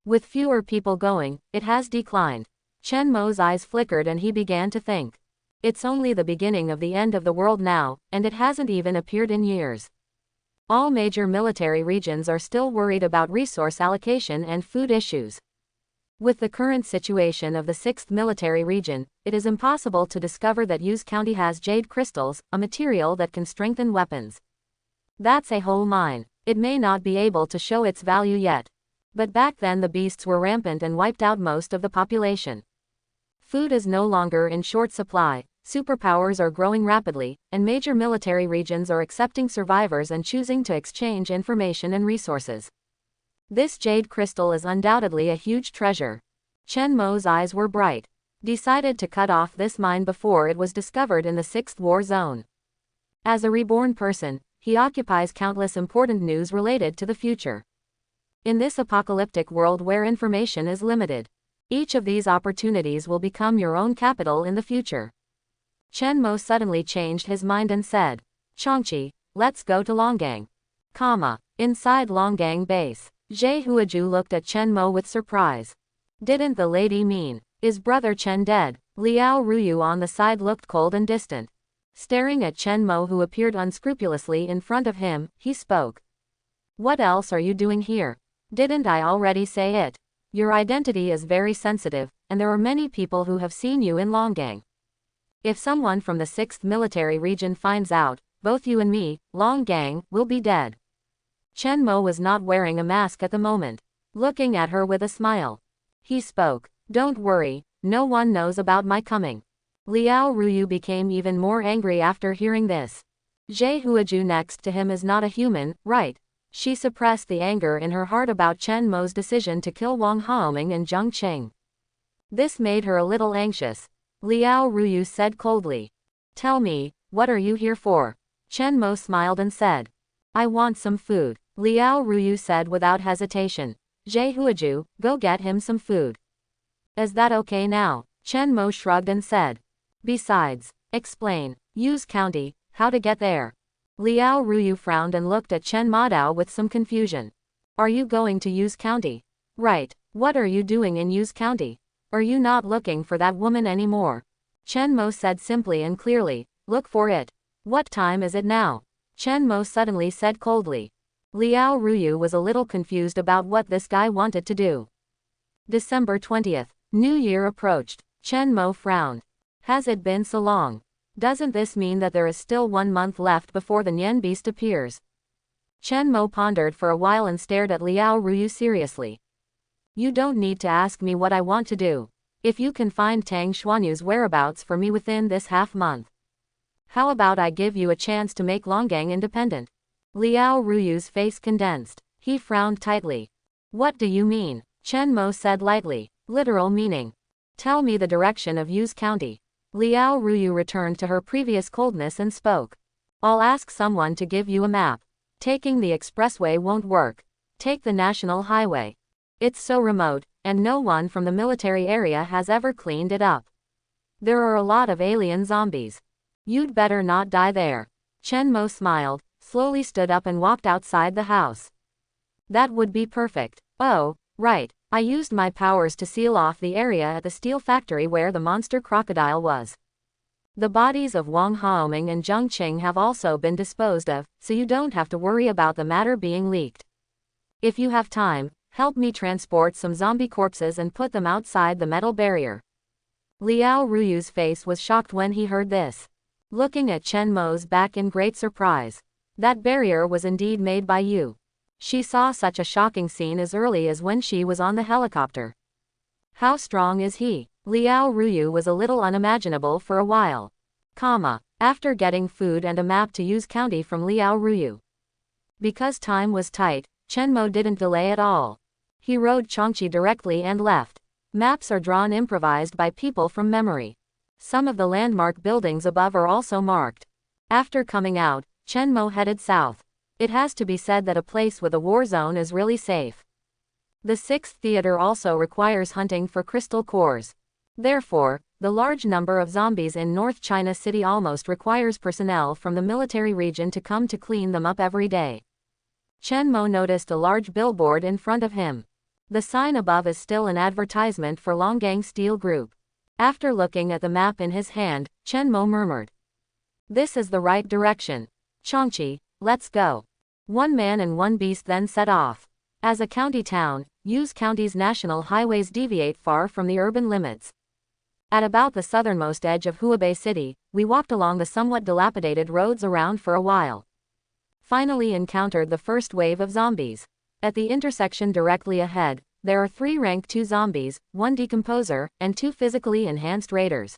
With fewer people going, it has declined. Chen Mo's eyes flickered and he began to think. It's only the beginning of the end of the world now, and it hasn't even appeared in years. All major military regions are still worried about resource allocation and food issues. With the current situation of the 6th military region, it is impossible to discover that Yuz County has jade crystals, a material that can strengthen weapons. That's a whole mine. It may not be able to show its value yet. But back then the beasts were rampant and wiped out most of the population. Food is no longer in short supply. Superpowers are growing rapidly, and major military regions are accepting survivors and choosing to exchange information and resources. This jade crystal is undoubtedly a huge treasure. Chen Mo's eyes were bright. Decided to cut off this mine before it was discovered in the 6th war zone. As a reborn person, he occupies countless important news related to the future. In this apocalyptic world where information is limited, each of these opportunities will become your own capital in the future. Chen Mo suddenly changed his mind and said, "Qiongqi, let's go to Longgang." Inside Longgang base, Zhe Huaju looked at Chen Mo with surprise. Didn't the lady mean, is brother Chen dead? Liao Ruyu on the side looked cold and distant. Staring at Chen Mo who appeared unscrupulously in front of him, he spoke. "What else are you doing here? Didn't I already say it? Your identity is very sensitive, and there are many people who have seen you in Longgang. If someone from the 6th military region finds out, both you and me, Longgang, will be dead." Chen Mo was not wearing a mask at the moment, looking at her with a smile. He spoke. "Don't worry, no one knows about my coming." Liao Ruyu became even more angry after hearing this. Zhe Huaju next to him is not a human, right? She suppressed the anger in her heart about Chen Mo's decision to kill Wang Haoming and Zheng Qing. This made her a little anxious. Liao Ruyu said coldly. "Tell me, what are you here for?" Chen Mo smiled and said. "I want some food," Liao Ruyu said without hesitation. "Zhe Huaju, go get him some food." "Is that okay now?" Chen Mo shrugged and said. "Besides, explain, Yuz County, how to get there." Liao Ruyu frowned and looked at Chen Modao with some confusion. "Are you going to Yuz County?" "Right, what are you doing in Yuz County? Are you not looking for that woman anymore?" Chen Mo said simply and clearly, "Look for it." What time is it now? Chen Mo suddenly said coldly. Liao Ruyu was a little confused about what this guy wanted to do. December 20th. New Year approached. Chen Mo frowned. Has it been so long? Doesn't this mean that there is still 1 month left before the Nian beast appears? Chen Mo pondered for a while and stared at Liao Ruyu seriously. You don't need to ask me what I want to do. If you can find Tang Xuanyu's whereabouts for me within this half month. How about I give you a chance to make Longgang independent? Liao Ruyu's face condensed. He frowned tightly. What do you mean? Chen Mo said lightly. Literal meaning. Tell me the direction of Yu's county. Liao Ruyu returned to her previous coldness and spoke. I'll ask someone to give you a map. Taking the expressway won't work. Take the national highway. It's so remote, and no one from the military area has ever cleaned it up. There are a lot of alien zombies. You'd better not die there. Chen Mo smiled, slowly stood up and walked outside the house. That would be perfect. Oh, right. I used my powers to seal off the area at the steel factory where the monster crocodile was. The bodies of Wang Haoming and Zheng Qing have also been disposed of, so you don't have to worry about the matter being leaked. If you have time, help me transport some zombie corpses and put them outside the metal barrier. Liao Ruyu's face was shocked when he heard this. Looking at Chen Mo's back in great surprise. That barrier was indeed made by you. She saw such a shocking scene as early as when she was on the helicopter. How strong is he? Liao Ruyu was a little unimaginable for a while. After getting food and a map to Yu's county from Liao Ruyu. Because time was tight, Chen Mo didn't delay at all. He rode Qiongqi directly and left. Maps are drawn improvised by people from memory. Some of the landmark buildings above are also marked. After coming out, Chen Mo headed south. It has to be said that a place with a war zone is really safe. The 6th theater also requires hunting for crystal cores. Therefore, the large number of zombies in North China City almost requires personnel from the military region to come to clean them up every day. Chen Mo noticed a large billboard in front of him. The sign above is still an advertisement for Longgang Steel Group. After looking at the map in his hand, Chen Mo murmured. This is the right direction. Qiongqi, let's go. 1 man and 1 beast then set off. As a county town, Yu's county's national highways deviate far from the urban limits. At about the southernmost edge of Huabei City, we walked along the somewhat dilapidated roads around for a while. Finally encountered the first wave of zombies. At the intersection directly ahead, there are 3 rank 2 zombies, 1 decomposer, and 2 physically enhanced raiders.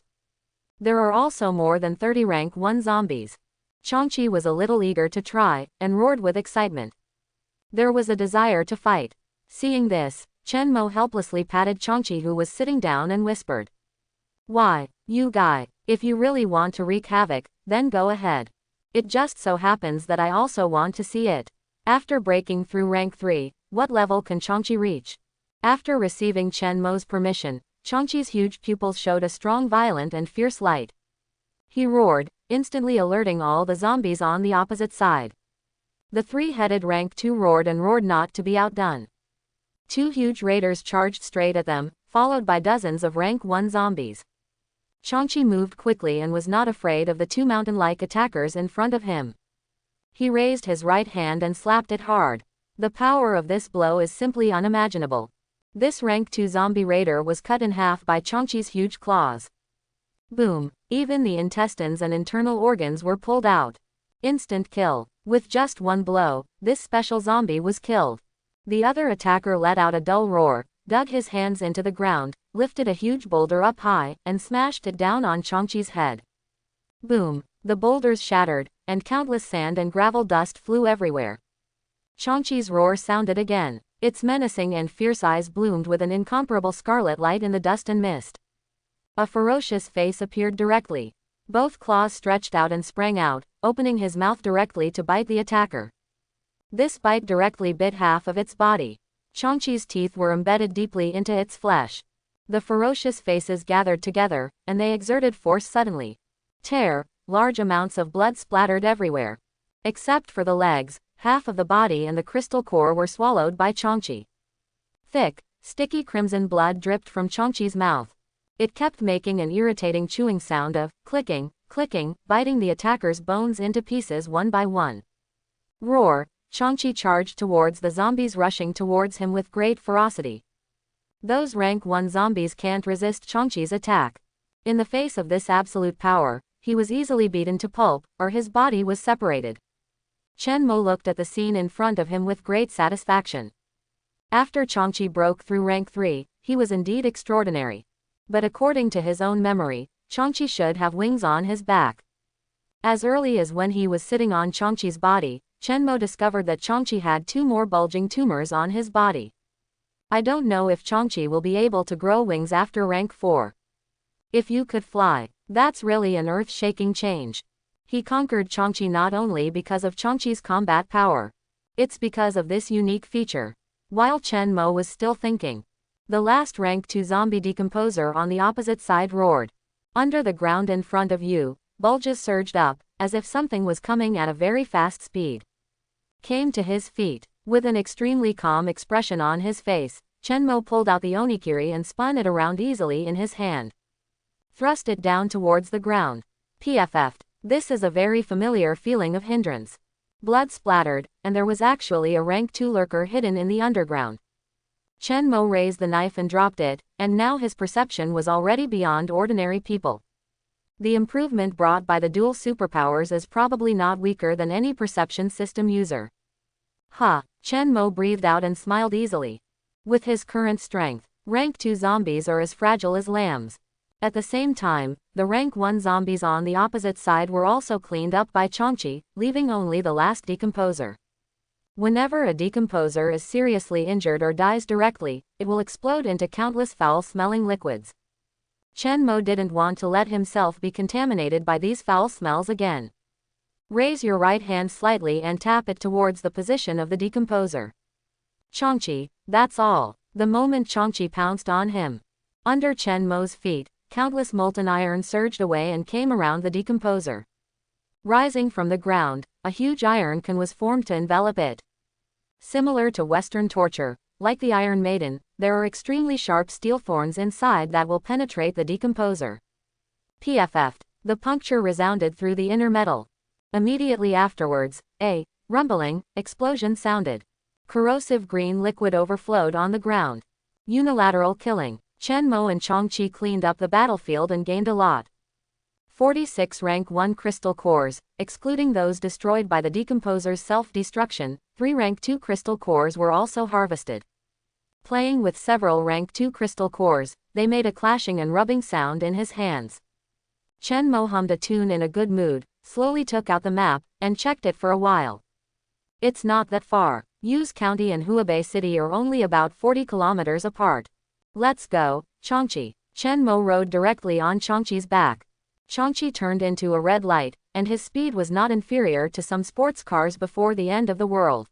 There are also more than 30 rank 1 zombies. Qiongqi was a little eager to try, and roared with excitement. There was a desire to fight. Seeing this, Chen Mo helplessly patted Qiongqi who was sitting down and whispered. Why, you guy, if you really want to wreak havoc, then go ahead. It just so happens that I also want to see it. After breaking through rank 3, what level can Qiongqi reach? After receiving Chen Mo's permission, Qiongqi's huge pupils showed a strong violent and fierce light. He roared, instantly alerting all the zombies on the opposite side. The 3-headed rank 2 roared and roared not to be outdone. 2 huge raiders charged straight at them, followed by dozens of rank 1 zombies. Qiongqi moved quickly and was not afraid of the 2 mountain-like attackers in front of him. He raised his right hand and slapped it hard. The power of this blow is simply unimaginable. This rank 2 zombie raider was cut in half by Qiongqi's huge claws. Boom! Even the intestines and internal organs were pulled out. Instant kill. With just 1 blow, this special zombie was killed. The other attacker let out a dull roar, dug his hands into the ground, lifted a huge boulder up high, and smashed it down on Qiongqi's head. Boom! The boulders shattered, and countless sand and gravel dust flew everywhere. Qiongqi's roar sounded again. Its menacing and fierce eyes bloomed with an incomparable scarlet light in the dust and mist. A ferocious face appeared directly. Both claws stretched out and sprang out, opening his mouth directly to bite the attacker. This bite directly bit half of its body. Qiongqi's teeth were embedded deeply into its flesh. The ferocious faces gathered together, and they exerted force suddenly. Tear, large amounts of blood splattered everywhere. Except for the legs, half of the body and the crystal core were swallowed by Qiongqi. Thick, sticky crimson blood dripped from Qiongqi's mouth. It kept making an irritating chewing sound of clicking clicking, biting the attacker's bones into pieces one by one. Roar! Qiongqi charged towards the zombies rushing towards him with great ferocity. Those rank 1 zombies can't resist Qiongqi's attack. In the face of this absolute power, he was easily beaten to pulp, or his body was separated. Chen Mo looked at the scene in front of him with great satisfaction. After Qiongqi broke through rank 3, he was indeed extraordinary. But according to his own memory, Qiongqi should have wings on his back. As early as when he was sitting on Qiongqi's body, Chen Mo discovered that Qiongqi had 2 more bulging tumors on his body. I don't know if Qiongqi will be able to grow wings after rank 4. If you could fly, that's really an earth-shaking change. He conquered Qiongqi not only because of Qiongqi's combat power. It's because of this unique feature. While Chen Mo was still thinking, the last rank 2 zombie decomposer on the opposite side roared. Under the ground in front of you, bulges surged up, as if something was coming at a very fast speed. Came to his feet. With an extremely calm expression on his face, Chen Mo pulled out the onikiri and spun it around easily in his hand. Thrust it down towards the ground. PFF'd. This is a very familiar feeling of hindrance. Blood splattered, and there was actually a rank 2 lurker hidden in the underground. Chen Mo raised the knife and dropped it, and now his perception was already beyond ordinary people. The improvement brought by the dual superpowers is probably not weaker than any perception system user. Ha! Chen Mo breathed out and smiled easily. With his current strength, rank 2 zombies are as fragile as lambs. At the same time, the rank 1 zombies on the opposite side were also cleaned up by Qiongqi, leaving only the last decomposer. Whenever a decomposer is seriously injured or dies directly, it will explode into countless foul-smelling liquids. Chen Mo didn't want to let himself be contaminated by these foul smells again. Raise your right hand slightly and tap it towards the position of the decomposer. Qiongqi, that's all. The moment Qiongqi pounced on him. Under Chen Mo's feet, countless molten iron surged away and came around the decomposer. Rising from the ground, a huge iron cone was formed to envelop it. Similar to Western torture, like the Iron Maiden, there are extremely sharp steel thorns inside that will penetrate the decomposer. PFF'd. The puncture resounded through the inner metal. Immediately afterwards, a rumbling explosion sounded. Corrosive green liquid overflowed on the ground. Unilateral killing. Chen Mo and Qiongqi cleaned up the battlefield and gained a lot. 46 rank 1 crystal cores, excluding those destroyed by the decomposer's self-destruction. 3 rank 2 crystal cores were also harvested. Playing with several rank 2 crystal cores, they made a clashing and rubbing sound in his hands. Chen Mo hummed a tune in a good mood, slowly took out the map, and checked it for a while. It's not that far. Yuz County and Huabei City are only about 40 kilometers apart. Let's go, Qiongqi. Chen Mo rode directly on Qiongqi's back. Qiongqi turned into a red light, and his speed was not inferior to some sports cars before the end of the world.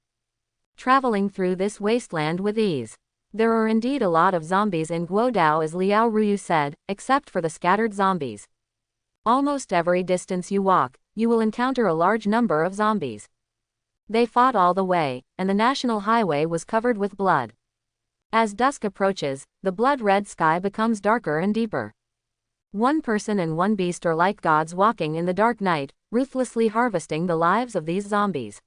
Traveling through this wasteland with ease. There are indeed a lot of zombies in Guodao, as Liao Ruyu said, except for the scattered zombies. Almost every distance you walk, you will encounter a large number of zombies. They fought all the way, and the national highway was covered with blood. As dusk approaches, the blood-red sky becomes darker and deeper. One person and one beast are like gods walking in the dark night, ruthlessly harvesting the lives of these zombies.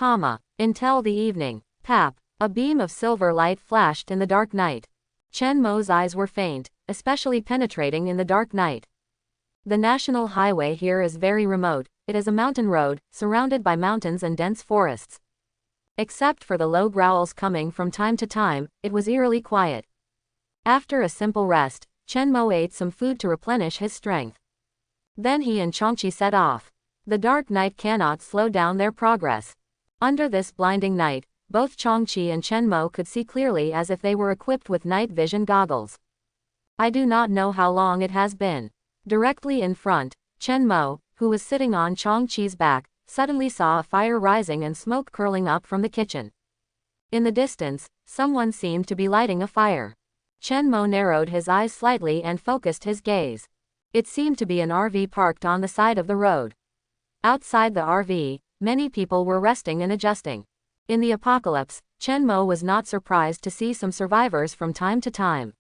Until the evening. Pap. A beam of silver light flashed in the dark night. Chen Mo's eyes were faint, especially penetrating in the dark night. The national highway here is very remote. It is a mountain road, surrounded by mountains and dense forests. Except for the low growls coming from time to time, it was eerily quiet. After a simple rest, Chen Mo ate some food to replenish his strength. Then he and Qiongqi set off. The dark night cannot slow down their progress. Under this blinding night, both Qiongqi and Chen Mo could see clearly as if they were equipped with night vision goggles. I do not know how long it has been. Directly in front, Chen Mo, who was sitting on Qiongqi's back, suddenly saw a fire rising and smoke curling up from the kitchen. In the distance, someone seemed to be lighting a fire. Chen Mo narrowed his eyes slightly and focused his gaze. It seemed to be an RV parked on the side of the road. Outside the RV, many people were resting and adjusting. In the apocalypse, Chen Mo was not surprised to see some survivors from time to time.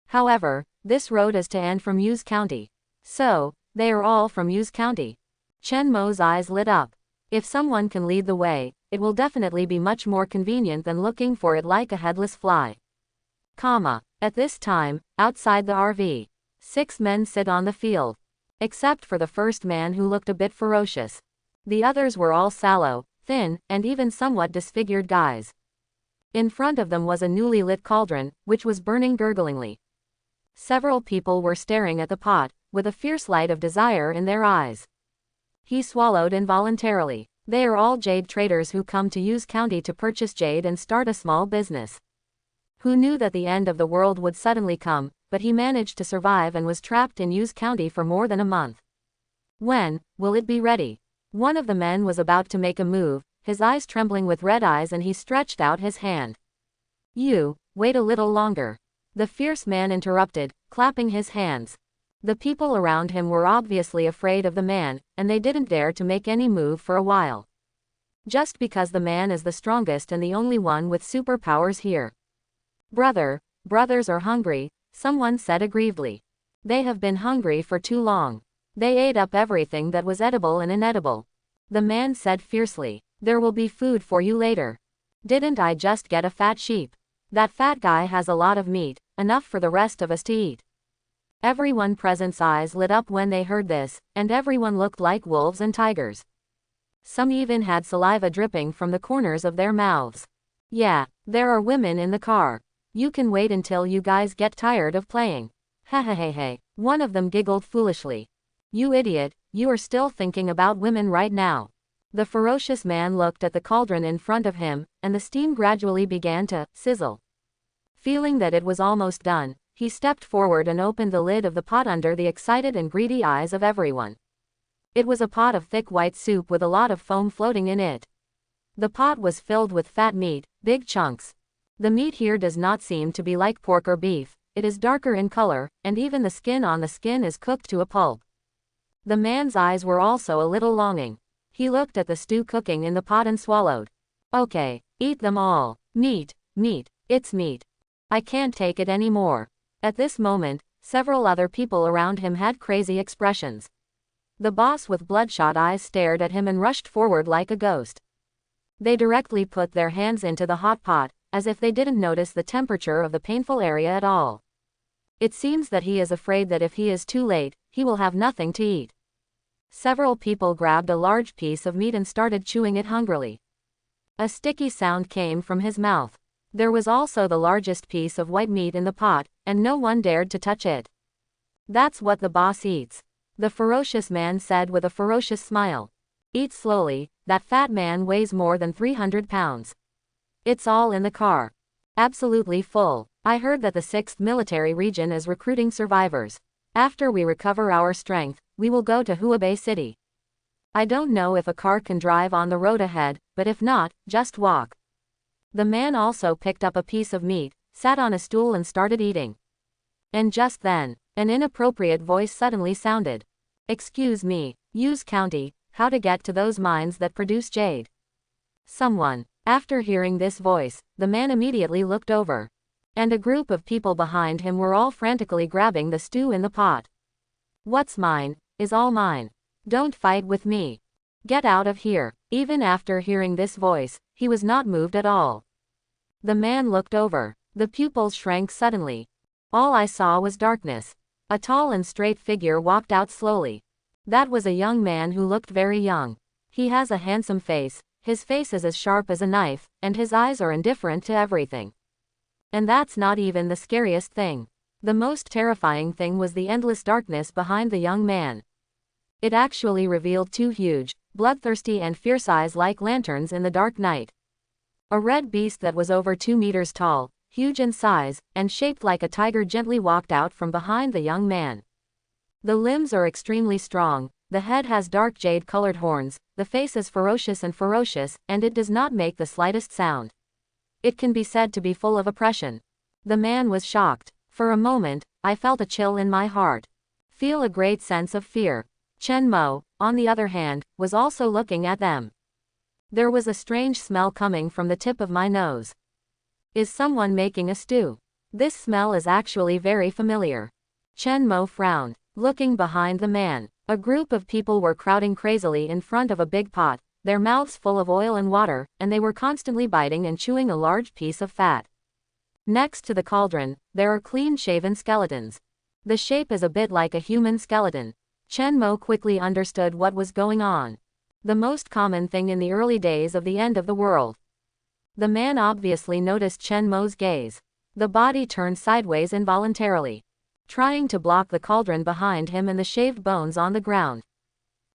However, this road is to end from Yuz County. So, They are all from Yu's county. Chen Mo's eyes lit up. If someone can lead the way, it will definitely be much more convenient than looking for it like a headless fly. At this time, outside the RV, 6 men sit on the field. Except for the first man who looked a bit ferocious. The others were all sallow, thin, and even somewhat disfigured guys. In front of them was a newly lit cauldron, which was burning gurglingly. Several people were staring at the pot, with a fierce light of desire in their eyes. He swallowed involuntarily. They are all jade traders who come to Yu's county to purchase jade and start a small business. Who knew that the end of the world would suddenly come, but he managed to survive and was trapped in Yu's county for more than a month. When will it be ready? One of the men was about to make a move, his eyes trembling with red eyes, and he stretched out his hand. "You, wait a little longer," the fierce man interrupted, clapping his hands. The people around him were obviously afraid of the man, and they didn't dare to make any move for a while. Just because the man is the strongest and the only one with superpowers here. Brothers are hungry, someone said aggrievedly. They have been hungry for too long. They ate up everything that was edible and inedible. The man said fiercely. There will be food for you later. Didn't I just get a fat sheep? That fat guy has a lot of meat, enough for the rest of us to eat. Everyone present's eyes lit up when they heard this, and everyone looked like wolves and tigers. Some even had saliva dripping from the corners of their mouths. Yeah, there are women in the car. You can wait until you guys get tired of playing. Hey. One of them giggled foolishly. You idiot, you are still thinking about women right now. The ferocious man looked at the cauldron in front of him, and the steam gradually began to sizzle. Feeling that it was almost done, he stepped forward and opened the lid of the pot under the excited and greedy eyes of everyone. It was a pot of thick white soup with a lot of foam floating in it. The pot was filled with fat meat, big chunks. The meat here does not seem to be like pork or beef, it is darker in color, and even the skin on the skin is cooked to a pulp. The man's eyes were also a little longing. He looked at the stew cooking in the pot and swallowed. Okay, eat them all. Meat, it's meat. I can't take it anymore. At this moment, several other people around him had crazy expressions. The boss with bloodshot eyes stared at him and rushed forward like a ghost. They directly put their hands into the hot pot, as if they didn't notice the temperature of the painful area at all. It seems that he is afraid that if he is too late, he will have nothing to eat. Several people grabbed a large piece of meat and started chewing it hungrily. A sticky sound came from his mouth. There was also the largest piece of white meat in the pot, and no one dared to touch it. That's what the boss eats, the ferocious man said with a ferocious smile. Eat slowly, that fat man weighs more than 300 pounds. It's all in the car. Absolutely full. I heard that the 6th military region is recruiting survivors. After we recover our strength, we will go to Huabei City. I don't know if a car can drive on the road ahead, but if not, just walk. The man also picked up a piece of meat, sat on a stool and started eating. And just then, an inappropriate voice suddenly sounded. Excuse me, Yu's county, how to get to those mines that produce jade? Someone. After hearing this voice, the man immediately looked over. And a group of people behind him were all frantically grabbing the stew in the pot. What's mine, is all mine. Don't fight with me. Get out of here. Even after hearing this voice, he was not moved at all. The man looked over. The pupils shrank suddenly. All I saw was darkness. A tall and straight figure walked out slowly. That was a young man who looked very young. He has a handsome face, his face is as sharp as a knife, and his eyes are indifferent to everything. And that's not even the scariest thing. The most terrifying thing was the endless darkness behind the young man. It actually revealed 2 huge, bloodthirsty and fierce eyes like lanterns in the dark night. A red beast that was over 2 meters tall, huge in size, and shaped like a tiger gently walked out from behind the young man. The limbs are extremely strong, the head has dark jade-colored horns, the face is ferocious, and it does not make the slightest sound. It can be said to be full of oppression. The man was shocked. For a moment, I felt a chill in my heart. Feel a great sense of fear. Chen Mo, on the other hand, was also looking at them. There was a strange smell coming from the tip of my nose. Is someone making a stew? This smell is actually very familiar. Chen Mo frowned, looking behind the man. A group of people were crowding crazily in front of a big pot, their mouths full of oil and water, and they were constantly biting and chewing a large piece of fat. Next to the cauldron, there are clean-shaven skeletons. The shape is a bit like a human skeleton. Chen Mo quickly understood what was going on. The most common thing in the early days of the end of the world. The man obviously noticed Chen Mo's gaze. The body turned sideways involuntarily, trying to block the cauldron behind him and the shaved bones on the ground.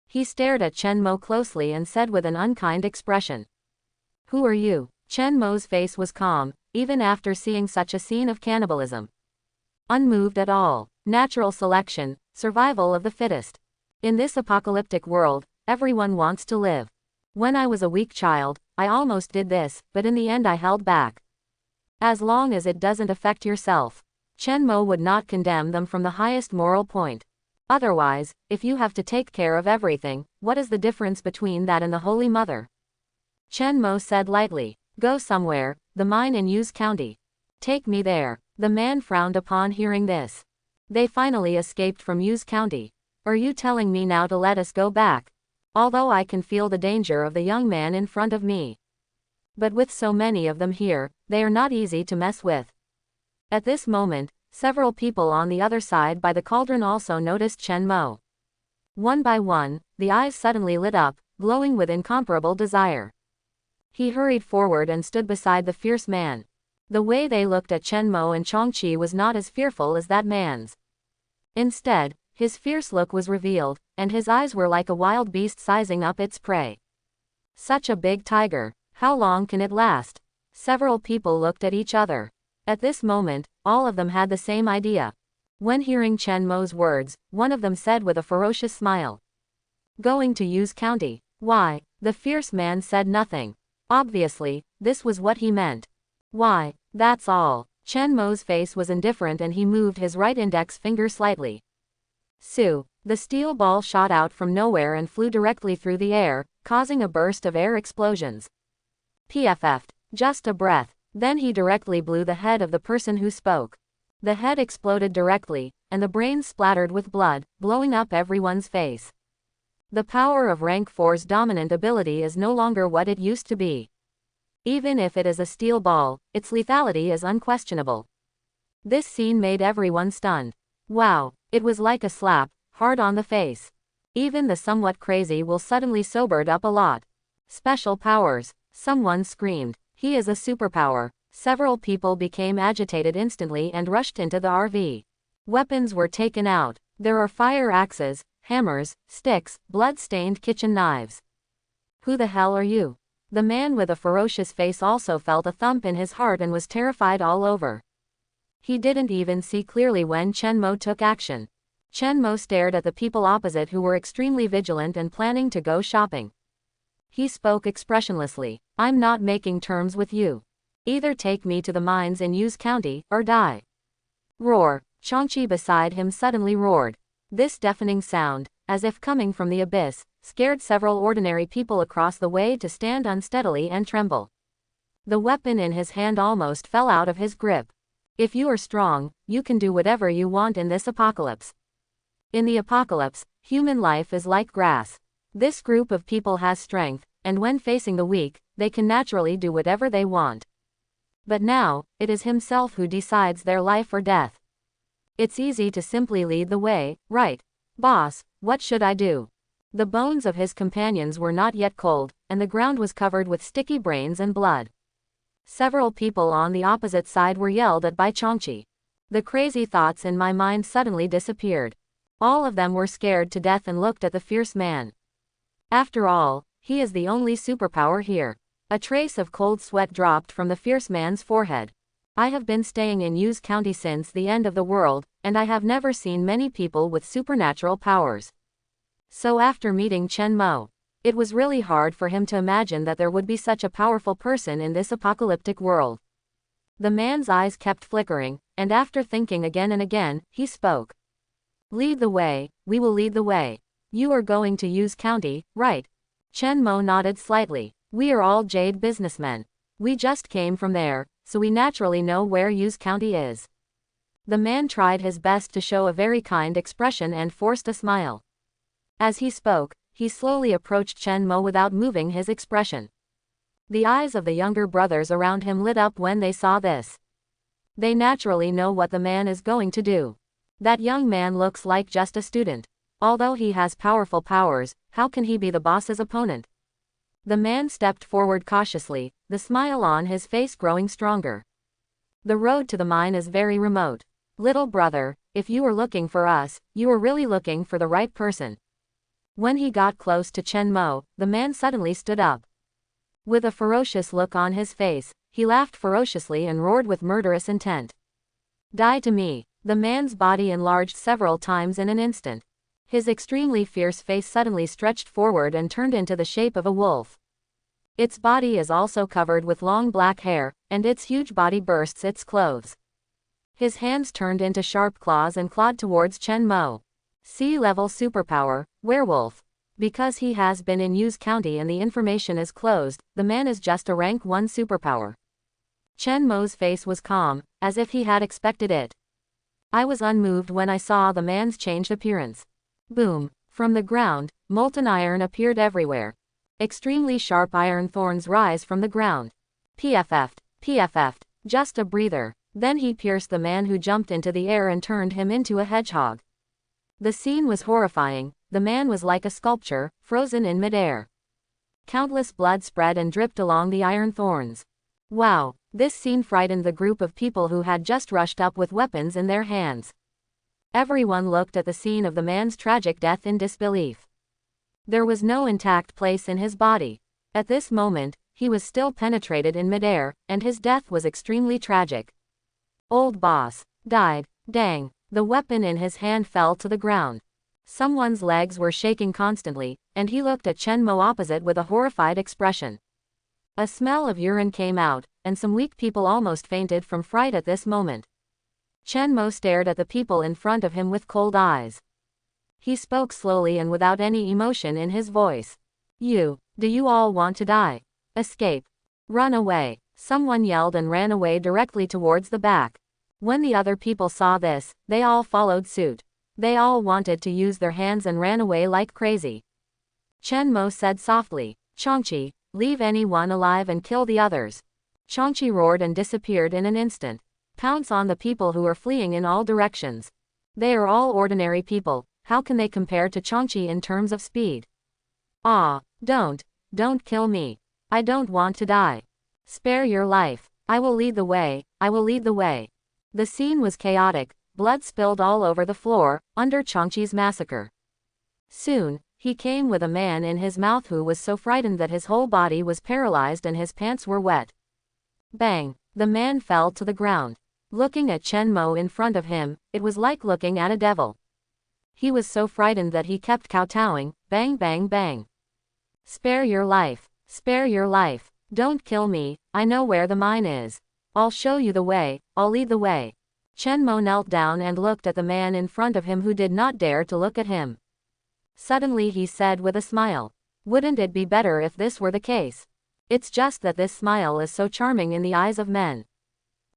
He stared at Chen Mo closely and said with an unkind expression, "Who are you?" Chen Mo's face was calm, even after seeing such a scene of cannibalism. Unmoved at all. Natural selection, survival of the fittest. In this apocalyptic world, everyone wants to live. When I was a weak child, I almost did this, but in the end I held back. As long as it doesn't affect yourself. Chen Mo would not condemn them from the highest moral point. Otherwise, if you have to take care of everything, what is the difference between that and the Holy Mother? Chen Mo said lightly, "Go somewhere, the mine in Yuz County. Take me there." The man frowned upon hearing this. They finally escaped from Yuz County. Are you telling me now to let us go back? Although I can feel the danger of the young man in front of me. But with so many of them here, they are not easy to mess with. At this moment, several people on the other side by the cauldron also noticed Chen Mo. One by one, the eyes suddenly lit up, glowing with incomparable desire. He hurried forward and stood beside the fierce man. The way they looked at Chen Mo and Qiongqi was not as fearful as that man's. Instead, his fierce look was revealed, and his eyes were like a wild beast sizing up its prey. Such a big tiger. How long can it last? Several people looked at each other. At this moment, all of them had the same idea. When hearing Chen Mo's words, one of them said with a ferocious smile, "Going to Yuz County. Why?" The fierce man said nothing. Obviously, this was what he meant. "Why, that's all." Chen Mo's face was indifferent and he moved his right index finger slightly. Su. The steel ball shot out from nowhere and flew directly through the air, causing a burst of air explosions. PFF'd. Just a breath. Then he directly blew the head of the person who spoke. The head exploded directly, and the brains splattered with blood, blowing up everyone's face. The power of rank 4's dominant ability is no longer what it used to be. Even if it is a steel ball, its lethality is unquestionable. This scene made everyone stunned. Wow, it was like a slap, hard on the face. Even the somewhat crazy will suddenly sobered up a lot. Special powers. Someone screamed, "He is a superpower." Several people became agitated instantly and rushed into the RV. Weapons were taken out. There are fire axes, hammers, sticks, blood-stained kitchen knives. Who the hell are you? The man with a ferocious face also felt a thump in his heart and was terrified all over. He didn't even see clearly when Chen Mo took action. Chen Mo stared at the people opposite who were extremely vigilant and planning to go shopping. He spoke expressionlessly, "I'm not making terms with you. Either take me to the mines in Yuz County, or die." Roar. Qiongqi beside him suddenly roared. This deafening sound, as if coming from the abyss, scared several ordinary people across the way to stand unsteadily and tremble. The weapon in his hand almost fell out of his grip. If you are strong, you can do whatever you want in this apocalypse. In the apocalypse, human life is like grass. This group of people has strength, and when facing the weak, they can naturally do whatever they want. But now, it is himself who decides their life or death. It's easy to simply lead the way, right? Boss, what should I do? The bones of his companions were not yet cold, and the ground was covered with sticky brains and blood. Several people on the opposite side were yelled at by Qiongqi. The crazy thoughts in my mind suddenly disappeared. All of them were scared to death and looked at the fierce man. After all, he is the only superpower here. A trace of cold sweat dropped from the fierce man's forehead. I have been staying in Yuz County since the end of the world, and I have never seen many people with supernatural powers. So after meeting Chen Mo, it was really hard for him to imagine that there would be such a powerful person in this apocalyptic world. The man's eyes kept flickering, and after thinking again and again, he spoke. "Lead the way, we will lead the way. You are going to Yuz County, right?" Chen Mo nodded slightly. "We are all jade businessmen. We just came from there, so we naturally know where Yuz County is." The man tried his best to show a very kind expression and forced a smile. As he spoke, he slowly approached Chen Mo without moving his expression. The eyes of the younger brothers around him lit up when they saw this. They naturally know what the man is going to do. That young man looks like just a student. Although he has powerful powers, how can he be the boss's opponent? The man stepped forward cautiously, the smile on his face growing stronger. The road to the mine is very remote. Little brother, if you were looking for us, you were really looking for the right person. When he got close to Chen Mo, the man suddenly stood up. With a ferocious look on his face, he laughed ferociously and roared with murderous intent. Die to me. The man's body enlarged several times in an instant. His extremely fierce face suddenly stretched forward and turned into the shape of a wolf. Its body is also covered with long black hair, and its huge body bursts its clothes. His hands turned into sharp claws and clawed towards Chen Mo. Sea-level superpower, werewolf. Because he has been in Qiongqi and the information is closed, the man is just a rank 1 superpower. Chen Mo's face was calm, as if he had expected it. I was unmoved when I saw the man's changed appearance. Boom! From the ground, molten iron appeared everywhere. Extremely sharp iron thorns rise from the ground. PFF'd, just a breather. Then he pierced the man who jumped into the air and turned him into a hedgehog. The scene was horrifying. The man was like a sculpture, frozen in midair. Countless blood spread and dripped along the iron thorns. Wow! This scene frightened the group of people who had just rushed up with weapons in their hands. Everyone looked at the scene of the man's tragic death in disbelief. There was no intact place in his body. At this moment, he was still penetrated in midair, and his death was extremely tragic. Old boss. Died. Dang. The weapon in his hand fell to the ground. Someone's legs were shaking constantly, and he looked at Chen Mo opposite with a horrified expression. A smell of urine came out, and some weak people almost fainted from fright at this moment. Chen Mo stared at the people in front of him with cold eyes. He spoke slowly and without any emotion in his voice. Do you all want to die? Escape. Run away. Someone yelled and ran away directly towards the back. When the other people saw this, they all followed suit. They all wanted to use their hands and ran away like crazy. Chen Mo said softly, Qiongqi, leave anyone alive and kill the others. Qiongqi roared and disappeared in an instant. Pounce on the people who are fleeing in all directions. They are all ordinary people, how can they compare to Qiongqi in terms of speed? Don't kill me. I don't want to die. Spare your life. I will lead the way, I will lead the way. The scene was chaotic. Blood spilled all over the floor, under Qiongqi's massacre. Soon, he came with a man in his mouth who was so frightened that his whole body was paralyzed and his pants were wet. Bang! The man fell to the ground. Looking at Chen Mo in front of him, it was like looking at a devil. He was so frightened that he kept kowtowing, bang bang bang. Spare your life. Spare your life. Don't kill me, I know where the mine is. I'll show you the way, I'll lead the way. Chen Mo knelt down and looked at the man in front of him who did not dare to look at him. Suddenly he said with a smile, wouldn't it be better if this were the case? It's just that this smile is so charming in the eyes of men.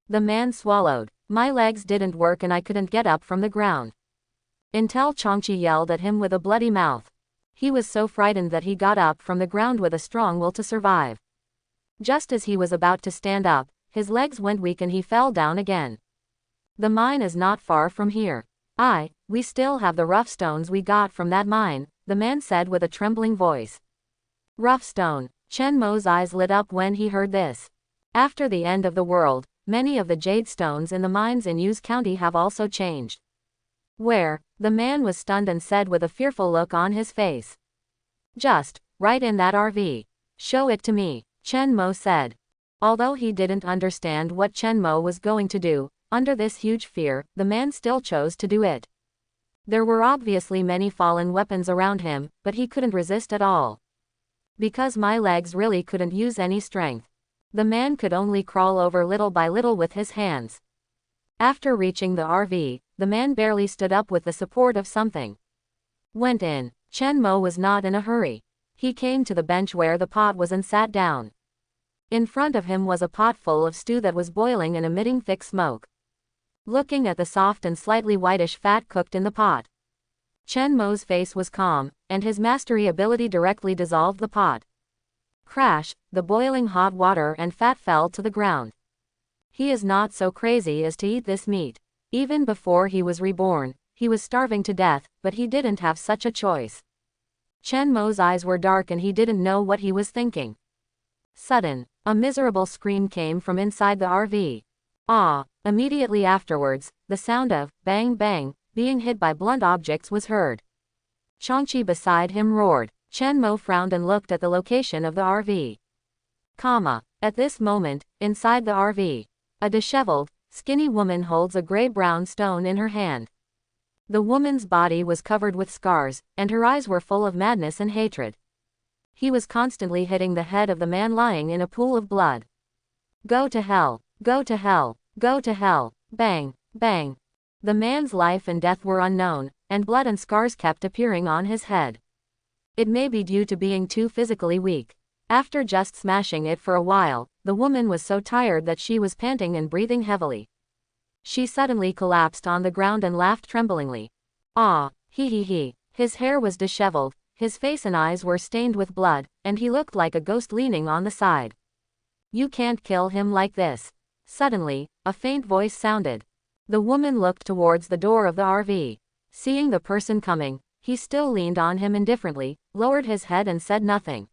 The man swallowed. My legs didn't work and I couldn't get up from the ground. Until Qiongqi yelled at him with a bloody mouth. He was so frightened that he got up from the ground with a strong will to survive. Just as he was about to stand up, his legs went weak and he fell down again. The mine is not far from here. We still have the rough stones we got from that mine, the man said with a trembling voice. Rough stone. Chen Mo's eyes lit up when he heard this. After the end of the world, many of the jade stones in the mines in Qiongqi have also changed. Where? The man was stunned and said with a fearful look on his face. Just, right in that RV. Show it to me, Chen Mo said. Although he didn't understand what Chen Mo was going to do, under this huge fear, the man still chose to do it. There were obviously many fallen weapons around him, but he couldn't resist at all. Because my legs really couldn't use any strength. The man could only crawl over little by little with his hands. After reaching the RV, the man barely stood up with the support of something. Went in. Chen Mo was not in a hurry. He came to the bench where the pot was and sat down. In front of him was a pot full of stew that was boiling and emitting thick smoke. Looking at the soft and slightly whitish fat cooked in the pot, Chen Mo's face was calm, and his mastery ability directly dissolved the pot. Crash, the boiling hot water and fat fell to the ground. He is not so crazy as to eat this meat. Even before he was reborn, he was starving to death, but he didn't have such a choice. Chen Mo's eyes were dark and he didn't know what he was thinking. Sudden, a miserable scream came from inside the RV. Ah! Immediately afterwards, the sound of bang bang being hit by blunt objects was heard. Qiongqi beside him roared. Chen Mo frowned and looked at the location of the RV. At this moment, inside the RV, a disheveled, skinny woman holds a gray-brown stone in her hand. The woman's body was covered with scars, and her eyes were full of madness and hatred. He was constantly hitting the head of the man lying in a pool of blood. Go to hell, go to hell, go to hell, bang, bang. The man's life and death were unknown, and blood and scars kept appearing on his head. It may be due to being too physically weak. After just smashing it for a while, the woman was so tired that she was panting and breathing heavily. She suddenly collapsed on the ground and laughed tremblingly. Ah, he. His hair was disheveled, his face and eyes were stained with blood, and he looked like a ghost leaning on the side. You can't kill him like this. Suddenly, a faint voice sounded. The woman looked towards the door of the RV. Seeing the person coming, he still leaned on him indifferently, lowered his head and said nothing.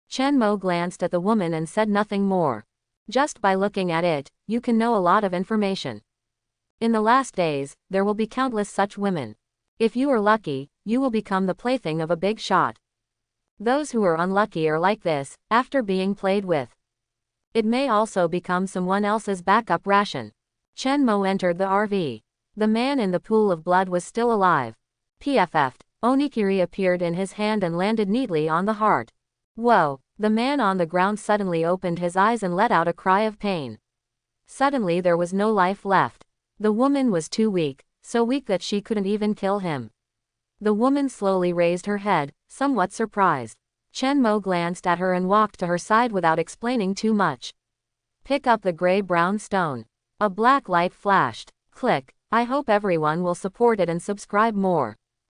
Chen Mo glanced at the woman and said nothing more. Just by looking at it, you can know a lot of information. In the last days, there will be countless such women. If you are lucky, you will become the plaything of a big shot. Those who are unlucky are like this, after being played with. It may also become someone else's backup ration. Chen Mo entered the RV. The man in the pool of blood was still alive. PFF'd. Onikiri appeared in his hand and landed neatly on the heart. Whoa! The man on the ground suddenly opened his eyes and let out a cry of pain. Suddenly there was no life left. The woman was too weak, so weak that she couldn't even kill him. The woman slowly raised her head, somewhat surprised. Chen Mo glanced at her and walked to her side without explaining too much. Pick up the gray-brown stone. A black light flashed. Click. I hope everyone will support it and subscribe more.